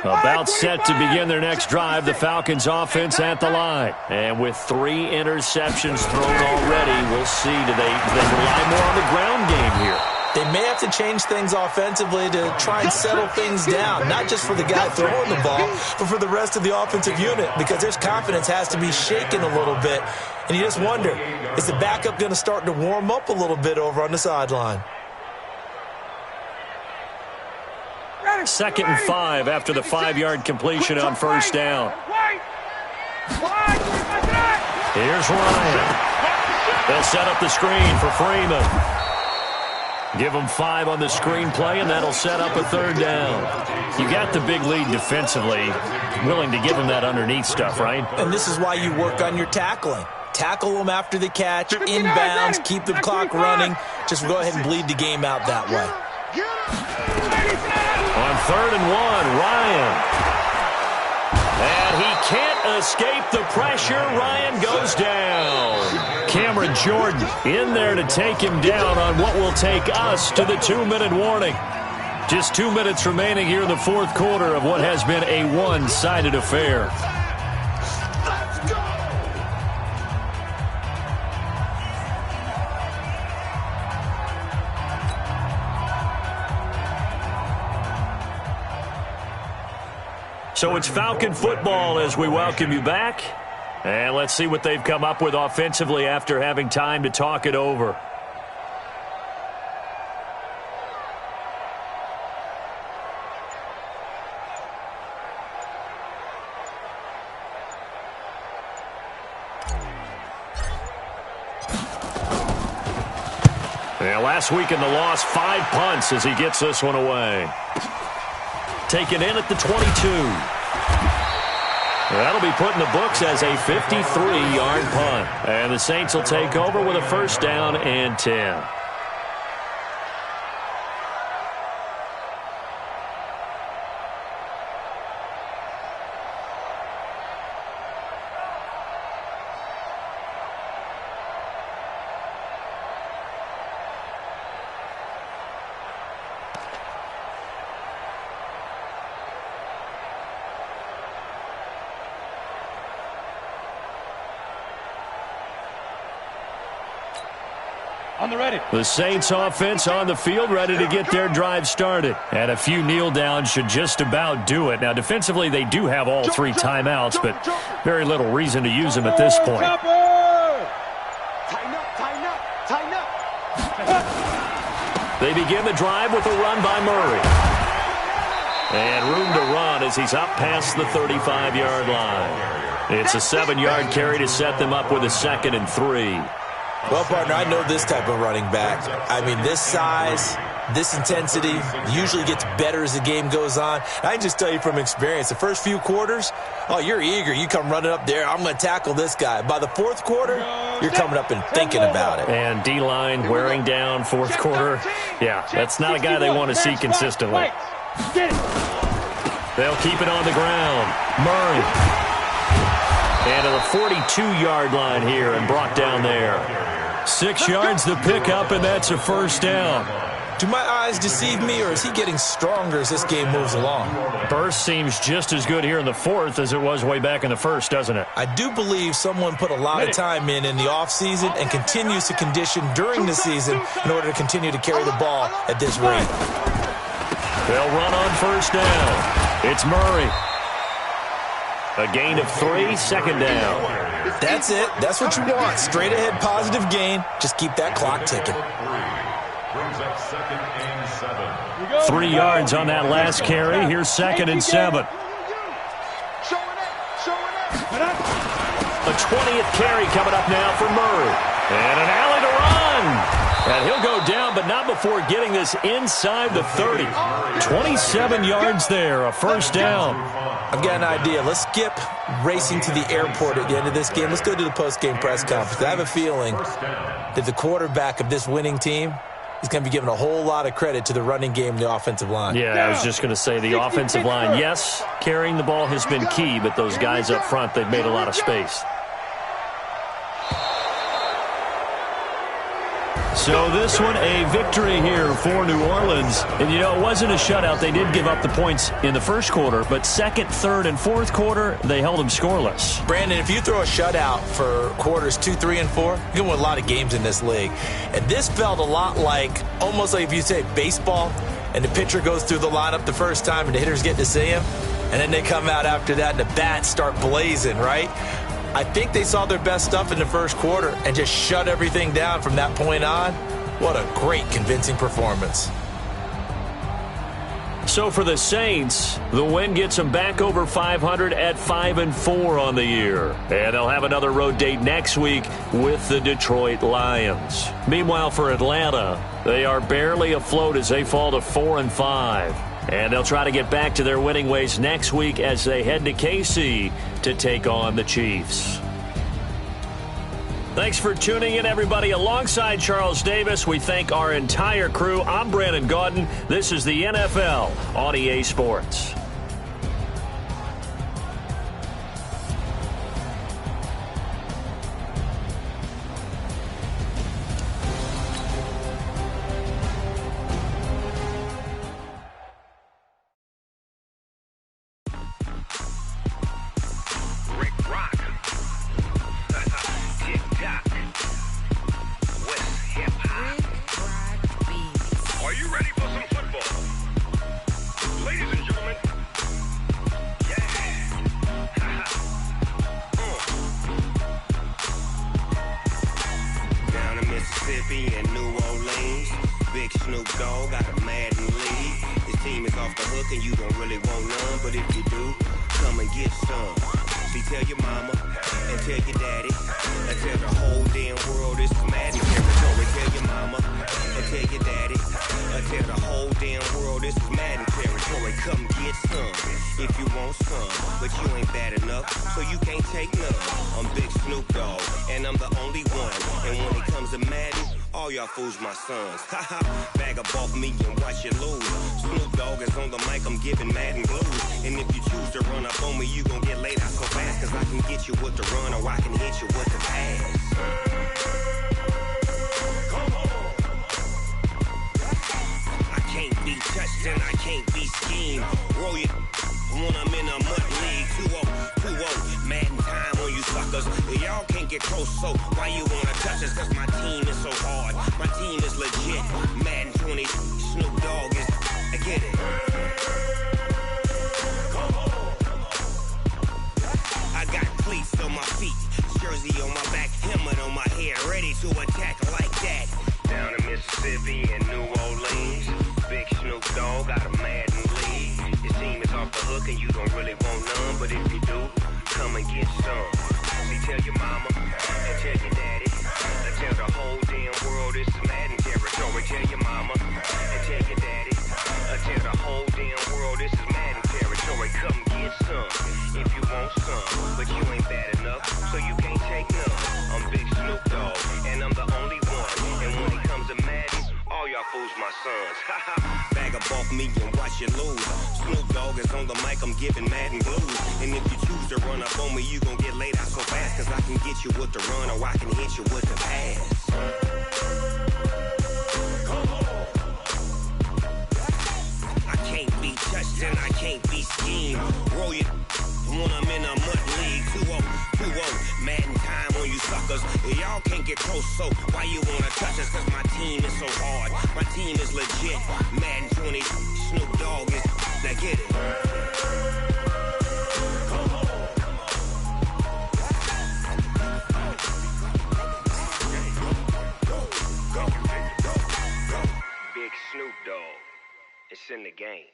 About set to begin their next drive, the Falcons offense at the line. And with 3 interceptions thrown already, we'll see. Do they rely more on the ground game here?
They may have to change things offensively to try and settle things down, not just for the guy throwing the ball, but for the rest of the offensive unit, because their confidence has to be shaken a little bit. And you just wonder, is the backup going to start to warm up a little bit over on the sideline?
2nd and 5 after the 5-yard completion on first down. Here's Ryan. They'll set up the screen for Freeman. Give them 5 on the screen play, and that'll set up a 3rd down. You got the big lead defensively, willing to give them that underneath stuff, right?
And this is why you work on your tackling. Tackle them after the catch, inbounds, keep the clock running. Just go ahead and bleed the game out that way.
On 3rd and 1, Ryan. And he can't escape the pressure. Ryan goes down. Cameron Jordan in there to take him down on what will take us to the 2-minute warning. Just 2 minutes remaining here in the 4th quarter of what has been a one-sided affair. So it's Falcon football as we welcome you back. And let's see what they've come up with offensively after having time to talk it over. Yeah, last week in the loss, 5 punts as he gets this one away. Taken in at the 22. That'll be put in the books as a 53-yard punt. And the Saints will take over with a 1st down and 10.
On the ready.
The Saints offense on the field, ready to get their drive started. And a few kneel downs should just about do it. Now, defensively, they do have all 3 timeouts, but very little reason to use them at this point. They begin the drive with a run by Murray. And room to run as he's up past the 35-yard line. It's a 7-yard carry to set them up with a 2nd and 3.
Well, partner, I know this type of running back. I mean, this size, this intensity usually gets better as the game goes on. I can just tell you from experience, the first few quarters, oh, you're eager. You come running up there, I'm going to tackle this guy. By the 4th quarter, you're coming up and thinking about it.
And D-line wearing down 4th quarter. Yeah, that's not a guy they want to see consistently. They'll keep it on the ground. Murray. And to the 42-yard line here and brought down there. 6 yards the pickup, and that's a 1st down.
Do my eyes deceive me, or is he getting stronger as this game moves along?
Burst seems just as good here in the 4th as it was way back in the 1st, doesn't it?
I do believe someone put a lot of time in the offseason and continues to condition during the season in order to continue to carry the ball at this rate.
They'll run on 1st down. It's Murray. A gain of 3, 2nd down.
That's it. That's what you want. Straight ahead, positive gain. Just keep that clock ticking.
3 yards on that last carry. Here's 2nd and 7. A 20th carry coming up now for Murray. And an alley to run. And he'll go down, but not before getting this inside the 30. 27 yards there, a first down.
I've got an idea. Let's skip racing to the airport at the end of this game. Let's go to the post-game press conference. I have a feeling that the quarterback of this winning team is going to be giving a whole lot of credit to the running game and the offensive line.
Yeah, I was just going to say the offensive line, yes, carrying the ball has been key, but those guys up front, they've made a lot of space. So this one, a victory here for New Orleans. And, you know, it wasn't a shutout. They did give up the points in the first quarter, but second, third, and fourth quarter, they held them scoreless.
Brandon, if you throw a shutout for quarters 2, 3, and 4, you can win a lot of games in this league. And this felt a lot like, almost like if you say baseball, and the pitcher goes through the lineup the first time and the hitters get to see him, and then they come out after that and the bats start blazing, right? I think they saw their best stuff in the first quarter and just shut everything down from that point on. What a great, convincing performance.
So for the Saints, the win gets them back over 500 at 5-4 on the year. And they'll have another road date next week with the Detroit Lions. Meanwhile, for Atlanta, they are barely afloat as they fall to 4-5. And they'll try to get back to their winning ways next week as they head to KC to take on the Chiefs. Thanks for tuning in, everybody. Alongside Charles Davis, we thank our entire crew. I'm Brandon Gaudin. This is the NFL on EA Sports.
Fools my sons. Bag up off me and watch you lose. Snoop Dogg is on the mic, I'm giving Madden blues. And if you choose to run up on me, you gon' get laid out so fast. Cause I can get you with the run or I can hit you with the pass. I can't be touched and I can't be schemed. Roll you when I'm in a mud league. 2-0, 2-0, Madden time on you suckers. Y'all can't get close, so why you wanna touch us? Cause my team is so hard. My team is legit. Madden 20, Snoop Dogg is. I get it. I got cleats on my feet, jersey on my back, helmet on my head, ready to attack like that. Down in Mississippi and New Orleans, big Snoop Dogg got a Madden league. His team is off the hook and you don't really want none, but if you do, come and get some. See, tell your mama and tell your daddy. Tell the whole damn world this is Madden territory. Tell your mama and tell your daddy. Tell the whole damn world this is Madden territory. Come get some if you want some, but you ain't bad enough, so you can't take none. I'm Big Snoop Dogg, and I'm the only one. And when it comes to Madden, all y'all fools my sons. Bag up off me and watch you lose. Snoop Dogg is on the mic, I'm giving Madden blues. And if you choose to run up on me, you gon' get laid out so fast. Cause I can get you with the run or I can hit you with the pass. I can't be touched and I can't be schemed. Roll you when I'm in a mud league. 2-0, 2-0, Madden time on you suckers. Y'all can't get close, so why you wanna touch us? Cause my team is so hard. My team is legit. Madden 20, Snoop Dogg is. Now get it. Big Snoop Dogg. It's in the game.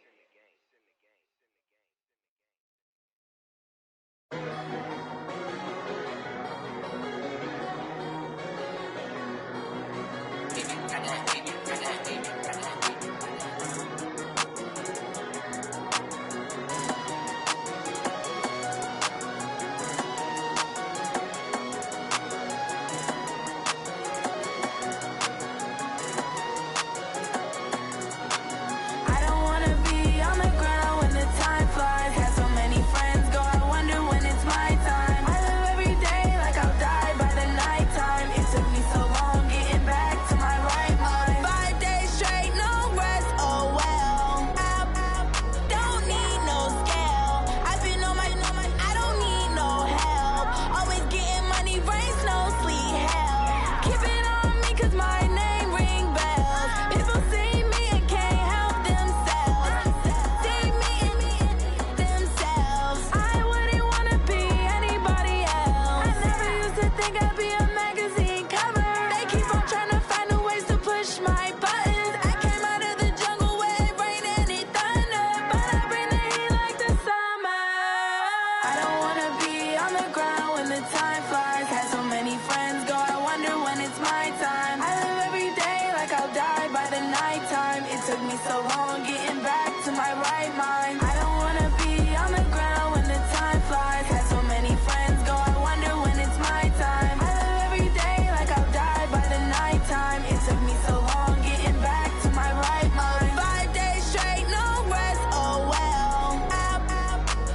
It took me so long getting back to my right mind. I don't wanna be on the ground when the time flies. Had so many friends go, I wonder when it's my time. I live every day like I'll die by the nighttime. It took me so long getting back to my right mind. 5 days straight, no rest, oh well. I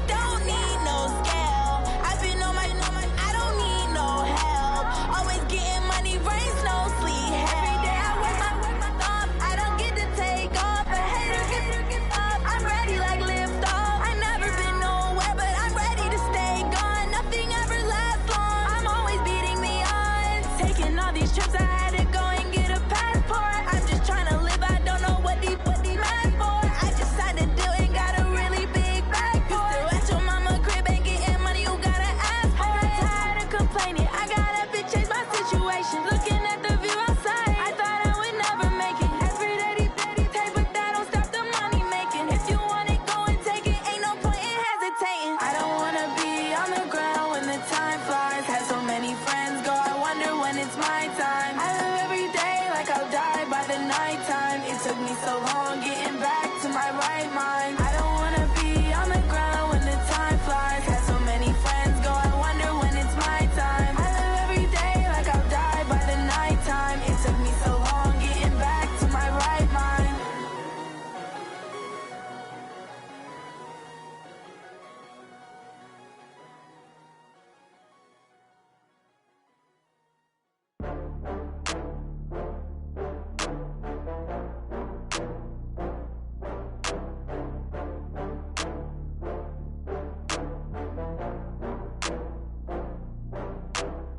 don't need no scale. I've been on my, I don't need no help. Always getting money, rains, no sleep. Every day I work my thumb. I don't get to take off. A hater get up. I'm ready like lift off. I never been nowhere, but I'm ready to stay gone. Nothing ever lasts long. I'm always beating the odds. Taking all these trips, I had to go and get a passport. I'm just trying to live. I don't know what these mad for. I just signed a deal and got a really big bag for it. Still at your mama crib ain't getting money. You gotta ask for it. I'm tired of complaining. I gotta bitch change my situation. Looking at the view outside, I thought I would never make it. Every day they take, but that don't stop the money making. If you want it, go and take it. Ain't no point in hesitating. I don't wanna be on the ground when the time flies. Had so many friends go, I wonder when it's my time. I live every day like I'll die by the nighttime. It took me so long getting back to my right mind. I don't wanna be on the ground when the time flies. Had so many friends go, I wonder when it's my time. I live every day like I'll die by the nighttime. It took me so long getting back to my right mind.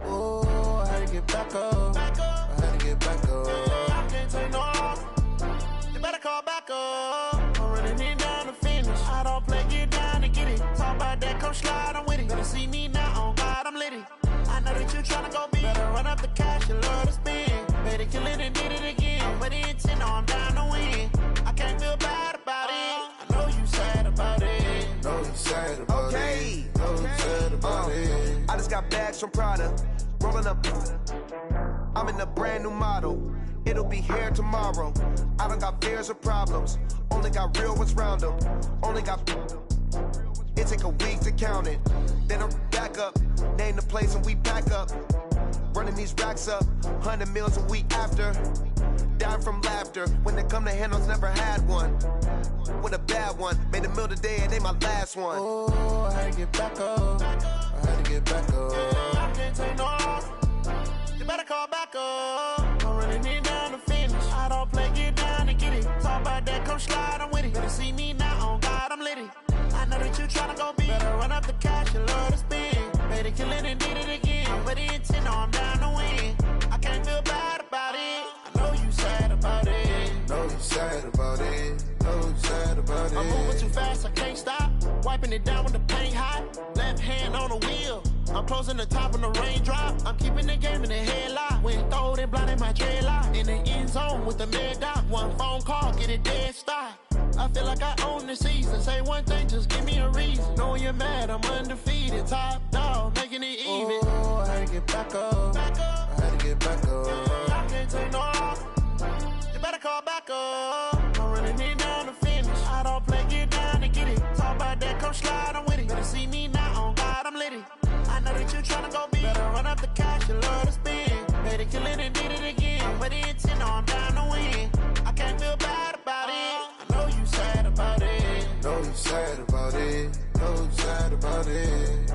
Oh, I had to get back up. I had to get back up. I can't take no loss. You better call back up. I'm running it down to finish. I don't play, get down to get it. Talk about that, come slide, I'm with it. Better see me now, on God, I'm litty. I know that you tryna go big. Better run up the cash, you love to spend. Better kill it and did it again. But the intent, no, I'm down to win. I can't feel bad about it. I know you sad about it.
Know you sad about it. Know you sad about it. I just got bags from Prada. Rolling up. I'm in a brand new model. It'll be here tomorrow. I don't got fears or problems. Only got real ones round them. Only got. It take a week to count it. Then I'm back up. Name the place and we pack up. Running these racks up. 100 meals a week after. Dying from laughter. When it come to handles, never had one. With a bad one. Made a meal today and they my last one.
Oh, I had to get back up. I had to get back up. I can't take no loss. You better call back up. I'm running it down to finish. I don't play, get down to get it. Talk about that, come slide, I'm with it. Better see me now, on God, I'm litty. I know that you tryna go big. Better run up the cash, you love to spend. Better kill it and did it again. But the intent, no, I'm down to win. I can't feel bad about it. I know you sad about it.
Know you sad about it. Know you sad about it.
I'm moving too fast, I can't stop. Wiping it down with the paint hot. Left hand on the wheel. I'm closing the top on the raindrop. I'm keeping the game in the headlock. When throwed and blinded my dreadlock. In the end zone with the mad dot. One phone call, get it dead stop. I feel like I own the season. Say one thing, just give me a reason. Knowing you're mad, I'm undefeated. Top dog, making it even. Oh, I had to get back up. I had to get back up. I can't take no loss. You better call back up. I'm running it down to finish. I don't play, get down to get it. Talk about that, come slide, I'm with it. Better see me now, on God, I'm litty. I know that you tryna go big. Better run up the cash, you love to spend. Better kill it and did it again. But the intent, no, I'm down to win. I can't feel bad about it. I know you sad about it.
Know you sad about it. Know you sad about it.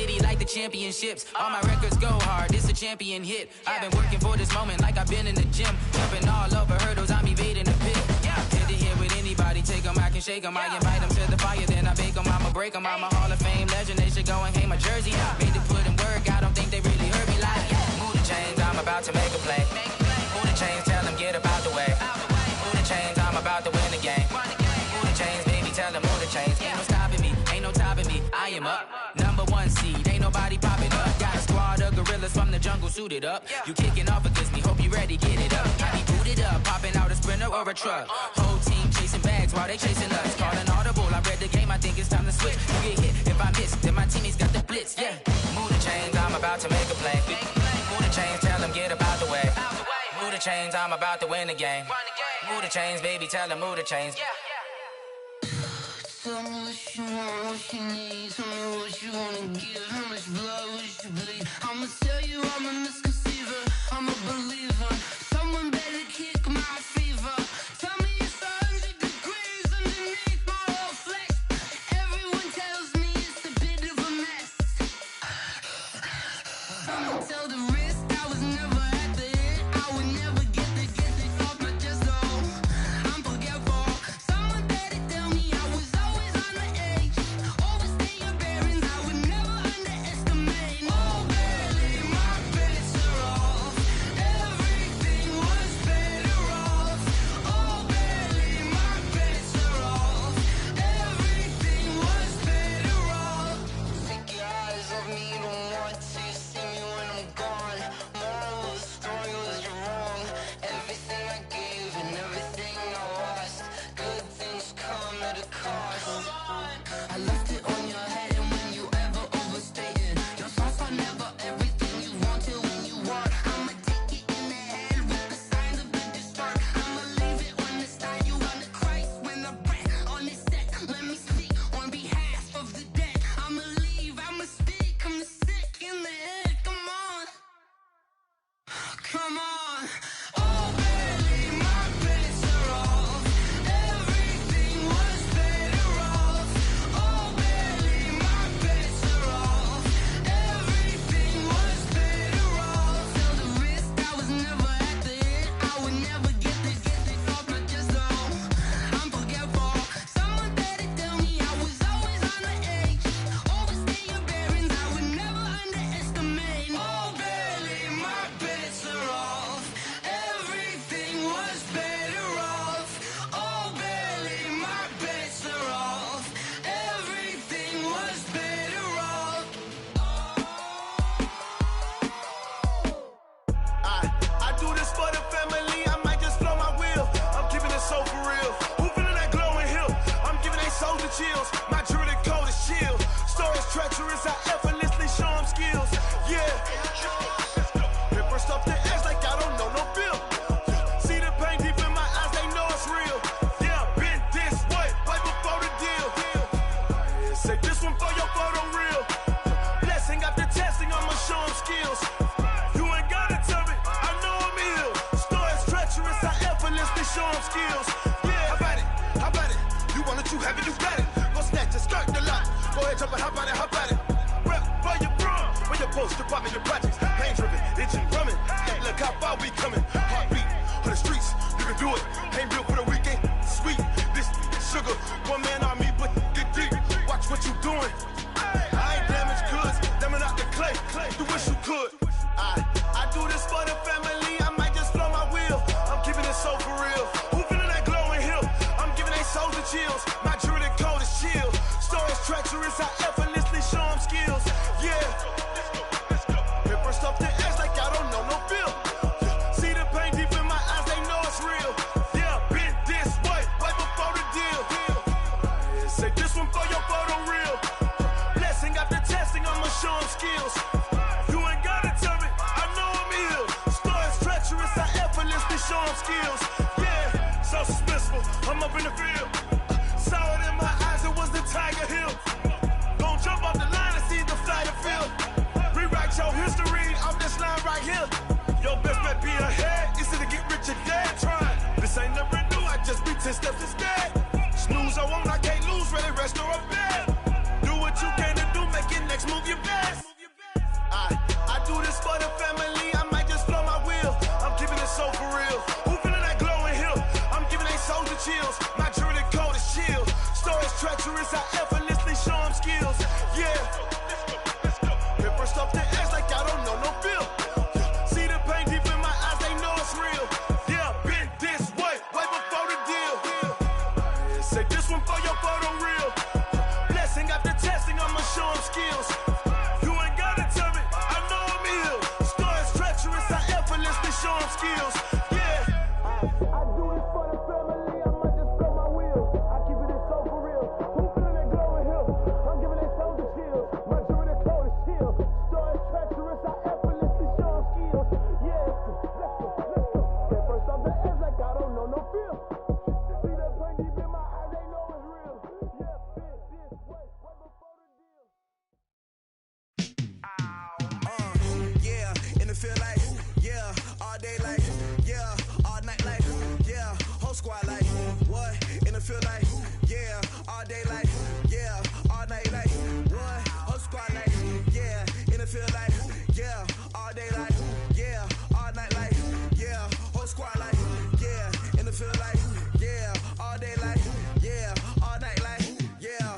city like the championships. All my records go hard, it's a champion hit. I've been working for this moment like I've been in the gym. Jumping all over hurdles, I'm evading the pit. Hit the hit with anybody, take them, I can shake them. I invite them to the fire, then I bake them, I'ma break them. I'm a Hall of Fame legend, they should go and hang my jersey. Made to put in work, I don't think they really heard me like, move the chains, I'm about to make a play. Move the chains, tell them get up out the way. Move the chains, I'm about to win the game. Move the chains, baby, tell them move the chains. Ain't no stopping me, ain't no topping me, I am up. Number one seed, ain't nobody popping up. Got a squad of gorillas from the jungle suited up. You kicking off against me, hope you ready, get it up. I be booted up, popping out a Sprinter or a truck. Whole team chasing bags while they chasing us. Calling audible, I read the game, I think it's time to switch. You get hit, if I miss, then my teammates got the blitz, yeah. Move the chains, I'm about to make a play. Move the chains, tell them get up out the way. Move the chains, I'm about to win the game. Move the chains, baby, tell them move the chains.
Tell me what you want, what you need. Tell me what you wanna give. How much blood would you bleed? I'ma tell you I'm a misconceiver. I'm a believer. Someone better kick my fever. Tell me it's 100 degrees underneath my whole flesh. Everyone tells me it's a bit of a mess. I'ma tell the risk I was never at the end. I would never get this off my chest though. I'm forgetful. Someone better tell me I was always on the edge. Overstay your bearings, I would never underestimate. Oh, barely my bets are off. Everything was better off. Oh, barely my bets are off. Everything was better off. Take your eyes off me, don't want to see me when I'm gone. Moral of the story was you're wrong. Everything I gave and everything I lost. Good things come at a cost. I left it on your head, and when you ever overstay it, your thoughts are never everything you wanted when you want. I'ma take it in the head with the signs of the distort. I'ma leave it on the side. You on the Christ when the breath on this set. Let me speak on behalf of the dead. I'ma leave, I'ma speak. I'm sick in the head. Come on, come on. Oh, barely my bets are off. Everything was better off. Oh, barely my bets are off. Everything was better off. Tell the risk I was never at the end. I would never get this off my chest though. I'm forgetful. Someone better tell me I was always on the edge. Overstay your bearings, I would never underestimate. Oh, barely my bets are off. Everything was better off. Oh, barely my bets are off. Everything was better off.
I do this for the family, I might just blow my wheel. I'm keeping it so for real. Who feeling that glowing hill? I'm giving they souls the chills. My jewelry cold as chill. Stories treacherous, I effortlessly show them skills. Yeah. It burst off the edge like I don't know no feel. See the pain deep in my eyes, they know it's real. Yeah, been this way, way before the deal. Say this one for your photo reel. Blessing after testing, I'ma show them skills. You ain't gotta tell me, I know I'm ill. Stories treacherous, I effortlessly show them skills. Yeah, how about it? How about it? You want it, you have it, you got it. Go snatch it, skirt the lot. Go ahead, jump it, how about it? How about it? Rep for your bro, for your post, department, your projects. Pain driven, itching, drumming. Hey, look how far we coming. Heartbeat for the streets, you can do it. Ain't built for the weekend. Sweet, this sugar, one man army, but get deep. Watch what you doing. I ain't damaged goods, damn it out the clay. You wish you could. I do this for the family, I might just blow my wheel. I'm keeping it so for real. Who feeling that glowing hill? I'm giving they souls the chills. My jewelry cold as chill. Stories treacherous, I effortlessly show them skills. Yeah. It burst off the edge like I don't know no feel. See the pain deep in my eyes, they know it's real. Yeah, been this way, way before the deal. Say this one for your photo reel. Blessing after testing, I'ma show them skills. You ain't gotta tell me, I know I'm ill. Stories treacherous, I effortlessly show them skills. Yeah, so suspenseful, I'm up in the field. Saw it in my eyes, it was the Tiger Hill. Gon' jump off the line and see the flight of field. Rewrite your history off this line right here. Your best bet be ahead, easy to get rich or dead trying. This ain't never new, I just be 10 steps instead. Snooze I won't, I can't lose, really rest or a bed. Do what you can to do, make your next move your best.
feel like, yeah, all day like, yeah, all night like, what? Whole squad like, yeah, in the feel like, yeah, all day like, yeah, all night like, yeah, whole squad like, yeah, in the feel like, yeah, all day like, yeah, all night like, yeah.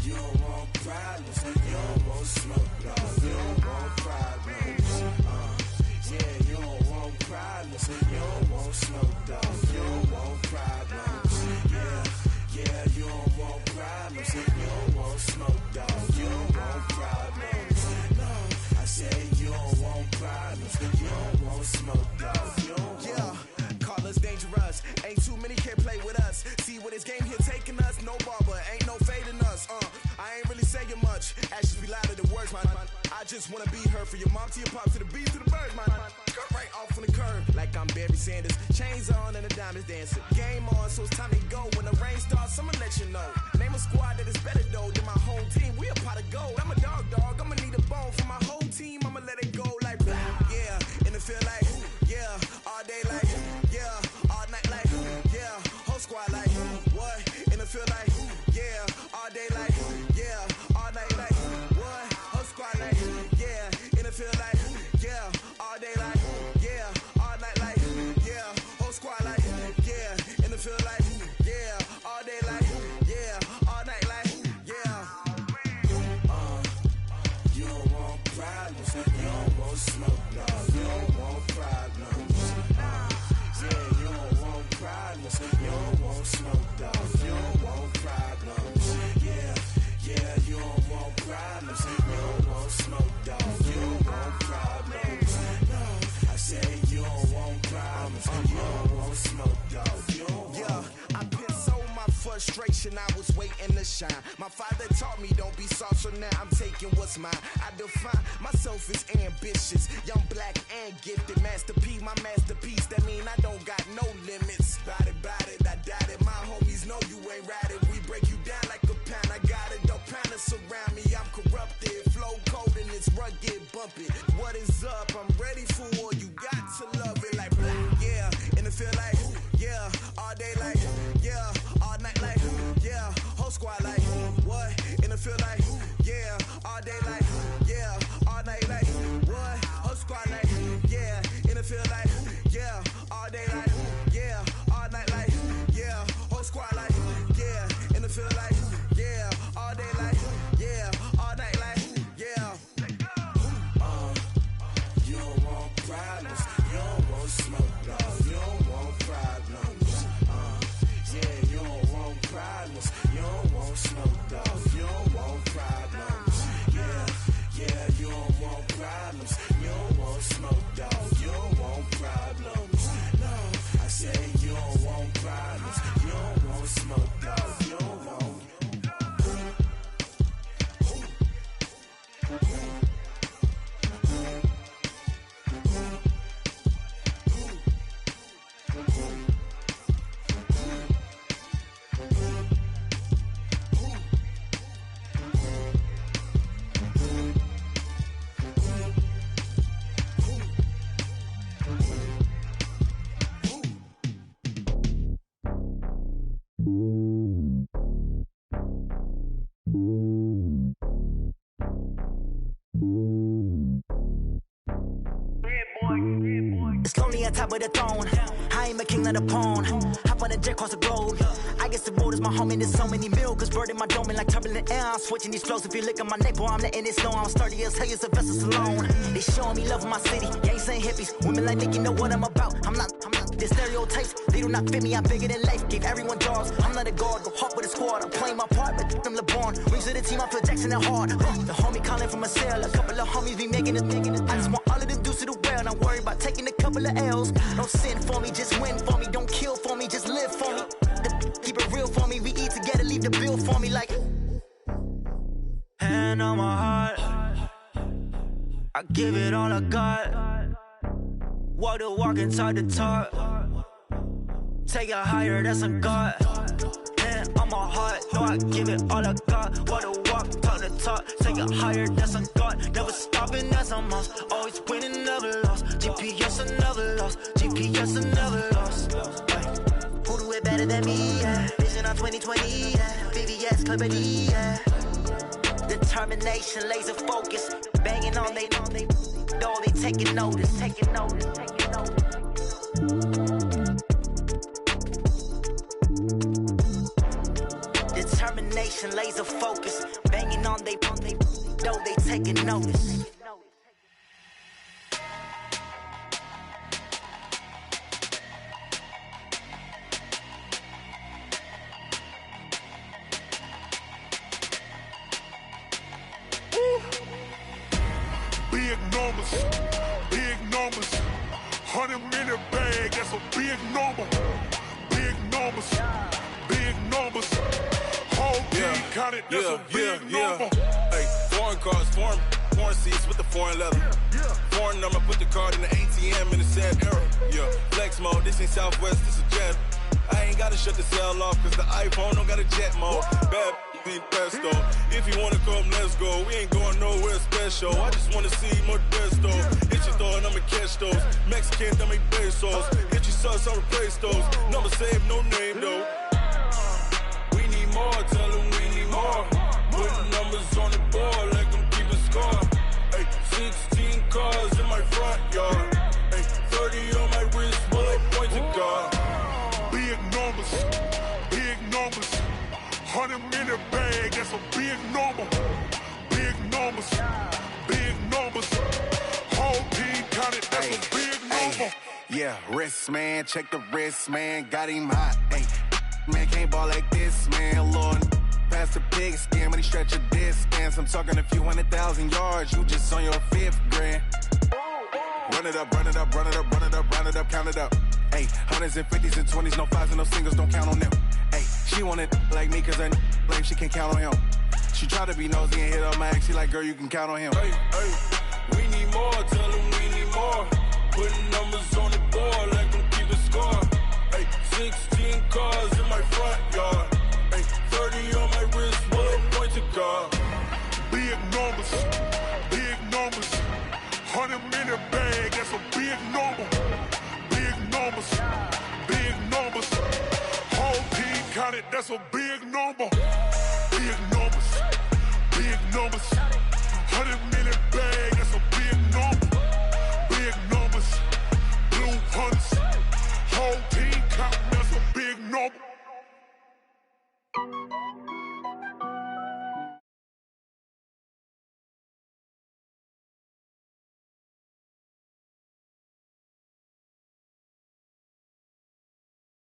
You don't want problems, you don't want smoke, dog. You don't want problems, yeah, you don't want problems, you don't want smoke, dog. You don't want problems, yeah, you don't want problems, you don't want smoke, dog. You don't want problems, no, I said you don't want problems, you don't want smoke, dog. You don't want. Call us dangerous, ain't too many can play with us. See what this game here taking us, no barber, ain't no fading us. I ain't really saying much, actions be louder than words, man. I just wanna be heard for your mom to your pop to the beat to the birds, man. Cut right off on the curb, like I'm Barry Sanders. Chains on and the diamonds dancing. Game on, so it's time to go. When the rain starts, I'ma let you know. Name a squad that is better though than my home team. We a pot of gold. I'm a dog. I'ma need a bone for my whole team. I'ma let it go like blah. Yeah, and it feel like yeah, all day like yeah, all night like yeah, whole squad like what? And it feel like yeah, all day like yeah, all night like what? Whole squad like yeah, and it feel like yeah, all day like yeah, all night like yeah, whole squad like yeah, and it feel like yeah, all day like yeah, all night like yeah. You don't want problems, you don't want smoke, dog. You don't want problems, yeah, you don't want problems, you don't want smoke, dog. You don't want problems, yeah, you don't want problems, you don't want smoke, dog. You don't want problems, no, I said you don't want problems, you don't want smoke, dog. You don't want. I've been so my frustration, I was waiting to shine. My father taught me don't be soft, so now I'm taking what's mine. I define myself as ambitious, young, black, and gifted. Master P, my masterpiece, that mean I don't got no limits. Bout it, I doubt it. My homies know you ain't ratted. We break you down like a pound. I got it, don't panic surround me. I'm corrupted, flow cold and it's rugged, bump it. What is up? I'm ready for war. You got to love it like black, yeah. And it feel like yeah, all day like yeah, all night like yeah, whole squad like what? And it feel like yeah, all day like yeah, all night like what? Whole squad like yeah, and it feel like yeah, all day like yeah, all night like yeah, whole squad like yeah, and it feel like yeah, all day like yeah, all night like yeah. You don't want problems, you don't want smoke, dog. You don't want problems, yeah, you don't want problems, you don't want smoke, dog. You don't want problems, yeah, you don't want problems, you don't want smoke, dog. You don't want problems, no, I say you don't want problems, you don't want smoke, dog. You don't want.
It's lonely on top of the throne. I ain't a king, not a pawn. Hop on a jet across the globe. I guess the road is my home and there's so many milkers. Bird in my dome and like turbulent air. I'm switching these flows. If you look at my neck, boy, I'm letting it slow. I'm sturdy as hell, as a vessel alone. They showing me love in my city. Gang saying hippies. Women like Nick, you know what I'm about. I'm not. The stereotypes, they do not fit me. I'm bigger than life. Gave everyone dogs. I'm not a guard. Go hard with a squad. I'm playing my part, but them LeBron. Rings to the team, I feel Jackson and hard. The homie calling from a cell. A couple of homies be making it. I just want all of them dudes to do well. Not worry about taking a couple of L's. Don't sin for me, just win for me. Don't kill for me, just live for me. Keep it real for me. We eat together, leave the bill for me like. Hand on my heart, I give it all I got. Walk the walk and talk the talk. Take it higher, that's a God. Hand on my heart, no, I give it all I got. Walk the walk, talk the talk. Take it higher, that's a God. Never stopping, that's a must. Always winning, never lost. GPS, I never lost. GPS, I never lost. Ay. Who at me, yeah. Vision on 2020, yeah. VVS, clarity, yeah. Determination, laser focus. Banging on they, though they taking notice. Determination, laser focus. Banging on they, though they taking notice.
Big numbers, 100-minute bag, that's a big number. Big numbers, whole team counted, that's a big number.
Hey, foreign cars, foreign seats with the foreign leather. Foreign number, put the card in the ATM in the sad era. Yeah, flex mode, this ain't Southwest, this a jet. I ain't gotta shut the cell off, cause the iPhone don't got a jet mode. Bad be pesto. If you wanna come, let's go. We ain't going nowhere special. I just wanna see Modesto. Hit your thought, I'ma catch those. Mexican, that make pesos. Hit your sauce, I'll replace those. Number saved, no name though. We need more, tell them we need more. Putting numbers on the board, like them keep a score. Hey, 16 cars in my front yard. Hey, 30 on my wrist, while I point to God.
Big numbers, 100-minute bag, that's a big number. Big numbers, whole team counted, that's a big number.
Yeah, wrist man, check the wrist man, got him hot. Ay, man can't ball like this, man. Lord, past the pig skin, but he stretch a distance. I'm talking a few 100,000 yards, you just on your 5th grand. Run it up, count it up. Ay, 100s and 50s and 20s, no 5s and no singles, don't count on them. Ay, she want it like me, cause her like she can count on him. She try to be nosy and hit on my ex, she like, girl, you can count on him.
Hey, we need more, tell them we need more. Putting numbers on the board, like them keep a score. Hey, 16 cars in my front yard. Hey, 30 on my wrist, while I point to God.
Big numbers, 100-minute bag, that's a big number. Big numbers, whole team counted, that's a big number. Big numbers, 100-minute bag, that's a big number. Big numbers, blue hunters, whole team counting, that's a big number.